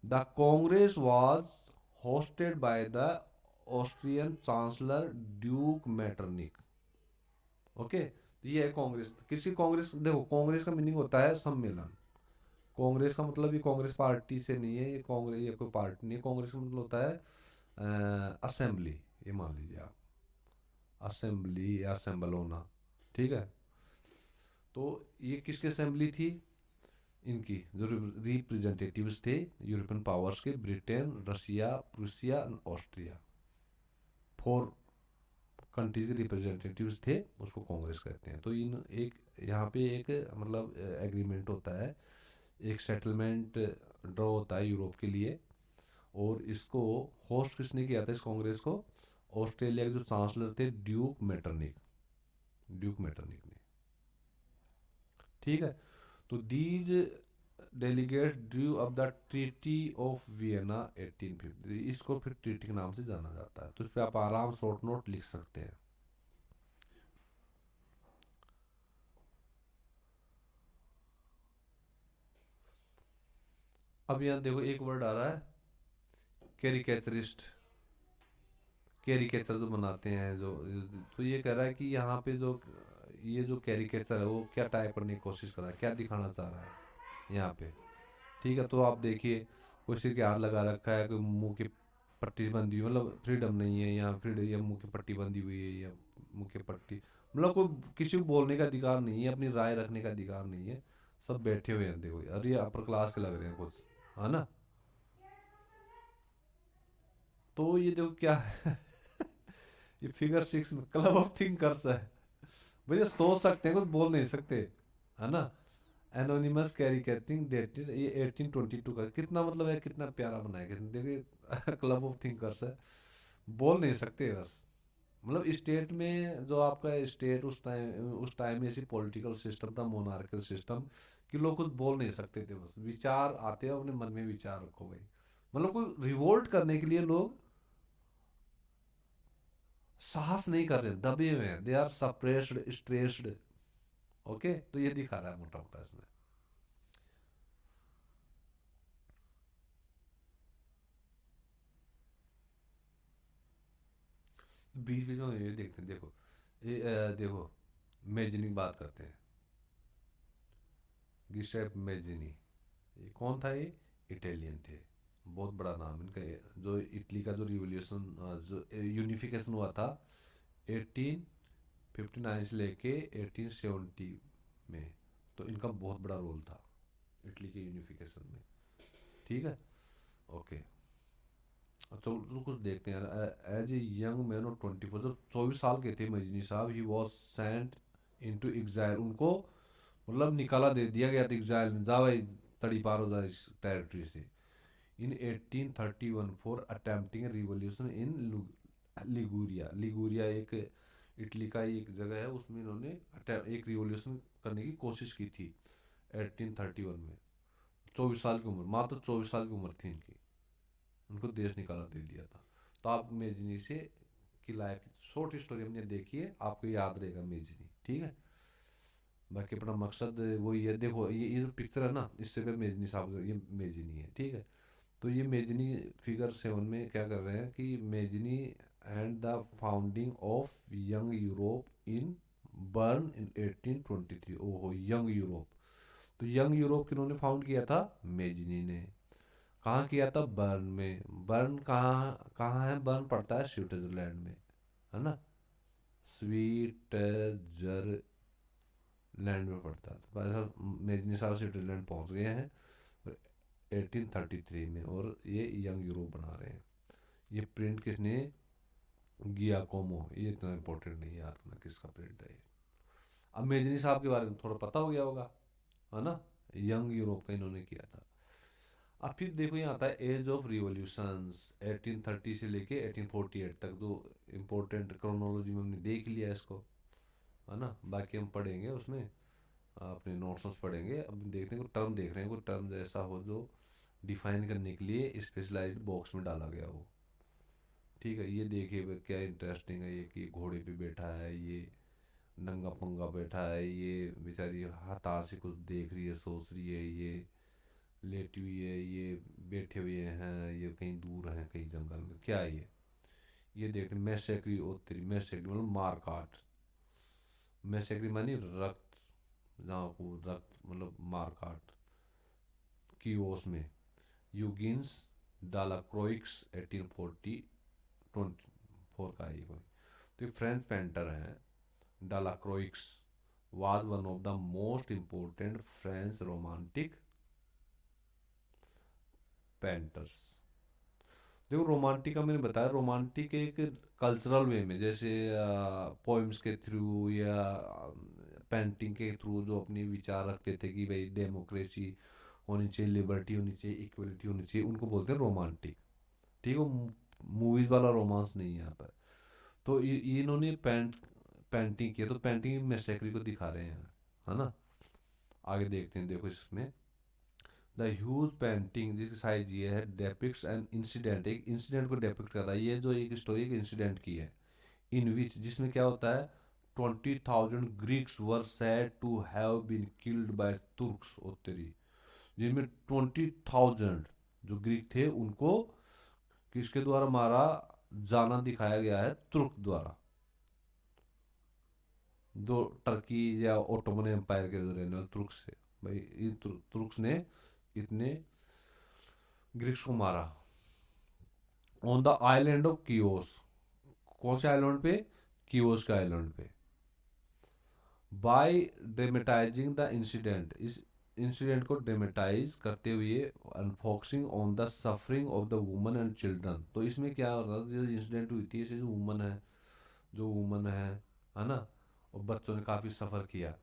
The Congress was hosted by the Austrian chancellor Duke Metternich. Okay तो ये है कांग्रेस। किसी कांग्रेस, देखो कांग्रेस का मीनिंग होता है सम्मेलन, कांग्रेस का मतलब ये कांग्रेस पार्टी से नहीं है, ये कांग्रेस ये कोई पार्टी नहीं है, कांग्रेस का मतलब होता है असेंबली, ये मान लीजिए आप, असेंबली या असेंबल होना, ठीक है। तो ये किसकी असेंबली थी, इनकी जो रिप्रेजेंटेटिव्स थे यूरोपियन पावर्स के, Britain, Russia, Prussia, Austria, 4 countries के रिप्रेजेंटेटिव्स थे, उसको कांग्रेस कहते हैं। तो इन एक यहाँ पे एक मतलब एग्रीमेंट होता है, एक सेटलमेंट ड्रॉ होता है यूरोप के लिए, और इसको होस्ट किसने किया था इस कांग्रेस को, ऑस्ट्रेलिया के जो चांसलर थे ड्यूक मेटरनिक ने, ठीक है। तो these delegates Drew up the treaty of Vienna 1850, इसको फिर ट्रीटी के नाम से जाना जाता है, तो इस पर आप आराम शॉर्ट नोट लिख सकते हैं। अब यहाँ देखो एक वर्ड आ रहा है कैरिकेचरिस्ट, कैरिकेचर जो बनाते हैं जो, तो ये कह रहा है कि यहाँ पे जो ये जो कैरिकेचर है वो क्या टाइप करने की कोशिश कर रहा है, क्या दिखाना चाह रहा है यहाँ पे, ठीक है। तो आप देखिए कोई सिर के हाथ लगा रखा है, कोई मुंह की पट्टी बंधी हुई, मतलब फ्रीडम नहीं है यहाँ, फ्रीडम या मुंह की पट्टी बंधी हुई है, या मुंह की पट्टी, मतलब कोई किसी को बोलने का अधिकार नहीं है, अपनी राय रखने का अधिकार नहीं है, सब बैठे हुए हैं, देखो अरे ये अपर क्लास के लग रहे हैं कुछ, है ना। तो ये देखो क्या है ये फिगर 6 में क्लब ऑफ थिंकर्स है, भैया सोच सकते हैं कुछ बोल नहीं सकते, है ना। एनोनिमस कैरिकेटिंग डेटेड, ये 1822 का, कितना मतलब है, कितना प्यारा बनाया किसने, देखिए क्लब ऑफ थिंकर्स है, बोल नहीं सकते बस, मतलब स्टेट में जो आपका स्टेट उस टाइम में ऐसी पॉलिटिकल सिस्टम था, मोनार्कल सिस्टम, कि लोग कुछ बोल नहीं सकते थे, बस विचार आते हैं, अपने मन में विचार रखो भाई, मतलब कोई रिवोल्ट करने के लिए लोग साहस नहीं कर रहे, दबे हुए हैं, they are suppressed stressed. Okay तो ये दिखा रहा है मोटा मोटा इसमें। बीच बीच में ये देखते हैं, देखो ये देखो मेजनी की बात करते हैं, गिसेप मेजनी, ये कौन था, ये इटालियन थे, बहुत बड़ा नाम इनका, जो इटली का जो रिवोल्यूशन जो यूनिफिकेशन हुआ था 1859 से लेके 1870 में, तो इनका बहुत बड़ा रोल था इटली के यूनिफिकेशन में, ठीक है। ओके तो कुछ देखते हैं, as a young man of 24, जब 24 साल के थे मजनी साहब, he was sent into exile, उनको मतलब निकाला दे दिया गया था एग्जाइल में, जा भाई तड़ी पार हो जाए इस टेरिटरी से। इन 1831 for attempting revolution in Liguria. Liguria एक इटली का ही एक जगह है, उसमें इन्होंने एक रिवॉल्यूशन करने की कोशिश की थी 1831 में। 24 साल की उम्र, मात्र 24 साल की उम्र थी इनकी, उनको देश निकाला दे दिया था। तो आप मेजनी से की लाइफ शॉर्ट स्टोरी हमने देखी है, आपको याद रहेगा मेजनी, ठीक है। बाकी अपना मकसद वही है, देखो ये जो पिक्चर है ना, इससे पे मेजनी साहब, ये मेजनी है, ठीक है। तो ये मेजनी फिगर 7 में क्या कर रहे हैं कि Mazzini and the founding of Young Europe in Berne in 1823। ओहो, यंग यूरोप। तो यंग यूरोप किन्होंने फाउंड किया था? मेजनी ने। कहाँ किया था? बर्न में। बर्न कहाँ कहाँ है? बर्न पड़ता है स्विट्जरलैंड में, है ना, स्विट्जरलैंड में पड़ता है। तो भाई साहब मेजनी साहब स्विट्जरलैंड पहुंच गए हैं 1833 में, और ये यंग यूरोप बना रहे हैं। ये प्रिंट किसने? गियाकोमो। ये इतना इंपॉर्टेंट नहीं याद रखना किसका प्रिंट है ये। अब मेजनी साहब के बारे में थोड़ा पता हो गया होगा, है ना, यंग यूरोप का इन्होंने किया था। अब फिर देखो यहाँ आता है एज ऑफ रिवॉल्यूशंस 1830 से लेके 1848 तक। तो इम्पोर्टेंट क्रोनोलॉजी में हमने देख लिया इसको, है ना। बाकी हम पढ़ेंगे उसमें, अपने नोट्स पढ़ेंगे। अब देखते हैं कोई टर्म देख रहे हैं, कोई टर्म जैसा हो जो डिफाइन करने के लिए स्पेशलाइज्ड बॉक्स में डाला गया हो, ठीक है। ये देखिए क्या इंटरेस्टिंग है, ये कि घोड़े पे बैठा है, ये नंगा पंगा बैठा है, ये बेचारी हताश से कुछ देख रही है, सोच रही है, ये लेटी हुई है, ये बैठे हुए हैं, ये कहीं दूर हैं, कहीं जंगल में, क्या है ये देख रहे मैसेक्री ओ तेरी, मैसेक्री मतलब मार काट। मैसेक्री मानी रक्त, जहाँ को रक्त मतलब मार काट। कीओस में यूगिन्स डालाक्रोइक्स 1840 24 का ही कोई। तो फ्रेंच पेंटर हैं डालाक्रोइक्स, was one of the most important French romantic painters. देखो रोमांटिक का मैंने बताया, रोमांटिक एक कल्चरल वे में, जैसे पोइम्स के थ्रू या पेंटिंग के थ्रू जो अपने विचार रखते थे कि भाई डेमोक्रेसी होनी चाहिए, लिबर्टी होनी चाहिए, इक्वलिटी होनी चाहिए, उनको बोलते हैं रोमांटिक, ठीक है। मूवीज वाला रोमांस नहीं है यहाँ पर। तो इन्होंने पेंटिंग किया, तो पेंटिंग मैसेक्री को दिखा रहे हैं, है ना। आगे देखते हैं, देखो इसमें द ह्यूज पेंटिंग जिसकी साइज ये है डेपिक्स एन इंसिडेंट, एक इंसिडेंट को डेपिक्ट कर रहा है। ये जो एक स्टोरी एक इंसिडेंट की है, इन विच जिसमें क्या होता है 20,000 Greeks were said to have been killed by Turks उत्तरी। जिनमें 20,000 जो ग्रीक थे उनको किसके द्वारा मारा जाना दिखाया गया है? तुर्क द्वारा, जो टर्की या ओटोमन एम्पायर के रहने वाले तुर्क से। भाई इन तुर्क्स ने इतने ग्रीक्स को मारा on the island of Chios. कौन से आइलैंड पे? कियोस के आइलैंड पे। बाय ड्रामेटाइजिंग द इंसिडेंट, इस इंसिडेंट को ड्रामेटाइज करते हुए and focusing on the suffering of the women and children. तो इसमें क्या हो रहा है, जो इंसिडेंट हुई थी, इसे जो वुमन है ना, और बच्चों ने काफ़ी सफ़र किया,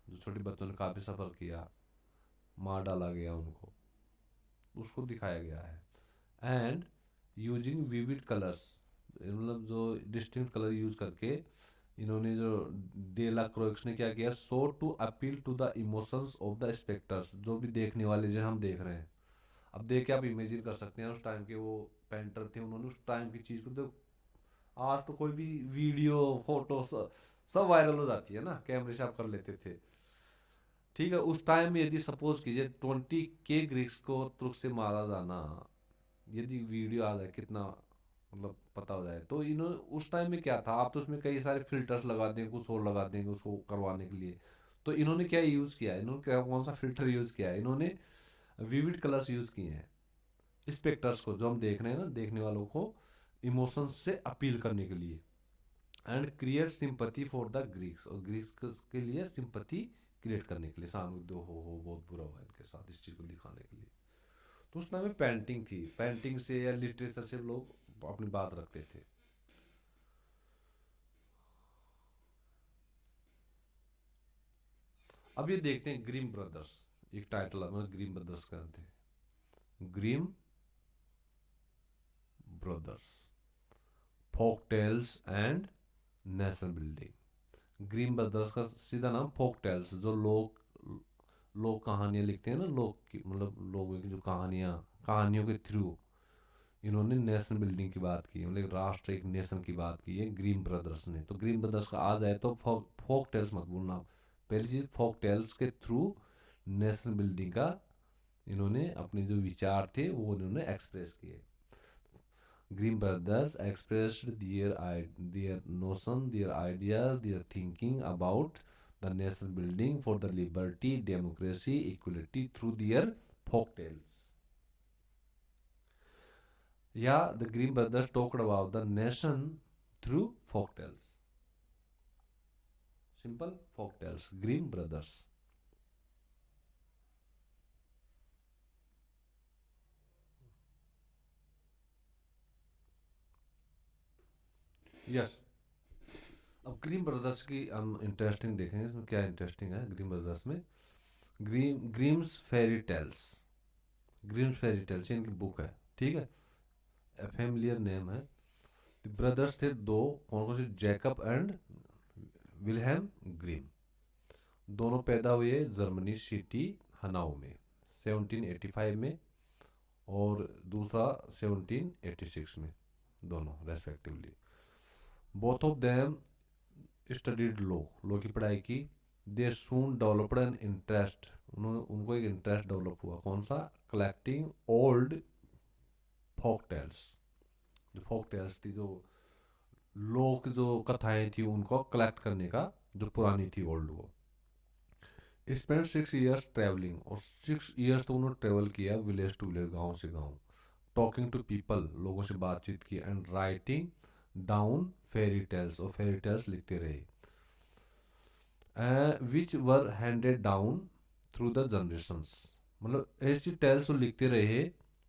जो छोटे बच्चों ने काफ़ी सफ़र किया, मार डाला गया उनको, उसको दिखाया गया है। एंड यूजिंग विविड कलर्स, मतलब जो डिस्टिंक्ट कलर यूज करके इन्होंने जो डेला क्रोक्स ने क्या किया, so to appeal to the emotions of the spectators, जो भी देखने वाले जो हम देख रहे हैं। अब देख के आप इमेजिन कर सकते हैं उस टाइम के वो पेंटर थे, उन्होंने उस टाइम की चीज को तो, आज तो कोई भी वीडियो फोटो सब वायरल हो जाती है ना, कैमरे से आप कर लेते थे, ठीक है। उस टाइम में यदि सपोज कीजिए 20 के ग्रीक्स को तुर्क से मारा जाना, यदि वीडियो आ जाए, कितना मतलब पता हो जाए, तो इन्होंने उस टाइम में क्या था, आप तो उसमें कई सारे फिल्टर्स लगा देंगे, कुछ और लगा देंगे उसको करवाने के लिए। तो इन्होंने क्या यूज किया है, इन्होंने क्या कौन सा फिल्टर यूज किया है, इन्होंने विविड कलर्स यूज किए हैं स्पेक्टर्स को, जो हम देख रहे हैं ना, देखने वालों को इमोशंस से अपील करने के लिए। And create sympathy for the Greeks, और ग्रीक्स के लिए सिंपथी क्रिएट करने के लिए, सहानुभूति हो बहुत बुरा हुआ इनके साथ, इस चीज को दिखाने के लिए। तो उस टाइम में पेंटिंग थी, पेंटिंग से या लिटरेचर से लोग अपनी बात रखते थे। अब ये देखते हैं ग्रीम ब्रदर्स, एक टाइटल है, ग्रीम ब्रदर्स का थे, Grimm brothers, folk tales and national building. Grimm brothers का सीधा नाम फोक टेल्स, जो लोग कहानियां लिखते हैं ना, लोग की मतलब लोगों की जो कहानियों के थ्रू इन्होंने नेशनल बिल्डिंग की बात की, मतलब राष्ट्र एक नेशन की बात की है ग्रीम ब्रदर्स ने। तो ग्रीम ब्रदर्स का आ जाए तो फोक टेल्स मत भूलना। पहली चीज, फोक टेल्स के थ्रू नेशनल बिल्डिंग का इन्होंने अपने जो विचार थे वो इन्होंने एक्सप्रेस किए। Grimm brothers expressed their notion, their ideas, their thinking about the nation building for the liberty, democracy, equality through their folk tales. Yeah, the Grimm brothers talked about the nation through folk tales. Simple folk tales. Grimm brothers. Yes. अब Grimm brothers की हम interesting देखेंगे, इसमें क्या interesting है Grimm brothers में। ग्रीम्स fairy tales, ग्रीम्स fairy tales इनकी book है, ठीक है, फैमिलियर नेम है। ब्रदर्स थे दो, कौन कौन से, जैकब एंड विल्हेम ग्रीम। दोनों पैदा हुए जर्मनी सिटी हनाउ में 1785 में, और दूसरा 1786 में, दोनों respectively. Both of them studied law की पढ़ाई की। दे सून डेवलप्ड एन इंटरेस्ट, उनको एक इंटरेस्ट डेवलप हुआ, कौन सा, कलेक्टिंग ओल्ड फोक टेल्स। जो फोक टेल्स थी, जो लोक जो कथाएं थी, उनको कलेक्ट करने का, जो पुरानी थी ओल्ड, वो। स्पेंड 6 years ट्रेवलिंग, और 6 years तो उन्होंने ट्रेवल किया विलेज टू विलेज, गांव से गांव। टॉकिंग टू पीपल, लोगों से बातचीत की। And writing down fairy tales, और फेरी टेल्स लिखते रहे, which were handed down through the generations. मतलब ऐसी टेल्स तो लिखते रहे,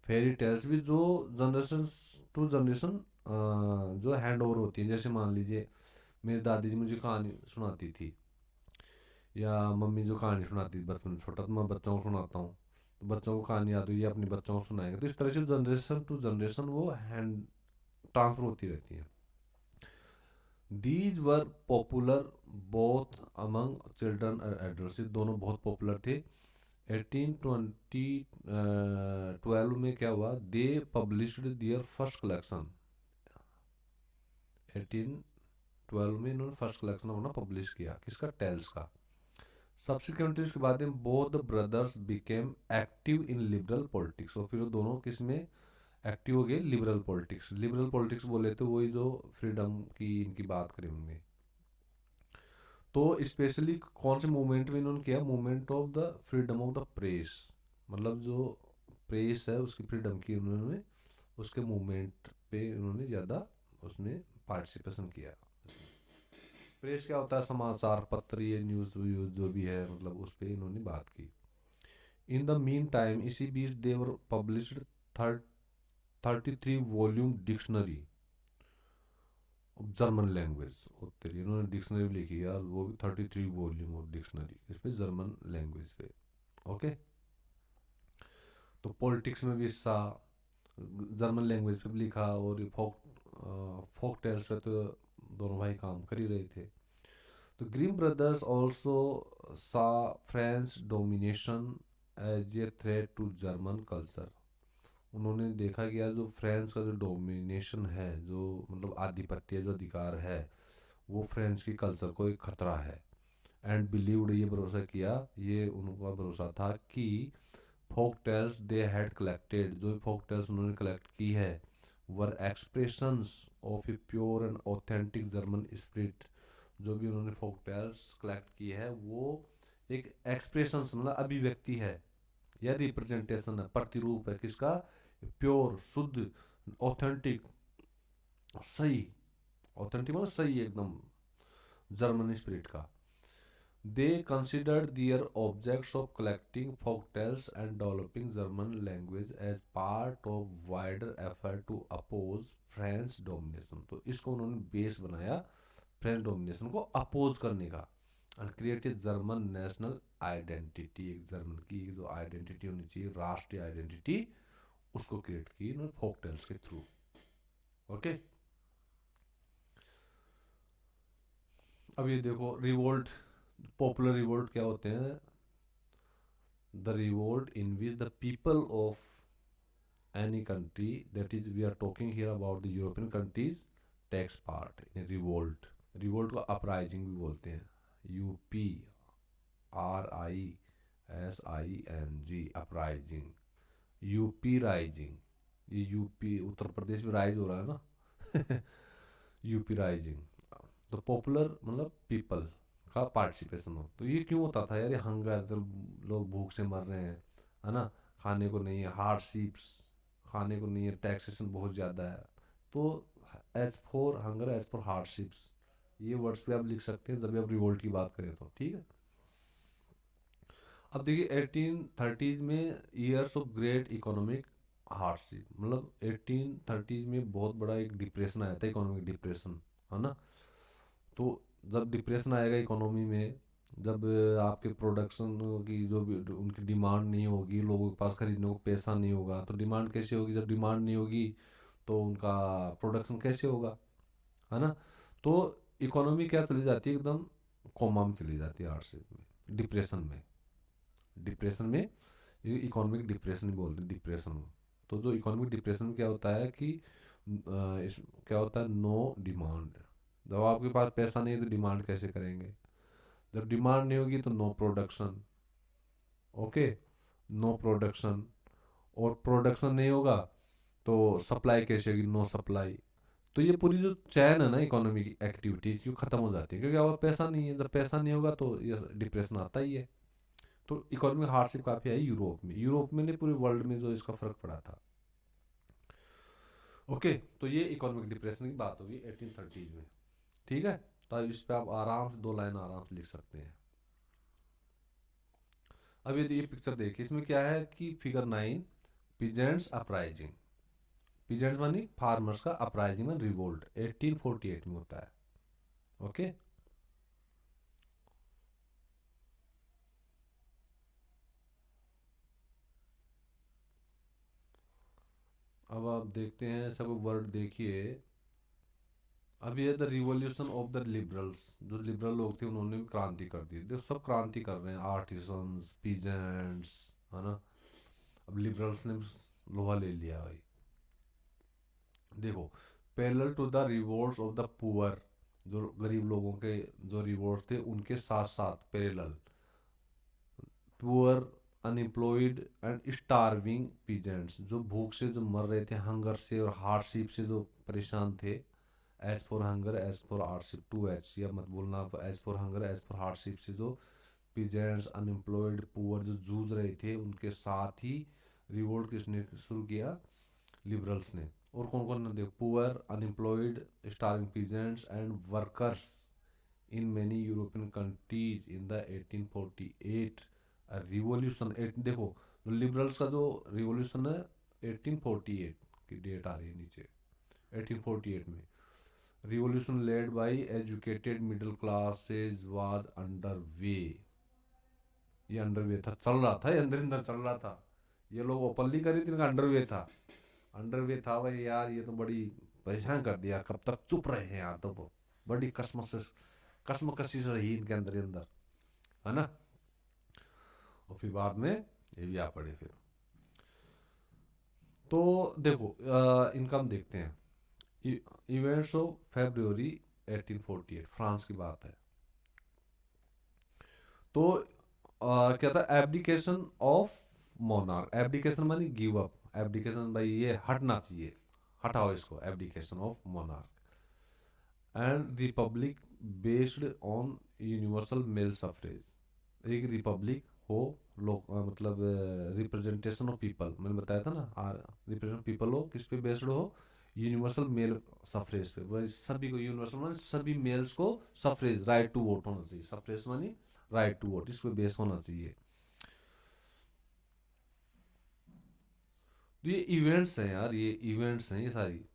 फेरी टेल्स भी, जो जनरेशन टू जनरेशन जो हैंड ओवर होती है। जैसे मान लीजिए मेरी दादी जी मुझे कहानी सुनाती थी, या मम्मी जो कहानी सुनाती थी बचपन में छोटा, तो मैं बच्चों को सुनाता हूँ, तो बच्चों को कहानी याद हुई, अपने बच्चों को सुनाएंगे। तो इस तरह से जनरेशन टू जनरेशन वो हैंड ट्रांसफर होती रहती है। These were popular both among children और एडल्ट, दोनों बहुत पॉपुलर थे। 1812 में क्या हुआ, दे पब्लिश्ड दियर फर्स्ट कलेक्शन। 1812 में इन्होंने फर्स्ट कलेक्शन अपना पब्लिश किया, किसका, टेल्स का। सब्सिक्वेंटली उसके बाद में both brothers became active in liberal politics, और फिर वो दोनों किस में एक्टिव हो गए, लिबरल पॉलिटिक्स। लिबरल पॉलिटिक्स बोले तो वही जो फ्रीडम की इनकी बात करें उनमें। तो स्पेशली कौन से मूवमेंट में इन्होंने किया, movement of the freedom of the press, मतलब जो प्रेस है उसकी फ्रीडम की उन्होंने, उसके मूवमेंट पे उन्होंने ज़्यादा उसमें पार्टिसिपेशन किया। प्रेस क्या होता है, समाचार पत्र, ये न्यूज़ व्यूज़ जो भी है, मतलब उस पर इन्होंने बात की। इन द मीन टाइम, इसी बीच they published 33 volume dictionary German language. तेरी इन्होंने डिक्शनरी भी लिखी यार, वो भी 33 वॉल्यूम ऑफ डिक्शनरी, इस पे जर्मन लैंग्वेज पे। ओके, तो पॉलिटिक्स में भी हिस्सा, जर्मन लैंग्वेज पे भी लिखा, और फोक टेल्स पे तो दोनों भाई काम कर ही रहे थे। तो Grimm brothers also saw French domination as a threat to German culture. उन्होंने देखा कि यार जो फ्रेंच का जो डोमिनेशन है, जो मतलब आधिपत्य, जो अधिकार है, वो फ्रेंच की कल्चर को एक खतरा है। एंड बिलीव्ड, ये भरोसा किया, ये उनका भरोसा था कि folk tales they had collected, जो फोक टेल्स उन्होंने कलेक्ट की है, were expressions of a pure and authentic German spirit. जो भी उन्होंने फोक टेल्स कलेक्ट की है, वो एक एक्सप्रेशन, मतलब अभिव्यक्ति है, या रिप्रेजेंटेशन है, प्रतिरूप है, किसका, प्योर, शुद्ध, ऑथेंटिक, सही। ऑथेंटिक मतलब सही एकदम, जर्मनी स्पिरिट का। They considered their objects of collecting folk tales and developing German language as part of wider effort to oppose French domination। तो इसको उन्होंने बेस बनाया फ्रेंच डोमिनेशन को अपोज करने का। And created German national identity, एक German की जो आइडेंटिटी होनी चाहिए, राष्ट्रीय आइडेंटिटी, उसको क्रिएट की इन्होंने फोक टेल्स के थ्रू। ओके। अब ये देखो रिवोल्ट, पॉपुलर रिवोल्ट क्या होते हैं? The revolt in which the people of any country, that is we are talking here about the European countries, takes part in revolt. Revolt को uprising भी बोलते हैं, UPRISING, अपराइजिंग, यूपी राइजिंग, ये UP Uttar Pradesh में rise हो रहा है ना यूपी राइजिंग। तो पॉपुलर मतलब पीपल का पार्टिसिपेशन हो। तो ये क्यों होता था यार? ये हंगर, तो लोग भूख से मर रहे हैं, है ना, खाने को नहीं है, हार्डशिप्स, खाने को नहीं है, टैक्सेशन बहुत ज़्यादा है। तो as for hunger, as for hardships, ये वर्ड्स पे आप लिख सकते हैं जब भी आप रिवोल्ट की बात करें तो, ठीक है। अब देखिए 1830s में years of great economic hardship, मतलब 1830s में बहुत बड़ा एक डिप्रेशन आया था, इकोनॉमिक डिप्रेशन, है ना। तो जब डिप्रेशन आएगा इकोनॉमी में, जब आपके प्रोडक्शन की जो भी उनकी डिमांड नहीं होगी, लोगों के पास खरीदने को पैसा नहीं होगा, तो डिमांड कैसे होगी? जब डिमांड नहीं होगी तो उनका प्रोडक्शन कैसे होगा, है ना। तो इकोनॉमी क्या चली जाती है? एकदम कोमा में चली जाती है, हार्डशिप में, डिप्रेशन में, ये इकोनॉमिक डिप्रेशन ही बोलते हैं, डिप्रेशन। तो जो इकोनॉमिक डिप्रेशन में क्या होता है कि क्या होता है? No demand. जब आपके पास पैसा नहीं है तो डिमांड कैसे करेंगे? जब डिमांड नहीं होगी तो no production, okay, no production, और प्रोडक्शन नहीं होगा तो सप्लाई कैसे होगी? No supply. तो ये पूरी जो चैन है ना इकोनॉमी की एक्टिविटीज, ये खत्म हो जाती है, क्योंकि अब पैसा नहीं है। जब पैसा नहीं होगा तो ये डिप्रेशन आता ही है। तो इकोनॉमिक हार्डशिप काफी आई यूरोप में, यूरोप में नहीं, पूरे वर्ल्ड में जो इसका फर्क पड़ा था। ओके, तो ये इकोनॉमिक डिप्रेशन की बात होगी 1830 में, ठीक है। तो अब इस पे आप आराम से 2 लाइन आराम से लिख सकते हैं। अब ये पिक्चर देखिए, इसमें क्या है कि फिगर 9, पीजेंट्स अपराइजिंग। पीजेंट्स मानी फार्मर्स का, अपराइजिंग में रिवोल्ट 1848 में होता है, ओके। अब आप देखते हैं, सब वर्ड देखिए। अब ये the revolution of the liberals, जो लिबरल लोग थे उन्होंने भी क्रांति कर दी। देखो सब क्रांति कर रहे हैं, आर्टिसंस, पीजेंट्स, है ना। अब लिबरल्स ने भी लोहा ले लिया भाई। देखो, parallel to the revolts of the poor, जो गरीब लोगों के जो रिवोल्ट थे उनके साथ साथ parallel, poor, unemployed and starving peasants, जो भूख से जो मर रहे थे, हंगर से और हार्डशिप से जो परेशान थे। As for hunger, as for hardship, 2H, या मत बोलना आप, as for hunger, as for hardship से जो पीजेंट्स, अनएम्प्लॉयड, पुअर जो जूझ रहे थे, उनके साथ ही रिवोल्ट किसने शुरू किया? लिबरल्स ने। और कौन कौन ने? देखो, poor, unemployed, starving peasants and workers in many European countries in the 1848 revolution. देखो, लिबरल्स का जो रिवॉल्यूशन है 1848 की डेट आ रही है नीचे, 1848 में revolution led by educated middle classes was under way. ये अंडर वे था, चल रहा था, ये अंदर अंदर चल रहा था। ये लोग ओपनली करी थी, इनका अंडर वे था, अंडर वे था भाई। यार ये तो बड़ी परेशान कर दिया, कब तक चुप रहे हैं यार, तो बड़ी कसमकसी से रही इनके अंदर ही अंदर, है ना। और फिर बाद में ये भी आ पड़े फिर। तो देखो, इनका हम देखते हैं, इवेंट्स ऑफ फेब्रुवरी 1848, फ्रांस की बात है। तो क्या था? Abdication of monarch. एब्डिकेशन मानी गिव अप, एब्डिकेशन भाई ये हटना चाहिए, हटाओ इसको, abdication of monarch. And republic based on universal male suffrage, एक रिपब्लिक हो, लोग मतलब रिप्रेजेंटेशन ऑफ पीपल, मैंने बताया था ना, रिप्रेजेंट पीपल हो, किस पे बेस्ड हो? यूनिवर्सल मेल सफरेज पे, वही सभी को, यूनिवर्सल माने सभी मेल्स को, सफरेज राइट टू वोट होना चाहिए, सफरेज मानी राइट टू वोट, इस पे बेस होना चाहिए। तो ये इवेंट्स हैं यार, ये इवेंट्स हैं, ये सारी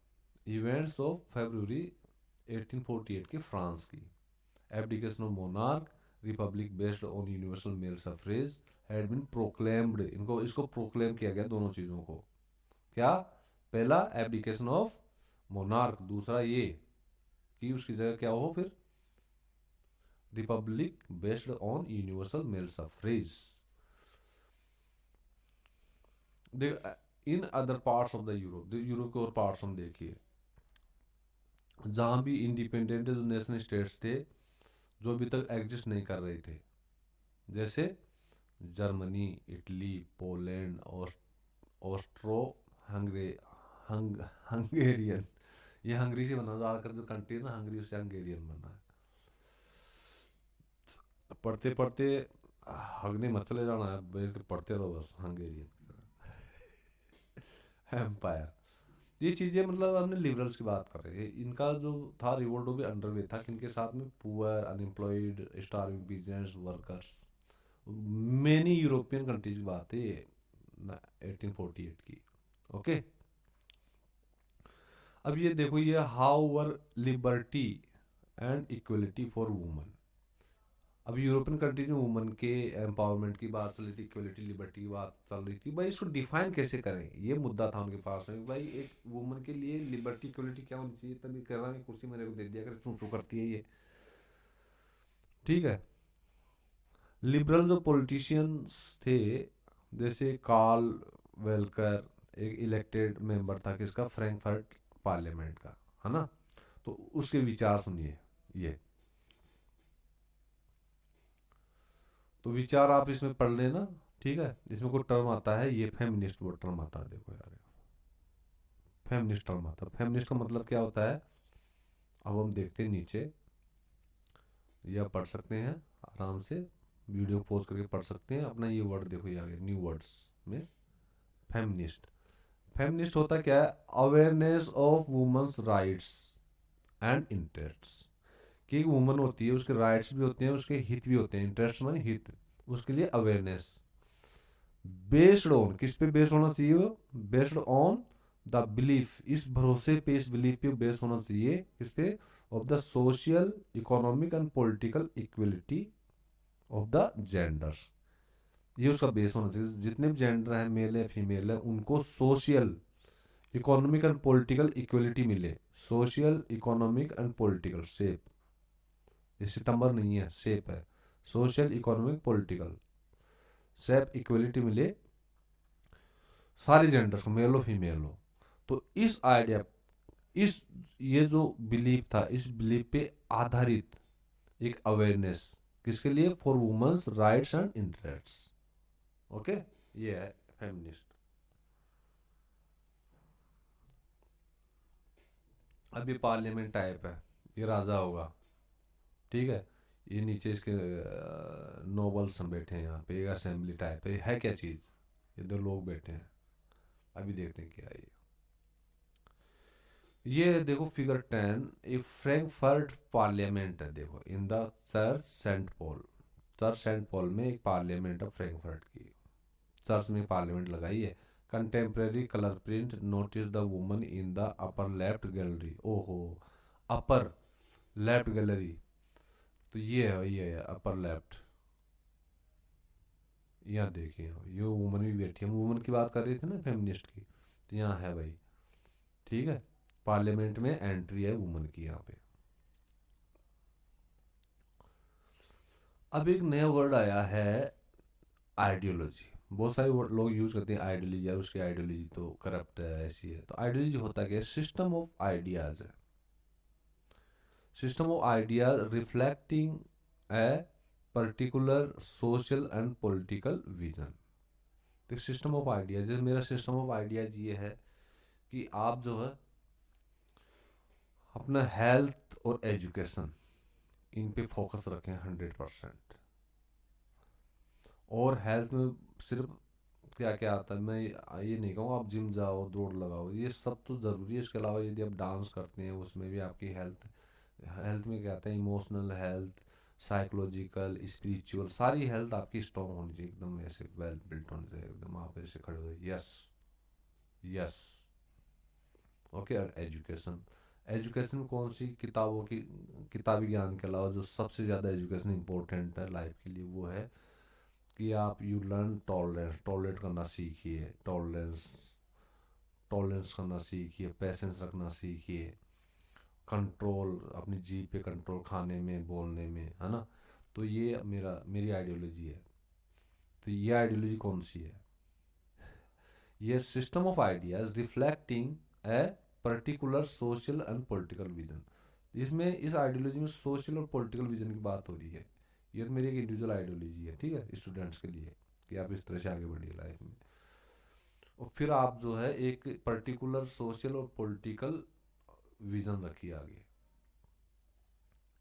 इवेंट्स ऑफ फरवरी 1848 की फ्रांस की। Abdication of monarch, republic based on universal male suffrage had been proclaimed. इनको इसको प्रोक्लेम किया गया, दोनों चीजों को। क्या? पहला एब्डिकेशन ऑफ मोनार्क, दूसरा ये कि उसकी जगह क्या हो फिर, republic based on universal male suffrage. In other parts of the Europe, Europe के और पार्ट्स हम देखिए जहां भी इंडिपेंडेंट जो नेशनल स्टेट्स थे जो अभी तक एग्जिस्ट नहीं कर रहे थे, जैसे Germany, Italy, Poland, Austro Hungary Hungarian, ये हंगरी से बना, ज्यादातर जो कंट्री है ना हंगरी से हंगेरियन बना है। पढ़ते पढ़ते हगने मत चले जाना है, पढ़ते रहो बस, हंगेरियन एम्पायर। ये चीजें मतलब हमने लिबरल्स की बात कर रहे हैं, इनका जो था रिवोल्ट भी अंडरवे था, किनके साथ में, poor, unemployed, starving business workers, many European countries की बात है ये 1848 की। ओके, अब ये देखो, ये how were liberty and equality for woman. अब यूरोपियन कंट्रीज में वुमन के एम्पावरमेंट की बात चल रही थी, इक्वलिटी लिबर्टी की बात चल रही थी, भाई इसको डिफाइन कैसे करें, ये मुद्दा था उनके पास में, भाई एक वुमन के लिए लिबर्टी इक्वलिटी क्या होनी चाहिए, तभी कह रहा है कुर्सी मेरे को दे दिया कर, चूं चूं करती है ये, ठीक है। लिबरल जो पॉलिटिशियंस थे, जैसे कार्ल वेलकर, एक इलेक्टेड मेंबर था किसका, फ्रैंकफर्ट पार्लियामेंट का, है ना, तो उसके विचार सुनिए ये, तो विचार आप इसमें पढ़ लेना, ठीक है। इसमें कोई टर्म आता है, ये फेमिनिस्ट वो टर्म आता है, देखो यार, फेमिनिस्ट टर्म आता है, फेमिनिस्ट का मतलब क्या होता है, अब हम देखते हैं नीचे, या पढ़ सकते हैं आराम से, वीडियो पॉज करके पढ़ सकते हैं अपना, ये वर्ड देखो ये आ गया न्यू वर्ड्स में, फेमिनिस्ट। फेमिनिस्ट होता क्या है, awareness of women's rights and interests, कि एक वुमन होती है, उसके राइट्स भी होते हैं, उसके हित भी होते हैं, इंटरेस्ट माने हित, उसके लिए अवेयरनेस, बेस्ड ऑन, किस पे बेस्ड होना चाहिए वो, बेस्ड ऑन द बिलीफ, इस भरोसे पे, इस बिलीफ पे बेस्ड होना चाहिए, किस पे, of the social economic and political equality of the genders, ये उसका बेस होना चाहिए, जितने भी जेंडर है, मेल है फीमेल है, उनको social economic and political equality मिले, social economic and political shape, ये सितंबर नहीं है, शेप है, social economic political shape equality मिले सारे जेंडर्स को, मेल हो फीमेल हो। तो इस आइडिया, इस ये जो बिलीफ था, इस बिलीफ पे आधारित एक अवेयरनेस, किसके लिए, for women's rights and interests. Okay, ये है फेमिनिस्ट। अब ये पार्लियामेंट टाइप है, ये राजा होगा, ठीक है, ये नीचे इसके नोबल्स बैठे हैं, यहाँ पे एक असेंबली टाइप है क्या चीज, ये दो लोग बैठे हैं, अभी देखते हैं क्या है ये देखो फिगर 10, एक फ्रैंकफर्ट पार्लियामेंट है, देखो in the church saint Paul, church saint Paul में एक पार्लियामेंट है फ्रैंकफर्ट की, चर्च में पार्लियामेंट लगाई है। Contemporary colour print, notice the woman in the upper left gallery, ओहो, अपर लेफ्ट गैलरी, तो ये है अपर लेफ्ट, यहाँ देखिए ये वुमन भी बैठी है, हम वुमन की बात कर रहे थे ना फेमिनिस्ट की, तो यहाँ है भाई, ठीक है, पार्लियामेंट में एंट्री है वुमन की यहाँ पे। अब एक नया वर्ड आया है, आइडियोलॉजी, बहुत सारे लोग यूज करते हैं आइडियोलॉजी, यार उसकी आइडियोलॉजी तो करप्ट है, ऐसी है, तो आइडियोलॉजी होता क्या है, सिस्टम ऑफ आइडियाज है, system of ideas reflecting a particular social and political vision. तो सिस्टम ऑफ आइडियाज, मेरा सिस्टम ऑफ आइडियाज ये है कि आप जो है अपना हेल्थ और एजुकेशन, इन पे फोकस रखें 100%, और हेल्थ में सिर्फ क्या क्या आता है, मैं ये नहीं कहूँगा आप जिम जाओ दौड़ लगाओ, ये सब तो ज़रूरी है, इसके अलावा यदि आप डांस करते हैं उसमें भी आपकी हेल्थ, हेल्थ में क्या आता है, इमोशनल हेल्थ, साइकोलॉजिकल, स्पिरिचुअल, सारी हेल्थ आपकी स्ट्रॉन्ग होनी चाहिए, एकदम ऐसे वेल बिल्ट होनी चाहिए, एकदम आप ऐसे खड़े हो, यस यस। ओके, और एजुकेशन, एजुकेशन कौन सी किताबों की, किताबी ज्ञान के अलावा जो सबसे ज़्यादा एजुकेशन इंपॉर्टेंट है लाइफ के लिए, वो है कि आप यू लर्न टॉलरेंस, टॉलरेट करना सीखिए, टॉलरेंस, टॉलरेंस करना सीखिए, पैसेंस रखना सीखिए, कंट्रोल, अपनी जीभ पे कंट्रोल, खाने में, बोलने में, है ना। तो ये मेरी आइडियोलॉजी है। तो ये आइडियोलॉजी कौन सी है? ये system of ideas reflecting a particular social and political vision. इसमें इस आइडियोलॉजी में सोशल और पॉलिटिकल विजन की बात हो रही है। ये तो मेरी एक इंडिविजुअल आइडियोलॉजी है, ठीक है, स्टूडेंट्स के लिए, कि आप इस तरह से आगे बढ़िए लाइफ में। और फिर आप जो है एक पर्टिकुलर सोशल और पॉलिटिकल विजन रखिए आगे।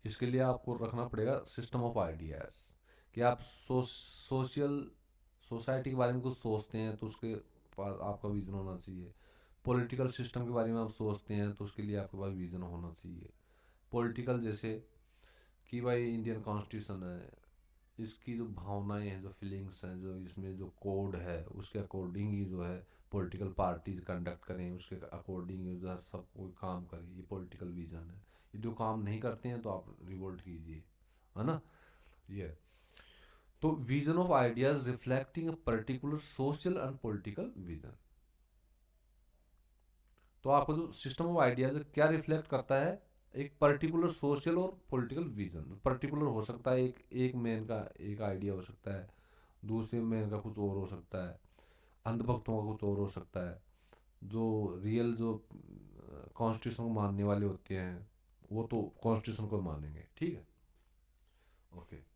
इसके लिए आपको रखना पड़ेगा सिस्टम ऑफ आइडियाज, कि आप सोशल सोसाइटी के बारे में कुछ सोचते हैं तो उसके पास आपका विजन होना चाहिए। पॉलिटिकल सिस्टम के बारे में आप सोचते हैं तो उसके लिए आपके पास विजन होना चाहिए। पॉलिटिकल जैसे कि भाई इंडियन कॉन्स्टिट्यूशन है, इसकी जो भावनाएं हैं, जो फीलिंग्स हैं, जो इसमें जो कोड है, उसके अकॉर्डिंग ही जो है पॉलिटिकल पार्टीज कंडक्ट करें, उसके अकॉर्डिंग उधर सब कोई काम करे, ये पॉलिटिकल विजन है। ये जो काम नहीं करते हैं तो आप रिवोल्ट कीजिए, है ना। ये तो vision of ideas reflecting a particular social and political vision. तो आपका जो सिस्टम ऑफ आइडियाज क्या रिफ्लेक्ट करता है? एक पर्टिकुलर सोशल और पॉलिटिकल विजन। पर्टिकुलर हो सकता है एक मैन का एक आइडिया हो सकता है, दूसरे मैन का कुछ और हो सकता है, अंधभक्तों का कुछ और हो सकता है। जो रियल जो कॉन्स्टिट्यूशन को मानने वाले होते हैं वो तो कॉन्स्टिट्यूशन को मानेंगे, ठीक है, ओके।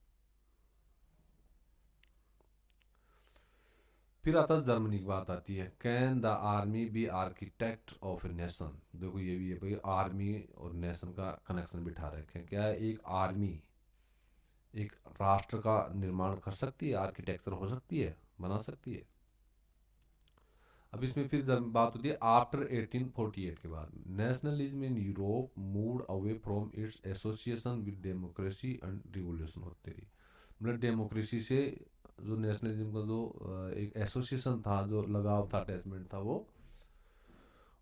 फिर आता है जर्मनी की बात आती है। Can the army be architect of a nation? देखो ये भी है भाई, आर्मी और नेशन का कनेक्शन बिठा रखे हैं। क्या है, एक आर्मी एक राष्ट्र का निर्माण कर सकती है, आर्किटेक्चर हो सकती है, बना सकती है। अब इसमें फिर बात होती है आफ्टर 1848 के बाद nationalism in Europe moved away from its association with democracy and revolution होती रही। मतलब डेमोक्रेसी से जो नेशनलिज्म का जो एक एसोसिएशन था, जो लगाव था, अटैचमेंट था, वो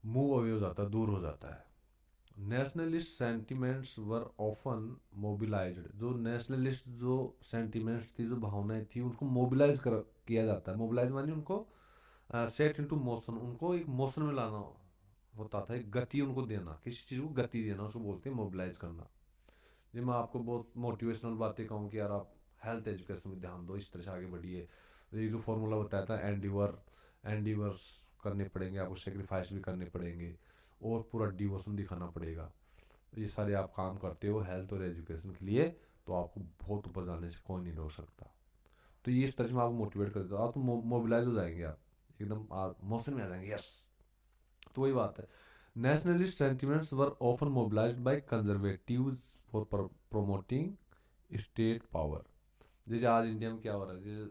मूव अवे हो जाता है, दूर हो जाता है। Nationalist sentiments were often mobilised. जो नेशनलिस्ट जो सेंटिमेंट्स थी, जो भावनाएं थी, उनको मोबिलाइज कर किया जाता है। मोबिलाइज मानी उनको सेट इनटू मोशन, उनको एक मोशन में लाना होता था, एक गति उनको देना, किसी चीज़ को गति देना, उसको बोलते हैं मोबिलाइज करना। ये मैं आपको बहुत मोटिवेशनल बातें कहूँ कि यार आप हेल्थ एजुकेशन में ध्यान दो, इस तरह से आगे बढ़िए। ये जो फॉर्मूला बताया था, एंडीवर्स करने पड़ेंगे, आपको सेक्रीफाइस भी करने पड़ेंगे और पूरा डिवोशन दिखाना पड़ेगा। ये सारे आप काम करते हो हेल्थ और एजुकेशन के लिए, तो आपको बहुत ऊपर जाने से कोई नहीं रोक सकता। तो ये इस तरह से मैं आपको मोटिवेट कर देता हूँ, आप तो मोबिलाइज हो जाएंगे, आप एकदम मोशन में आ जाएंगे, यस। तो वही बात है, nationalist sentiments were often mobilized by conservatives for promoting state power. जैसे आज इंडिया में क्या हो रहा है, जैसे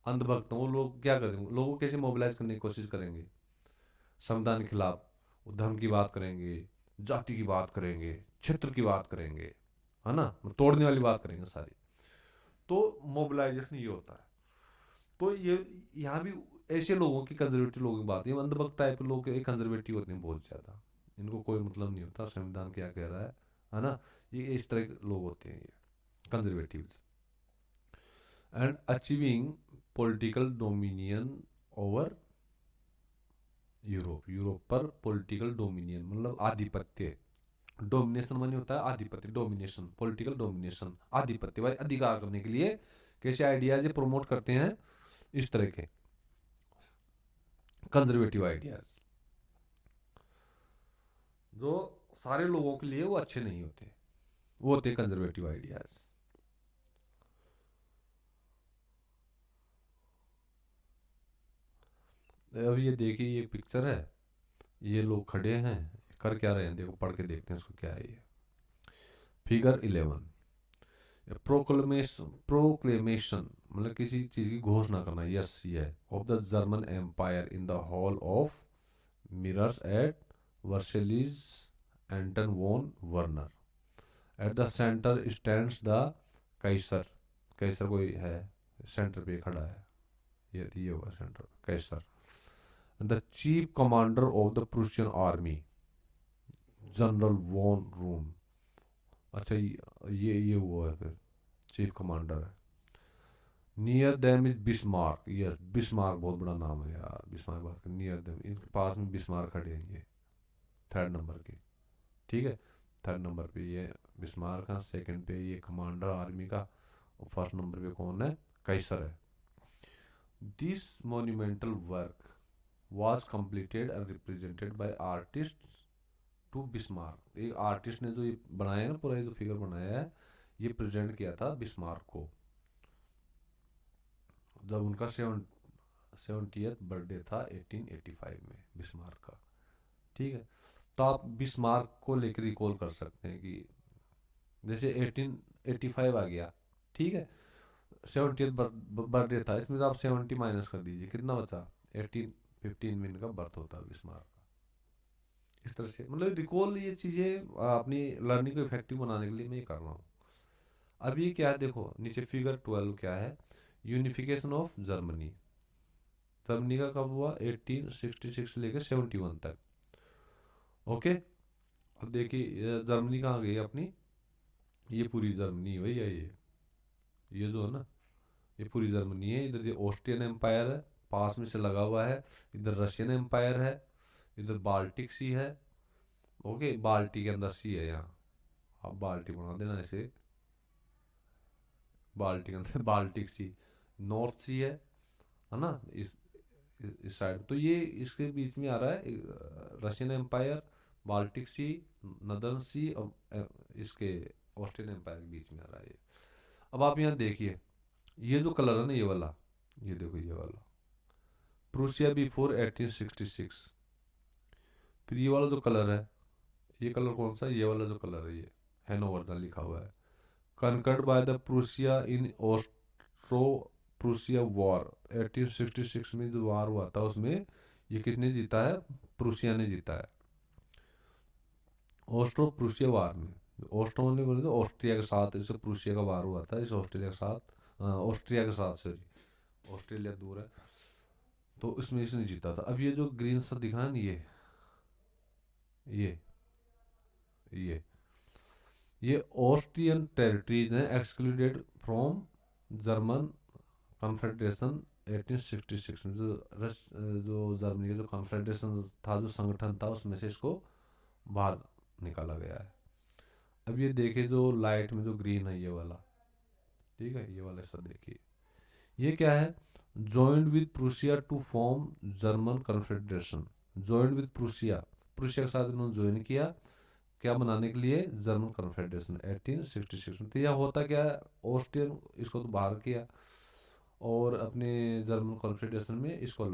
अंधभक्त वो लोग क्या करेंगे, लोगों को कैसे मोबिलाइज करने की कोशिश करेंगे? संविधान के खिलाफ, धर्म की बात करेंगे, जाति की बात करेंगे, क्षेत्र की बात करेंगे, है ना, तोड़ने वाली बात करेंगे सारी। तो मोबिलाइजेशन ये होता है। तो ये यहाँ भी ऐसे लोगों की, कंजर्वेटिव लोगों की बात है, अंधभक्त टाइप लोग कंजर्वेटिव होते हैं बहुत ज्यादा, इनको कोई मतलब नहीं होता संविधान क्या कह रहा है ना। ये इस तरह के लोग होते हैं, ये conservative. And achieving political dominion over Europe. Europe पर पॉलिटिकल डोमिनियन मतलब आधिपत्य। डोमिनेशन माने होता है आधिपत्य, डोमिनेशन, पॉलिटिकल डोमिनेशन, आधिपत्य, भाई अधिकार करने के लिए कैसे आइडियाज प्रमोट करते हैं, इस तरह के कंजर्वेटिव आइडियाज, जो सारे लोगों के लिए वो अच्छे नहीं होते, वो होते कंजर्वेटिव आइडियाज। अब ये देखिए, ये पिक्चर है, ये लोग खड़े हैं, कर क्या रहे हैं, देखो पढ़ के देखते हैं इसको क्या है ये। फिगर 11, प्रोक्लेमेशन मतलब किसी चीज की घोषणा करना, यस ये of the German Empire in the Hall of Mirrors at Versailles Anton von Werner. At the centre stands the Kaiser. Kaiser कोई है, सेंटर पे खड़ा है, ये होगा centre, Kaiser. The chief commander of the Prussian army General von Roon. अच्छा ये हुआ है फिर, चीफ कमांडर है। Near them is Bismarck, yes Bismarck बहुत बड़ा नाम है यार, बिस्मार्क बात कर, नियर देम इनके पास में बिस्मार्क खड़े हैं ये, थर्ड नंबर की, ठीक है। थर्ड नंबर पे ये बिस्मार्क है, सेकंड पे ये कमांडर आर्मी का, और फर्स्ट नंबर पे कौन है, कैसर है। This monumental work was completed and represented by artists to Bismarck, एक आर्टिस्ट ने जो ये बनाया है ना, पूरा ये जो फिगर बनाया है, ये प्रेजेंट किया था बिस्मार्क को जब उनका 70th बर्थडे था 1885 में बिस्मार्क का, ठीक है। तो आप बिस्मार्क को लेकर रिकॉल कर सकते हैं कि जैसे 1885 आ गया, ठीक है, 70th बर्थडे था, इसमें तो आप 70 माइनस कर दीजिए, कितना बचा, 1815 में इनका बर्थ होता है बिस्मार्क। इस तरह से मतलब रिकॉल, ये चीज़ें अपनी लर्निंग को इफेक्टिव बनाने के लिए मैं ये कर रहा हूँ। अब ये क्या है देखो नीचे फिगर 12 क्या है, यूनिफिकेशन ऑफ जर्मनी। जर्मनी का कब हुआ, 1866 से लेकर 71 तक, ओके। अब देखिए जर्मनी कहाँ गई अपनी, ये पूरी जर्मनी भैया, ये जो है ना, ये पूरी जर्मनी है। इधर ये ऑस्ट्रियन एम्पायर है, पास में से लगा हुआ है, इधर रशियन एम्पायर है, इधर बाल्टिक सी है, ओके, बाल्टी के अंदर सी है यहाँ, आप बाल्टी बना देना ऐसे, बाल्टी के अंदर बाल्टिक सी, नॉर्थ सी है ना, इस साइड। तो ये इसके बीच में आ रहा है रशियन एम्पायर, बाल्टिक सी, नदर्न सी, और इसके ऑस्ट्रियन एम्पायर के बीच में आ रहा है ये। अब आप यहाँ देखिए, ये जो कलर है ना, ये वाला, ये देखो ये वाला, प्रूसिया बिफोर 1866। फिर ये वाला जो कलर है, ये कलर कौन सा, ये वाला जो कलर है, ये हैनोवर जहाँ लिखा हुआ है, conquered by the Prussia in Austro Prussia war, 1866 में जो वार हुआ था उसमें ये किसने जीता है, प्रूसिया ने जीता है, ऑस्ट्रो प्रूसिया वार में। ऑस्ट्रो ने बोले तो ऑस्ट्रिया के साथ, इसे प्रूसिया का वार हुआ था इस ऑस्ट्रेलिया के साथ, ऑस्ट्रिया के साथ, सॉरी ऑस्ट्रेलिया दूर है, तो इसमें इसने जीता था। अब ये जो ग्रीन सा दिख रहा है ना, ये ये ये ऑस्ट्रियन टेरिटरीज हैं एक्सक्लूडेड फ्रॉम जर्मन कॉन्फेडरेशन 1866 में, जो जर्मनी का जो कॉन्फेडरेशन था, जो संगठन था, उसमें से इसको बाहर निकाला गया है। अब ये देखिए जो लाइट में जो ग्रीन है ये वाला, ठीक है, ये वाला ऐसा देखिए, ये क्या है, joined with Prussia to form German confederation, joined with Prussia, Prussia के साथ इन्होंने ज्वाइन किया, क्या बनाने के लिए, जर्मन कॉन्फेडरेशन 1866 में। तो यह होता क्या है, ऑस्ट्रियन इसको तो बाहर किया, और अपने जर्मन कॉन्फेडरेशन में इसको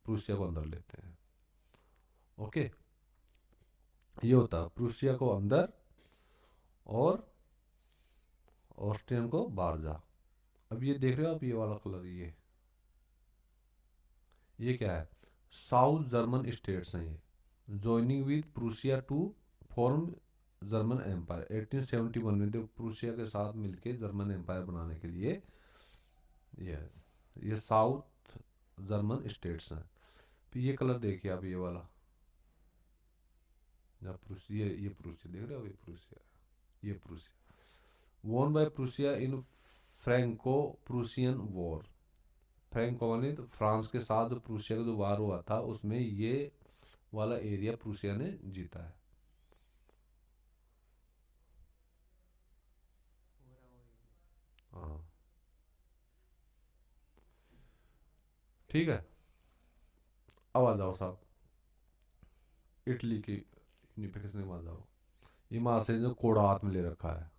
प्रूसिया को अंदर लेते हैं, ओके। ये होता है प्रूसिया को अंदर और ऑस्ट्रियन को बाहर जा। अब ये देख रहे हो आप, ये वाला कलर, ये क्या है, साउथ जर्मन स्टेट्स हैं ये, joining with Prussia to form German empire 1871 में, तो प्रूसिया के साथ मिलके जर्मन एम्पायर बनाने के लिए ये साउथ जर्मन स्टेट्स हैं। तो ये कलर देखिए आप, ये वाला, प्रूसिया, ये प्रूसिया देख रहे हो, ये प्रूसिया, ये Prussia won by Prussia in Franco Prussian war, Franco माने तो फ्रांस के साथ जो प्रूसिया का जो वार हुआ था, उसमें ये वाला एरिया प्रूसिया ने जीता है। हाँ, ठीक है। अब आ जाओ साहब, इटली की यूनिफिकेशन में आ जाओ। ये माँ से जो कोड़ा हाथ में ले रखा है,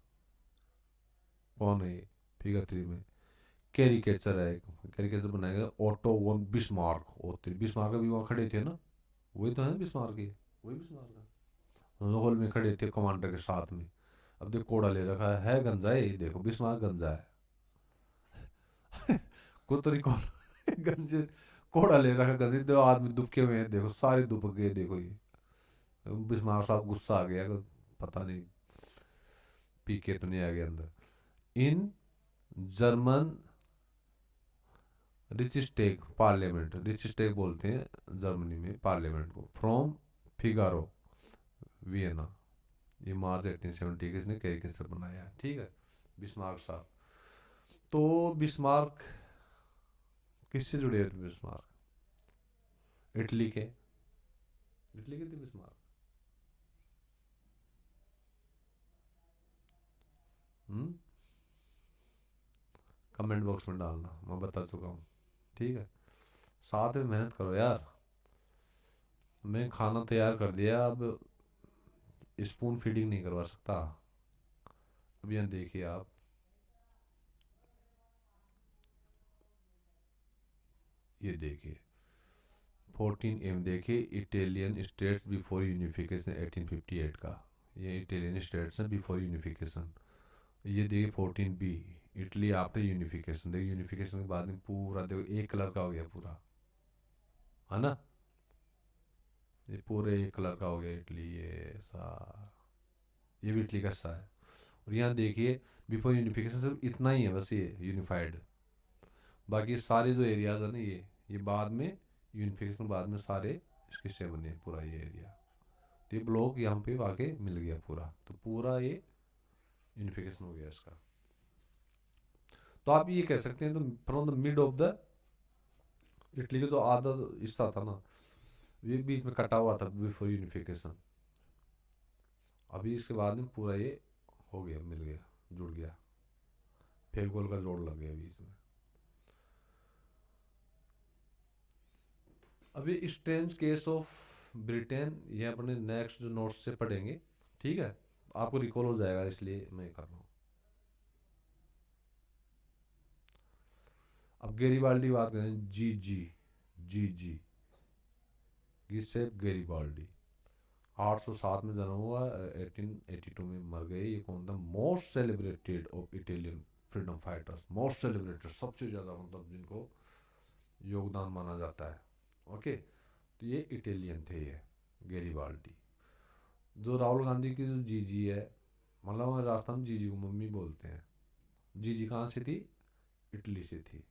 कौन है ये, फिगर 3 में कैरिकेचर है, कैरिकेचर बनाया गया ऑटो वन बिस्मार्क, होते बिस्मार्क भी वहाँ खड़े थे ना, वही तो है बिस्मार्क, ये वही बिस्मार्क है, हॉल में खड़े थे कमांडर के साथ में। अब देखो कोड़ा ले रखा है गंजा है, ये देखो बिस्मार्क गंजा है को तो रिकॉल गंजे, कोड़ा ले रखा गंजे, दो आदमी दुबके हुए हैं, देखो सारे दुबक गए, देखो ये बिस्मार्क साहब गुस्सा आ गया, पता नहीं पी के तो नहीं आ गया अंदर। इन जर्मन रिचस्टेग पार्लियामेंट, रिचस्टेग बोलते हैं जर्मनी में पार्लियामेंट को, फ्रॉम फिगारो वियना, ये मार्च 1870 के इसने कैरिकेचर बनाया है, ठीक है, बिस्मार्क साहब। तो बिस्मार्क किससे जुड़े हैं बिस्मार्क? इटली के थे बिस्मार्क। कमेंट बॉक्स में डालना, मैं बता चुका हूँ। ठीक है, साथ में मेहनत करो यार। मैं खाना तैयार कर दिया, अब स्पून फीडिंग नहीं करवा सकता। अब यहाँ देखिए आप, ये देखिए 14 देखिए, इटालियन स्टेट्स बिफोर यूनिफिकेशन 1858 का, ये इटालियन स्टेट्स है बिफोर यूनिफिकेशन। ये देखिए 14 इटली आफ्टर यूनिफिकेशन। देखिए यूनिफिकेशन के बाद में पूरा देखो एक कलर का हो गया पूरा, है ना, ये पूरे एक कलर का हो गया इटली। ये सा, ये भी इटली का हिस्सा है। और यहाँ देखिए बिफोर यूनिफिकेशन सिर्फ इतना ही है बस, ये यूनिफाइड। बाकी सारे जो एरियाज है ना, ये बाद में यूनिफिकेशन बाद में सारे इसके हिस्से बने पूरा ये एरिया। तो ये ब्लॉक यहाँ पे आके मिल गया पूरा, तो पूरा ये यूनिफिकेशन हो गया इसका। तो आप ये कह सकते हैं, तो from the mid of the Italy का जो आधा हिस्सा था ना, ये बीच में कटा हुआ था बिफोर यूनिफिकेशन। अभी इसके बाद में पूरा ये हो गया, मिल गया, जुड़ गया, फेविकोल का जोड़ लग गया बीच में। अभी स्ट्रेंज केस ऑफ ब्रिटेन, ये अपने नेक्स्ट जो नोट्स से पढ़ेंगे। ठीक है, आपको रिकॉल हो जाएगा, इसलिए मैं कर रहा हूँ। अब गेरिबाल्डी बात करें, जी गिसेप गेरिबाल्डी 807 में जन्म हुआ, 1882 में मर गए। ये कौन था? Most celebrated of Italian freedom fighters, most celebrated, सबसे ज्यादा मतलब जिनको योगदान माना जाता है। ओके, तो ये इटालियन थे, ये गेरिबाल्डी। जो राहुल गांधी की जो जीजी है, मतलब हमारे राजस्थान में जीजी को मम्मी बोलते हैं। जीजी कहाँ से थी? इटली से थी।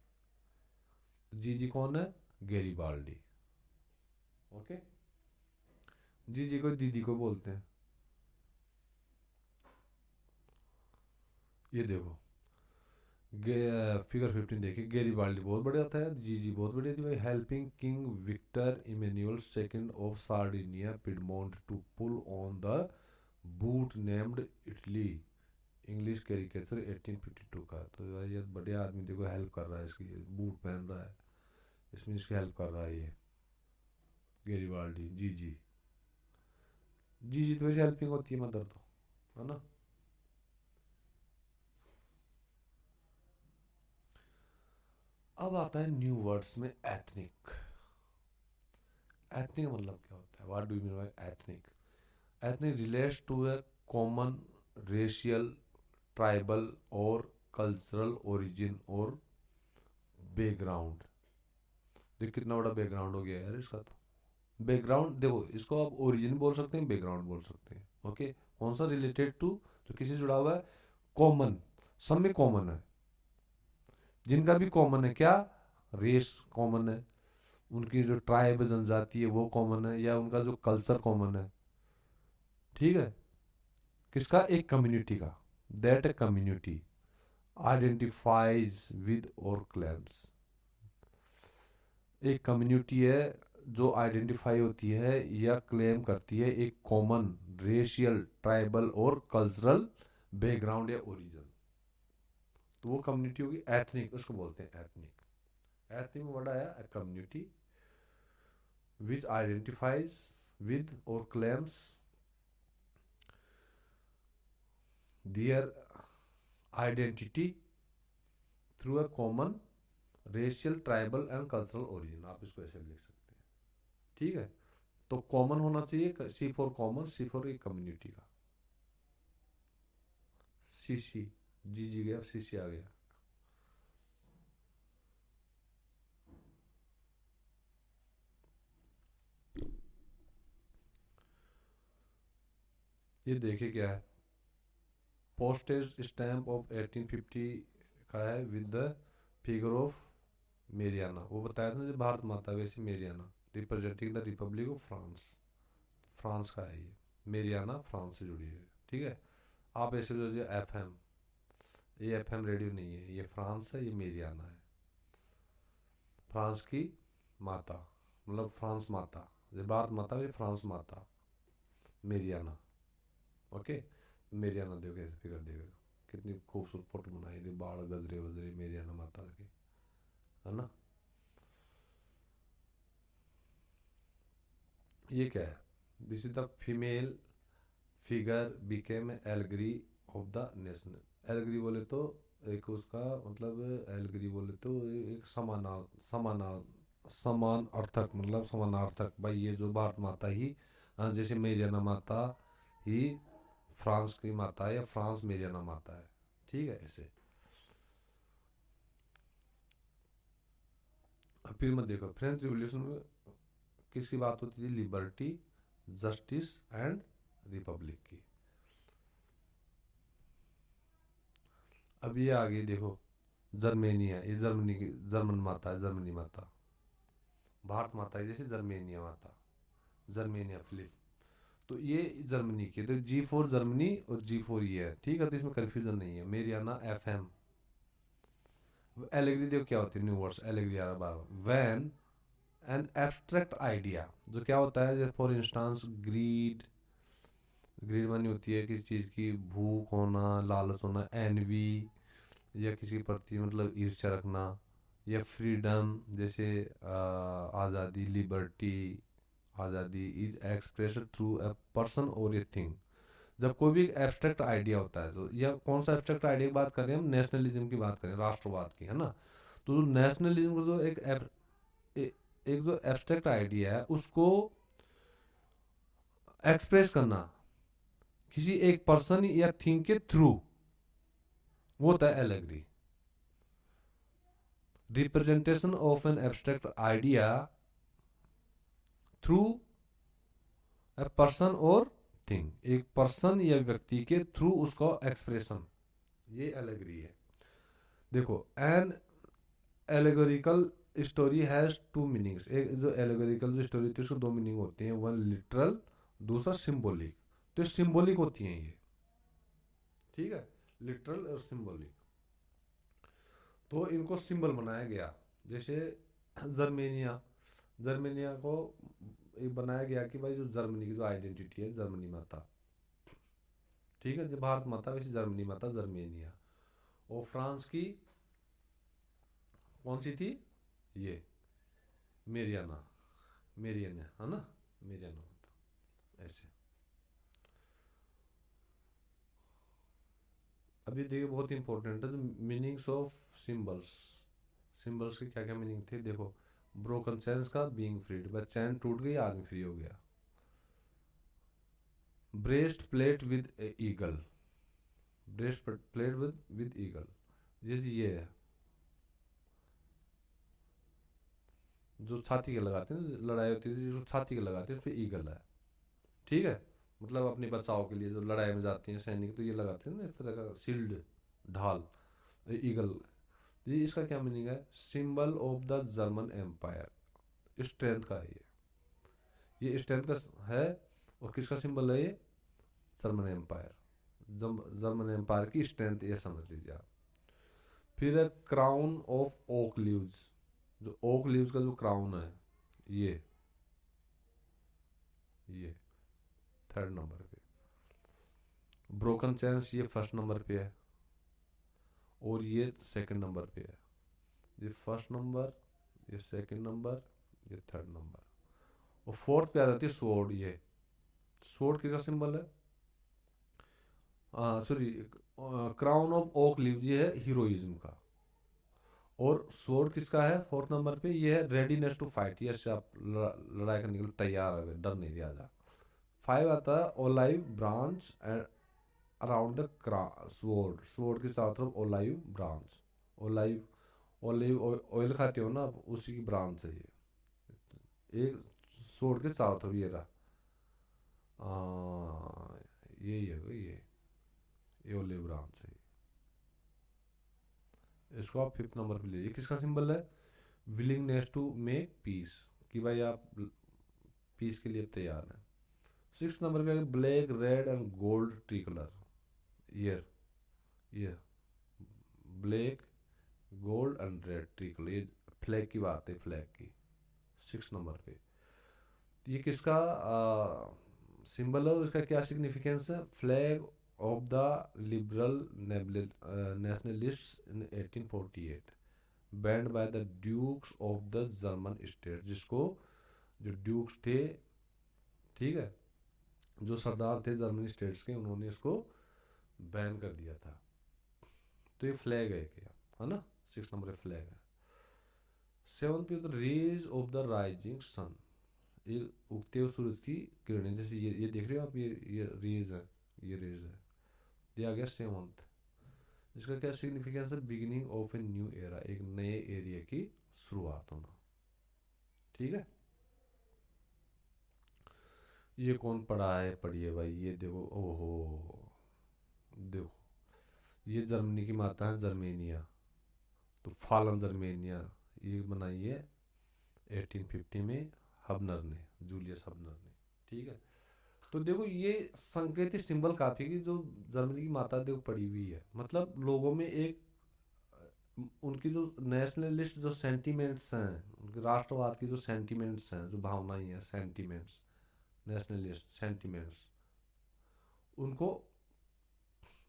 जीजी कौन है? गेरिबाल्डी। ओके, जीजी को दीदी को बोलते हैं। ये देखो फिगर 15 देखिए, गेरिबाल्डी बहुत बढ़िया था, जीजी बहुत बढ़िया थी भाई। Helping king Victor Emmanuel second of Sardinia Piedmont to pull on the boot named Italy, English caricature 1852 का। तो यार ये बढ़िया आदमी देखो, हेल्प कर रहा है, इसकी बूट पहन रहा है, इसमें इसकी हेल्प कर रहा है ये गेरिबाल्डी। जी तो वैसे हेल्पिंग होती है मदर, तो है ना। अब आता है न्यू वर्ड्स में एथनिक। एथनिक मतलब क्या होता है? What do you mean by ethnic? Ethnic relates to a common racial, tribal और कल्चरल ओरिजिन और बैकग्राउंड। देख कितना बड़ा बैकग्राउंड हो गया यार इसका। तो बैकग्राउंड देखो, इसको आप ओरिजिन बोल सकते हैं, बैकग्राउंड बोल सकते हैं। ओके, कौन सा? रिलेटेड टू, जो किसी से जुड़ा हुआ है, कॉमन, सब में कॉमन है, जिनका भी कॉमन है। क्या? रेस कॉमन है, उनकी जो ट्राइब जनजाति है वो कॉमन है, या उनका जो कल्चर कॉमन है। ठीक है, किसका? एक कम्युनिटी का। That a community identifies with और क्लेम्स। एक कम्युनिटी है जो आइडेंटिफाई होती है या क्लेम करती है एक कॉमन रेशियल, ट्राइबल और कल्चरल बैकग्राउंड या ओरिजिन, तो वो कम्युनिटी होगी एथनिक, उसको बोलते हैं एथनिक। एथनिक वर्ड आया a community which identifies with और claims their identity through a common racial, tribal and cultural origin. आप इसको ऐसे लिख सकते हैं। ठीक है, तो कॉमन होना चाहिए, सी फॉर कॉमन, सी फॉर एक कम्युनिटी का। सी जी गया, सी आ गया। ये देखिए क्या है, पोस्टेज स्टैम्प ऑफ 1850 का है with the figure of Mariana. वो बताया था ना, जो भारत माता, वैसे Mariana representing the Republic of France. France का है ये, मेरियाना फ्रांस से जुड़ी है। ठीक है, आप ऐसे जो FM, ये FM रेडियो नहीं है, ये फ्रांस है, ये मेरियाना है। फ्रांस की माता, मतलब फ्रांस माता, ये भारत माता ये फ्रांस माता मेरियाना। ओके, मेरियाना देखो कैसे फिगर देखो, कितनी खूबसूरत फोटो बनाई थी, बाल गजरे वजरे मेरियाना माता के, है ना। ये क्या है, this is the female figure became allegory of the national. Allegory बोले तो एक उसका मतलब, एलग्री बोले तो एक समान अर्थक, मतलब समानार्थक भाई, ये जो भारत माता ही जैसे मेरियाना माता ही फ्रांस की माता है या फ्रांस मेरियाना माता है, ठीक है ऐसे। अब फिर मत देखो, फ्रेंच रिवॉल्यूशन में किसकी बात होती थी, लिबर्टी, जस्टिस एंड रिपब्लिक की। अब ये आ गई देखो, जर्मेनिया, ये जर्मनी की जर्मन माता है, जर्मनी माता। भारत माता है जैसे जर्मेनिया माता, जर्मेनिया फिलिप। तो ये जर्मनी की, तो G4 जर्मनी और G4 ये है, ठीक है, तो इसमें कंफ्यूजन नहीं है। Mariana FM। एलेग्री देखो क्या होती है, न्यू वर्ड्स एलेग्री आ रहा बार, वैन एन एब्स्ट्रैक्ट आइडिया, जो क्या होता है, फॉर इंस्टांस ग्रीड। ग्रीड मानी होती है किसी चीज की भूख होना, लालच होना, एनवी, या किसी के प्रति मतलब ईर्ष्या रखना, या फ्रीडम जैसे आज़ादी, लिबर्टी, आज़ादी is expressed through a person और ए थिंग। जब कोई भी एब्स्ट्रैक्ट आइडिया होता है, तो यह कौन सा एब्स्ट्रैक्ट आइडिया की बात कर रहे हैं हम, नेशनलिज्म की बात करें, राष्ट्रवाद की, है ना। तो नेशनलिज्म का जो एक जो एब्स्ट्रैक्ट आइडिया है उसको एक्सप्रेस करना किसी एक पर्सन या थिंग के थ्रू, वो होता है allegory. Representation of an abstract idea through a person और थिंग, एक पर्सन या व्यक्ति के थ्रू उसका एक्सप्रेशन, ये एलेगरी है। देखो, an allegorical story has two meanings. एक जो एलेगोरिकल जो स्टोरी होती है उसको दो मीनिंग होते हैं, वन लिटरल, दूसरा सिंबॉलिक। तो सिंबॉलिक होती हैं ये, ठीक है, लिटरल और सिंबॉलिक। तो इनको सिंबल बनाया गया, जैसे जर्मेनिया, जर्मेनिया को एक बनाया गया कि भाई जो जर्मनी की जो आइडेंटिटी है, जर्मनी माता, ठीक है, जो भारत माता वैसे जर्मनी माता जर्मेनिया। और फ्रांस की कौन सी थी, ये मेरियाना, मेरियाना है ना, मेरियाना माता ऐसे। अभी देखिए बहुत इंपॉर्टेंट है, मीनिंग्स ऑफ सिंबल्स। सिंबल्स के क्या क्या मीनिंग थे देखो, ब्रोकन चैन्स का बीइंग फ्रीड, बस चैन टूट गई आदमी फ्री हो गया। Breast plate with eagle, breast plate with eagle, जैसे ये है जो छाती के लगाते हैं, लड़ाई होती है जो छाती के लगाते हैं उस पर ईगल है, ठीक है, मतलब अपने बचाव के लिए जो लड़ाई में जाते हैं सैनिक, तो ये लगाते हैं ना इस तरह का शील्ड, ढाल, ईगल। ये इसका क्या मीनिंग है, symbol of the German empire, strength का है ये स्ट्रेंथ का है। और किसका सिंबल है ये, जर्मन एम्पायर, जर्मन एम्पायर की स्ट्रेंथ, ये समझ लीजिए आप। फिर है क्राउन ऑफ ओक लीव्स, जो ओक लीव्स का जो क्राउन है, ये ये थर्ड नंबर पे। ब्रोकन चैंस ये फर्स्ट नंबर पे है, और ये सेकंड नंबर पे है। ये फर्स्ट नंबर, ये सेकंड नंबर, ये थर्ड नंबर। और फोर्थ पे आ जाती है स्वॉर्ड, ये स्वॉर्ड किसका सिंबल है, sorry, crown of oak leave ये है हीरोइज्म का। और स्वॉर्ड किसका है फोर्थ नंबर पे, ये है रेडीनेस टू फाइट, ये आप लड़ाई करने के लिए तैयार है, डर नहीं दिया जा। फाइव आता है olive branch and around the sword, sword के चारों तरफ olive branch, olive, olive oil खाते हो ना आप, उसी की ब्रांच है ये, एक स्वॉर्ड के चारों तरफ ये रहा, यही है भाई, ये ओलिव ब्रांच है। इसको आप फिफ्थ नंबर पे लीजिए, किसका सिंबल है, विलिंगनेस टू मेक पीस, कि भाई आप पीस के लिए तैयार हैं। सिक्स नंबर पे black red and gold tricolour, yeah, ये black gold and red tricolour, ये फ्लैग की बात है, फ्लैग की 6 नंबर पे। ये किसका सिंबल है, उसका क्या सिग्निफिकेंस है? Flag of the liberal nationalist in 1848 banned by the dukes of the German state, जिसको जो ड्यूक्स थे, ठीक है, जो सरदार थे जर्मनी स्टेट्स के, उन्होंने इसको बैन कर दिया था। तो ये फ्लैग है क्या, है ना, 6 नंबर फ्लैग है। 7 पे rays of the rising sun, ये उगते हुए सूरज की किरणें, जैसे ये देख रहे हो आप, ये रेज है, ये रेज है, ये आ गया 7th। इसका क्या सिग्निफिकेंस है? Beginning of a new era, एक नए एरिया की शुरुआत होना, ठीक है। ये कौन पढ़ा है, पढ़िए भाई, ये देखो, ओहो, देखो ये जर्मनी की माता है जर्मेनिया, तो फालन जर्मेनिया, ये बनाई है 1850 में हबनर ने, जूलियस हबनर ने, ठीक है। तो देखो ये संकेतिक सिंबल काफी कि जो जर्मनी की माता देखो पड़ी हुई है, मतलब लोगों में एक उनकी जो नेशनलिस्ट जो सेंटिमेंट्स हैं, उनके राष्ट्रवाद की जो सेंटिमेंट्स हैं, जो भावनाएं हैं, सेंटिमेंट्स, नेशनलिस्ट सेंटिमेंट्स, उनको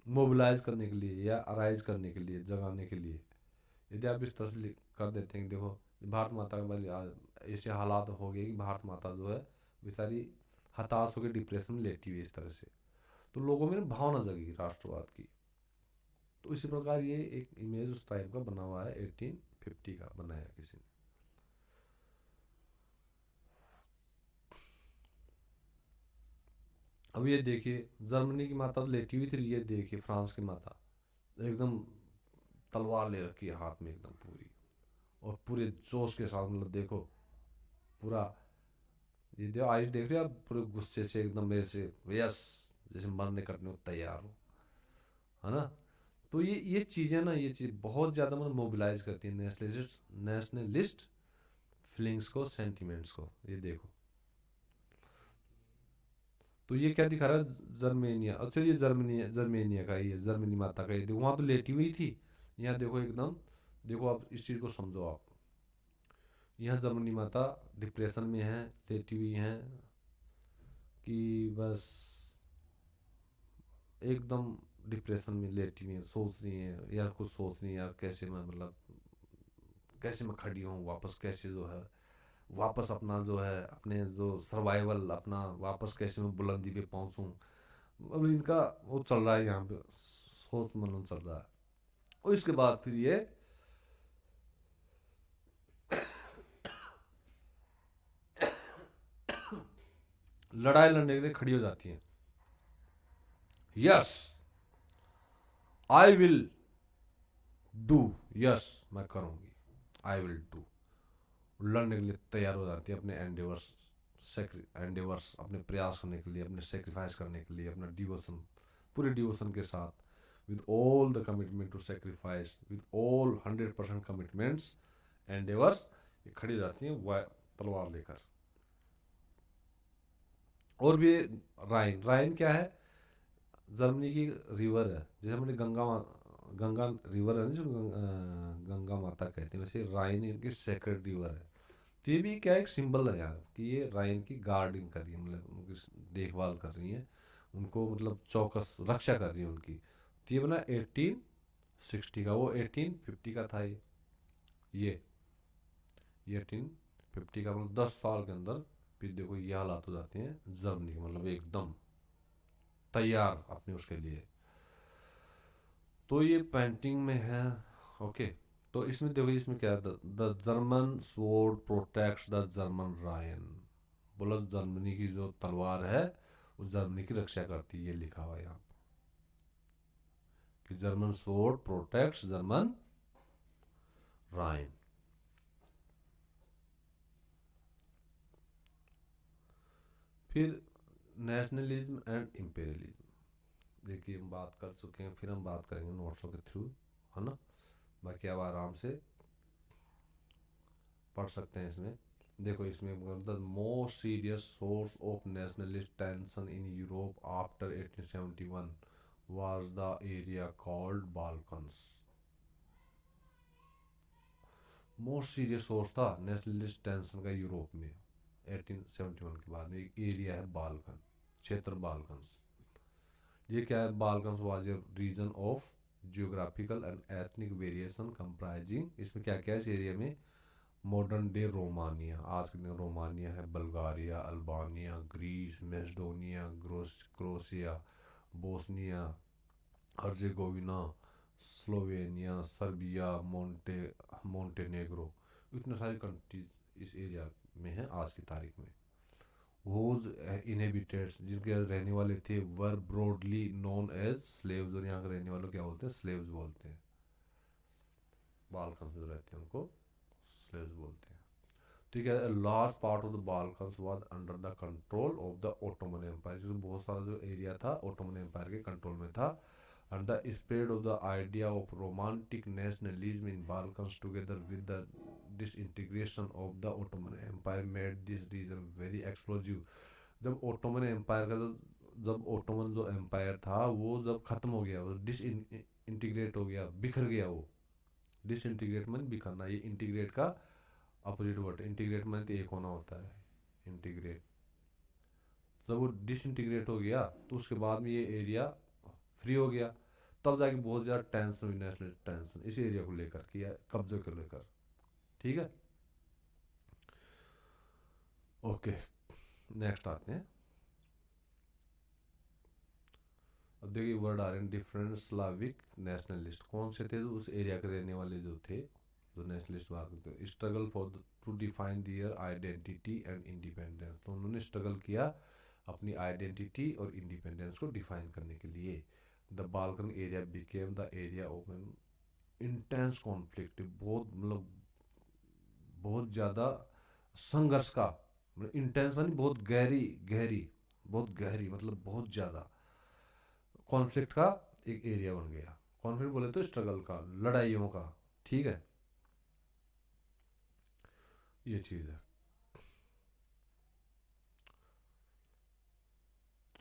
मोबिलाइज करने के लिए या अराइज करने के लिए, जगाने के लिए, यदि आप इस तरह से कर देते हैं, देखो भारत माता के बारे ऐसे हालात हो गए कि भारत माता जो है बेचारी हताश होकर डिप्रेशन में लेटी हुई, इस तरह से, तो लोगों में भावना जगी राष्ट्रवाद की। तो इसी प्रकार ये एक इमेज उस टाइम का बना हुआ है, 1850 का बनाया किसी ने। अब ये देखिए जर्मनी की माता तो लेटी हुई थी, ये देखिए फ्रांस की माता एकदम तलवार ले रखी है हाथ में एकदम पूरी, और पूरे जोश के साथ, मतलब देखो पूरा, ये देखो आइस देख रहे हो आप, पूरे गुस्से से एकदम ऐसे, यस, जैसे मरने कटने को तैयार हो, है ना। तो ये चीज़ें ना, ये चीज़ बहुत ज़्यादा मतलब मोबिलाइज करती है नेशनलिस्ट फीलिंग्स को, सेंटिमेंट्स को, ये देखो। तो ये क्या दिखा रहा है? जर्मेनिया, अच्छा ये जर्मेनिया का, ये जर्मनी माता का, ये देखो वहाँ तो लेटी हुई थी, यहाँ देखो एकदम, देखो आप इस चीज़ को समझो आप, यहाँ जर्मनी माता डिप्रेशन में है, लेटी हुई हैं, कि बस एकदम डिप्रेशन में लेटी हुई है, सोच रही हैं यार, कुछ सोच रही हैं यार, कैसे मैं, मतलब कैसे मैं खड़ी हूँ वापस, कैसे जो है वापस अपना जो है, अपने जो सर्वाइवल अपना वापस कैसे मैं बुलंदी पे पहुंचूं, अब इनका वो चल रहा है यहाँ पे, सोच मनन चल रहा है। और इसके बाद फिर ये लड़ाई लड़ने के लिए खड़ी हो जाती हैं, yes I will do, yes मैं करूंगी, आई विल डू, लड़ने के लिए तैयार हो जाती है, अपने एंडेवर्स अपने प्रयास करने के लिए, अपने सेक्रीफाइस करने के लिए, अपना डिवोशन, पूरे डिवोशन के साथ, with all the commitment to sacrifice, with all 100% commitments, endeavours, ये खड़ी हो जाती हैं तलवार लेकर। और भी राइन, राइन क्या है? जर्मनी की रिवर है, जैसे हमने गंगा रिवर है ना, जो गंगा माता कहते हैं, वैसे राइन इनकी सेक्रेड रिवर है। तो ये भी क्या एक सिंबल है यार, कि ये राइन की गार्डिंग कर रही है, मतलब उनकी देखभाल कर रही है, उनको मतलब चौकस रक्षा कर रही है उनकी। तो ये बना 1860 का, वो 1850 का था ये 1850 का, मतलब 10 साल के अंदर फिर देखो ये हालात हो जाते हैं जर्मनी के, मतलब एकदम तैयार अपने उसके लिए। तो ये पेंटिंग में है, ओके। तो इसमें देखो, इसमें क्या है, the German sword protects the German Ryan, बोला जर्मनी की जो तलवार है वो जर्मनी की रक्षा करती है, ये लिखा हुआ है यहाँ कि German sword protects German Ryan. फिर नेशनलिज्म एंड इंपेरियलिज्म, देखिए हम बात कर चुके हैं, फिर हम बात करेंगे नोट्सों के थ्रू, है ना। बाकी आप आराम से पढ़ सकते हैं इसमें। देखो इसमें the most serious source of nationalist tension in Europe after 1871 was the area called Balkans. Most serious source था नेशनलिस्ट टेंशन का यूरोप में 1871 के बाद में। एक एरिया है बाल्कन, क्षेत्र बाल्कन्स। ये क्या है? Balkans was a region of geographical and ethnic variation comprising, इसमें क्या क्या है इस एरिया में? मॉडर्न डे रोमानिया, आज के दिन रोमानिया है, Bulgaria, Albania, Greece, Macedonia, Croatia, Bosnia Herzegovina, Slovenia, Serbia, Montenegro, इतने सारी कंट्रीज इस एरिया में है आज की तारीख में। वोज इनहेबिटेट्स, जिनके रहने वाले थे, वर ब्रॉडली नोन एज स्लेव्स, और यहाँ के रहने वालों क्या बोलते हैं? स्लेव्स बोलते हैं। बाल्कन जो रहते हैं उनको स्लेव्स बोलते हैं। ठीक है। Large part of the Balkans was under the control of the Ottoman empire, बहुत सारा जो एरिया था ओटोमन एम्पायर के कंट्रोल में था। And the spread of the idea of romantic nationalism in Balkans together with the disintegration of the Ottoman Empire made this region very explosive। जब Ottoman empire का जब ओटोमन जो empire था वो जब खत्म हो गया, वो डिसइंटीग्रेट हो गया, बिखर गया वो। डिसइंटीग्रेट मन बिखरना, ये इंटीग्रेट का अपोजिट वर्ड। इंटीग्रेट मन एक होना होता है, इंटीग्रेट। जब वो डिसइंटीग्रेट हो गया तो उसके बाद में ये एरिया फ्री हो गया, तब जाके बहुत ज़्यादा टेंशन हुई, नेशनल टेंशन इस एरिया को लेकर किया, कब्जे को लेकर। ठीक है। ओके, नेक्स्ट आते हैं। अब देखिए वर्ड आ रहे हैं, डिफरेंट स्लाविक नेशनलिस्ट। कौन से थे? उस एरिया के रहने वाले जो थे, जो नेशनलिस्ट बात करते हैं। Struggle for to define their identity and independence, तो उन्होंने स्ट्रगल किया अपनी आइडेंटिटी और इंडिपेंडेंस को डिफाइन करने के लिए। The Balkan area became the area of N intense conflict, बहुत मतलब बहुत ज़्यादा संघर्ष का, मतलब इंटेंस मानी बहुत गहरी गहरी, बहुत गहरी मतलब बहुत ज़्यादा कॉन्फ्लिक्ट का एक एरिया बन गया। कॉन्फ्लिक्ट बोले तो स्ट्रगल का, लड़ाइयों का। ठीक है, ये चीज़ है।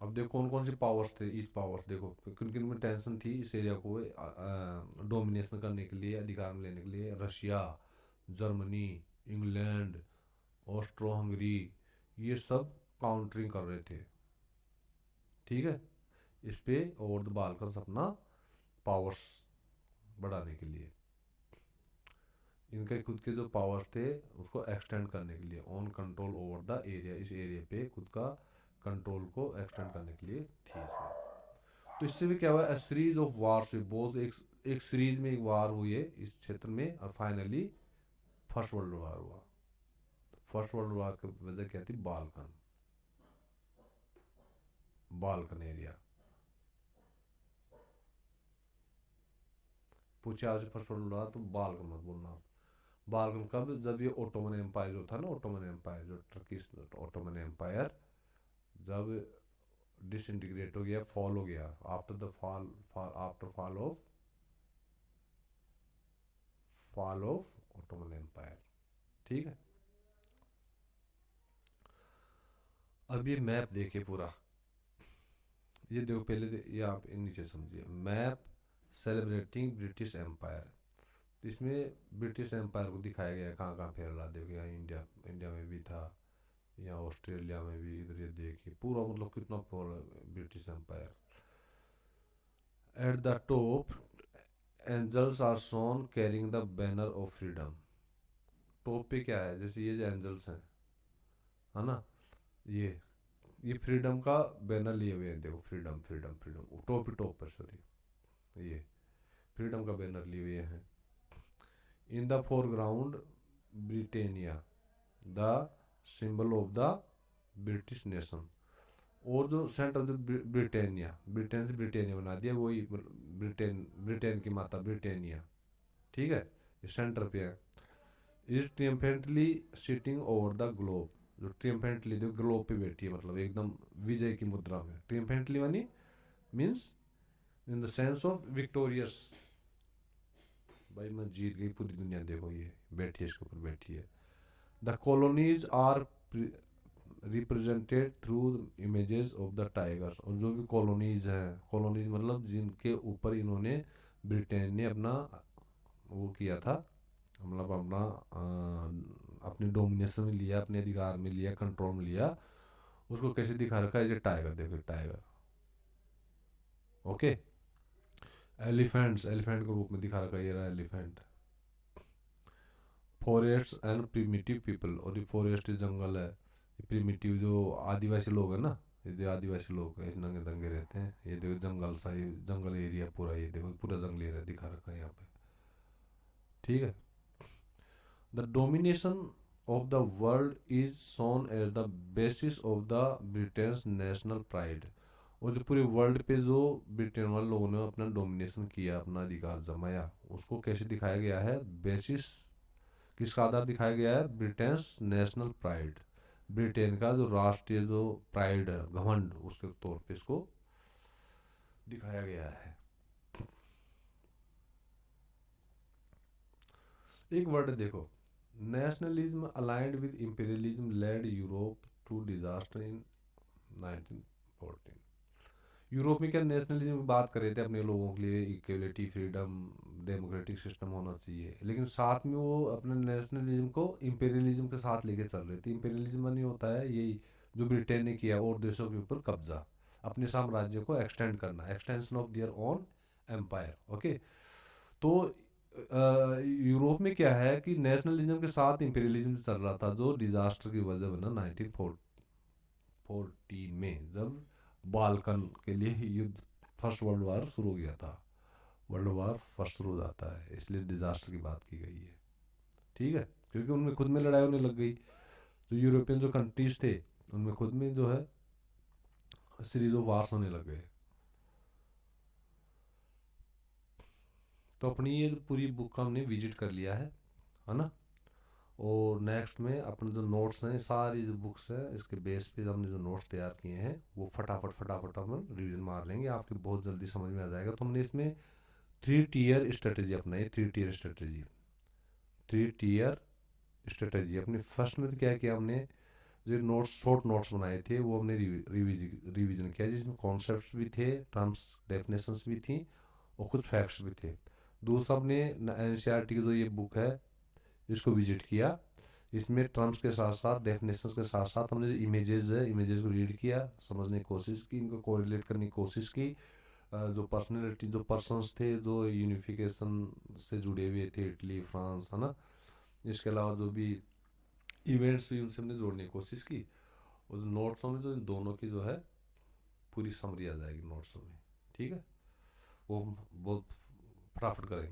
अब देखो कौन कौन से पावर्स थे। ईच पावर्स देखो किन किन में टेंशन थी इस एरिया को डोमिनेशन करने के लिए, अधिकार में लेने के लिए। Russia, Germany, England, Austro Hungary, ये सब काउंटरिंग कर रहे थे। ठीक है, इस पे और द बाल्कन्स अपना पावर्स बढ़ाने के लिए, इनके खुद के जो पावर्स थे उसको एक्सटेंड करने के लिए, on control over the area, इस एरिया पे खुद का कंट्रोल को एक्सटेंड करने के लिए थी इसमें। तो इससे भी क्या हुआ? सीरीज ऑफ वार से बहुत एक सीरीज में एक वार हुई है इस क्षेत्र में, और फाइनली फर्स्ट वर्ल्ड वार हुआ। फर्स्ट वर्ल्ड वार की वजह क्या थी? Balkan, Balkan area. पूछे आज फर्स्ट वर्ल्ड वार तो बाल्कन मत बोलना। बाल्कन कब? जब ये ओटोमन एम्पायर जो था ना, ओटोमन एम्पायर जो टर्किश ओटोमन एम्पायर जब डिसइंटीग्रेट हो गया, फॉल हो गया, after the after fall of Ottoman empire. ठीक है। अब ये मैप देखिए पूरा, ये देखो पहले ये आप नीचे समझिए, मैप सेलिब्रेटिंग ब्रिटिश एम्पायर। तो इसमें ब्रिटिश एम्पायर को दिखाया गया है कहाँ कहाँ फैला। देखो यहाँ इंडिया में भी था, यहाँ ऑस्ट्रेलिया में भी, इधर ये देखिए पूरा मतलब कितना British empire. At the top angels are shown carrying the banner of freedom. Top पे क्या है? जैसे ये जो एंजल्स हैं, है ना, ये फ्रीडम का बैनर लिए हुए हैं। देखो फ्रीडम फ्रीडम फ्रीडम, टॉप पर, सॉरी, ये फ्रीडम का बैनर लिए हुए हैं। In the foreground Britannia, the symbol of the British nation. और जो सेंटर जो ब्रिटेनिया, ब्रिटेन से ब्रिटेनिया बना दिया, वही ब्रिटेन की माता ब्रिटेनिया। ठीक है, ये सेंटर पे है। Is triumphantly sitting over the globe, जो ट्रियम्फेंटली जो ग्लोब पे बैठी है, मतलब एकदम विजय की मुद्रा में। ट्रियम्फेंटली मानी means in the sense of victorious, भाई मैं जीत गई पूरी दुनिया, देखो ये बैठी है, इसके ऊपर बैठी है। The colonies are represented through images of the tigers. और जो भी कॉलोनीज हैं, कॉलोनीज मतलब जिनके ऊपर इन्होंने, ब्रिटेन ने अपना वो किया था, मतलब अपनी डोमिनेशन में लिया, अपने अधिकार में लिया, कंट्रोल में लिया। उसको कैसे दिखा रखा है, ये टाइगर, देखो टाइगर। ओके, एलिफेंट्स, एलिफेंट के रूप में दिखा रखा है, ये रहा elephant. Forest and primitive people, और ये फॉरेस्ट जंगल है, प्रिमिटिव जो आदिवासी लोग हैं ना, ये जो आदिवासी लोग हैं नंगे दंगे रहते हैं, ये देखो जंगल सा, ये जंगल एरिया पूरा, ये देखो पूरा जंगल एरिया दिखा रखा है यहाँ पे। ठीक है। The domination of the world is shown as the basis of the Britain's national pride। और जो पूरे वर्ल्ड पे जो ब्रिटेन वाले लोगों ने अपना डोमिनेशन किया, अपना अधिकार जमाया, उसको कैसे दिखाया गया है, बेसिस किसका आधार दिखाया गया है, ब्रिटेन्स नेशनल प्राइड, ब्रिटेन का जो राष्ट्रीय जो प्राइड है, घमंड, उसके तौर पे इसको दिखाया गया है। एक वर्ड देखो, nationalism allied with imperialism led Europe to disaster in 1914। Europe में क्या नेशनलिज्म की बात कर रहे थे, अपने लोगों के लिए इक्वलिटी, फ्रीडम, डेमोक्रेटिक सिस्टम होना चाहिए, लेकिन साथ में वो अपने नेशनलिज्म को इंपीरियलिज्म के साथ लेके चल रहे थे। इंपीरियलिज्म नहीं होता है यही जो ब्रिटेन ने किया, और देशों के ऊपर कब्जा, अपने साम्राज्य को एक्सटेंड करना, extension of their own empire. Okay, तो यूरोप में क्या है कि नेशनलिज्म के साथ इंपीरियलिज्म चल रहा था, जो डिजास्टर की वजह बना 1914 में, जब बाल्कन के लिए युद्ध, फर्स्ट वर्ल्ड वार शुरू हो गया था। वर्ल्ड वार फर्स्ट शुरू हो जाता है, इसलिए डिजास्टर की बात की गई है। ठीक है, क्योंकि उनमें खुद में लड़ाई होने लग गई, तो यूरोपियन जो कंट्रीज थे उनमें खुद में जो है सीरीज ऑफ वार्स होने लग गए। तो अपनी ये पूरी बुक हमने विजिट कर लिया है ना। और नेक्स्ट में अपने जो नोट्स हैं, सारी जो बुक्स है, इसके बेस पे हमने जो नोट्स तैयार किए हैं वो फटाफट फटाफट हम रिवीजन मार लेंगे, आपकी बहुत जल्दी समझ में आ जाएगा। तो हमने इसमें 3 टियर स्ट्रेटेजी अपनाई, 3 टियर स्ट्रेटेजी, 3 टियर स्ट्रेटेजी अपनी। फर्स्ट में तो क्या किया हमने, जो नोट्स, शॉर्ट नोट्स बनाए थे वो हमने रिवीजन किया, जिसमें कॉन्सेप्ट्स भी थे, टर्म्स डेफिनेशंस भी थी, और कुछ फैक्ट्स भी थे। दूसरा हमने एनसीईआरटी की जो ये बुक है इसको विजिट किया, इसमें टर्म्स के साथ साथ, डेफिनेशंस के साथ साथ हमने जो इमेजेस है, इमेजेस को रीड किया, समझने की कोशिश की, इनको कोरिलेट करने की कोशिश की। जो पर्सनैलिटी, जो पर्सन्स थे जो यूनिफिकेशन से जुड़े हुए थे, इटली, फ्रांस, है ना, इसके अलावा जो भी इवेंट्स हुई उनसे हमने जोड़ने की कोशिश की। और नोट्सों में जो इन दोनों की जो है पूरी समरी आ जाएगी नोट्सों में। ठीक है, वो बहुत फटाफट करेंगे।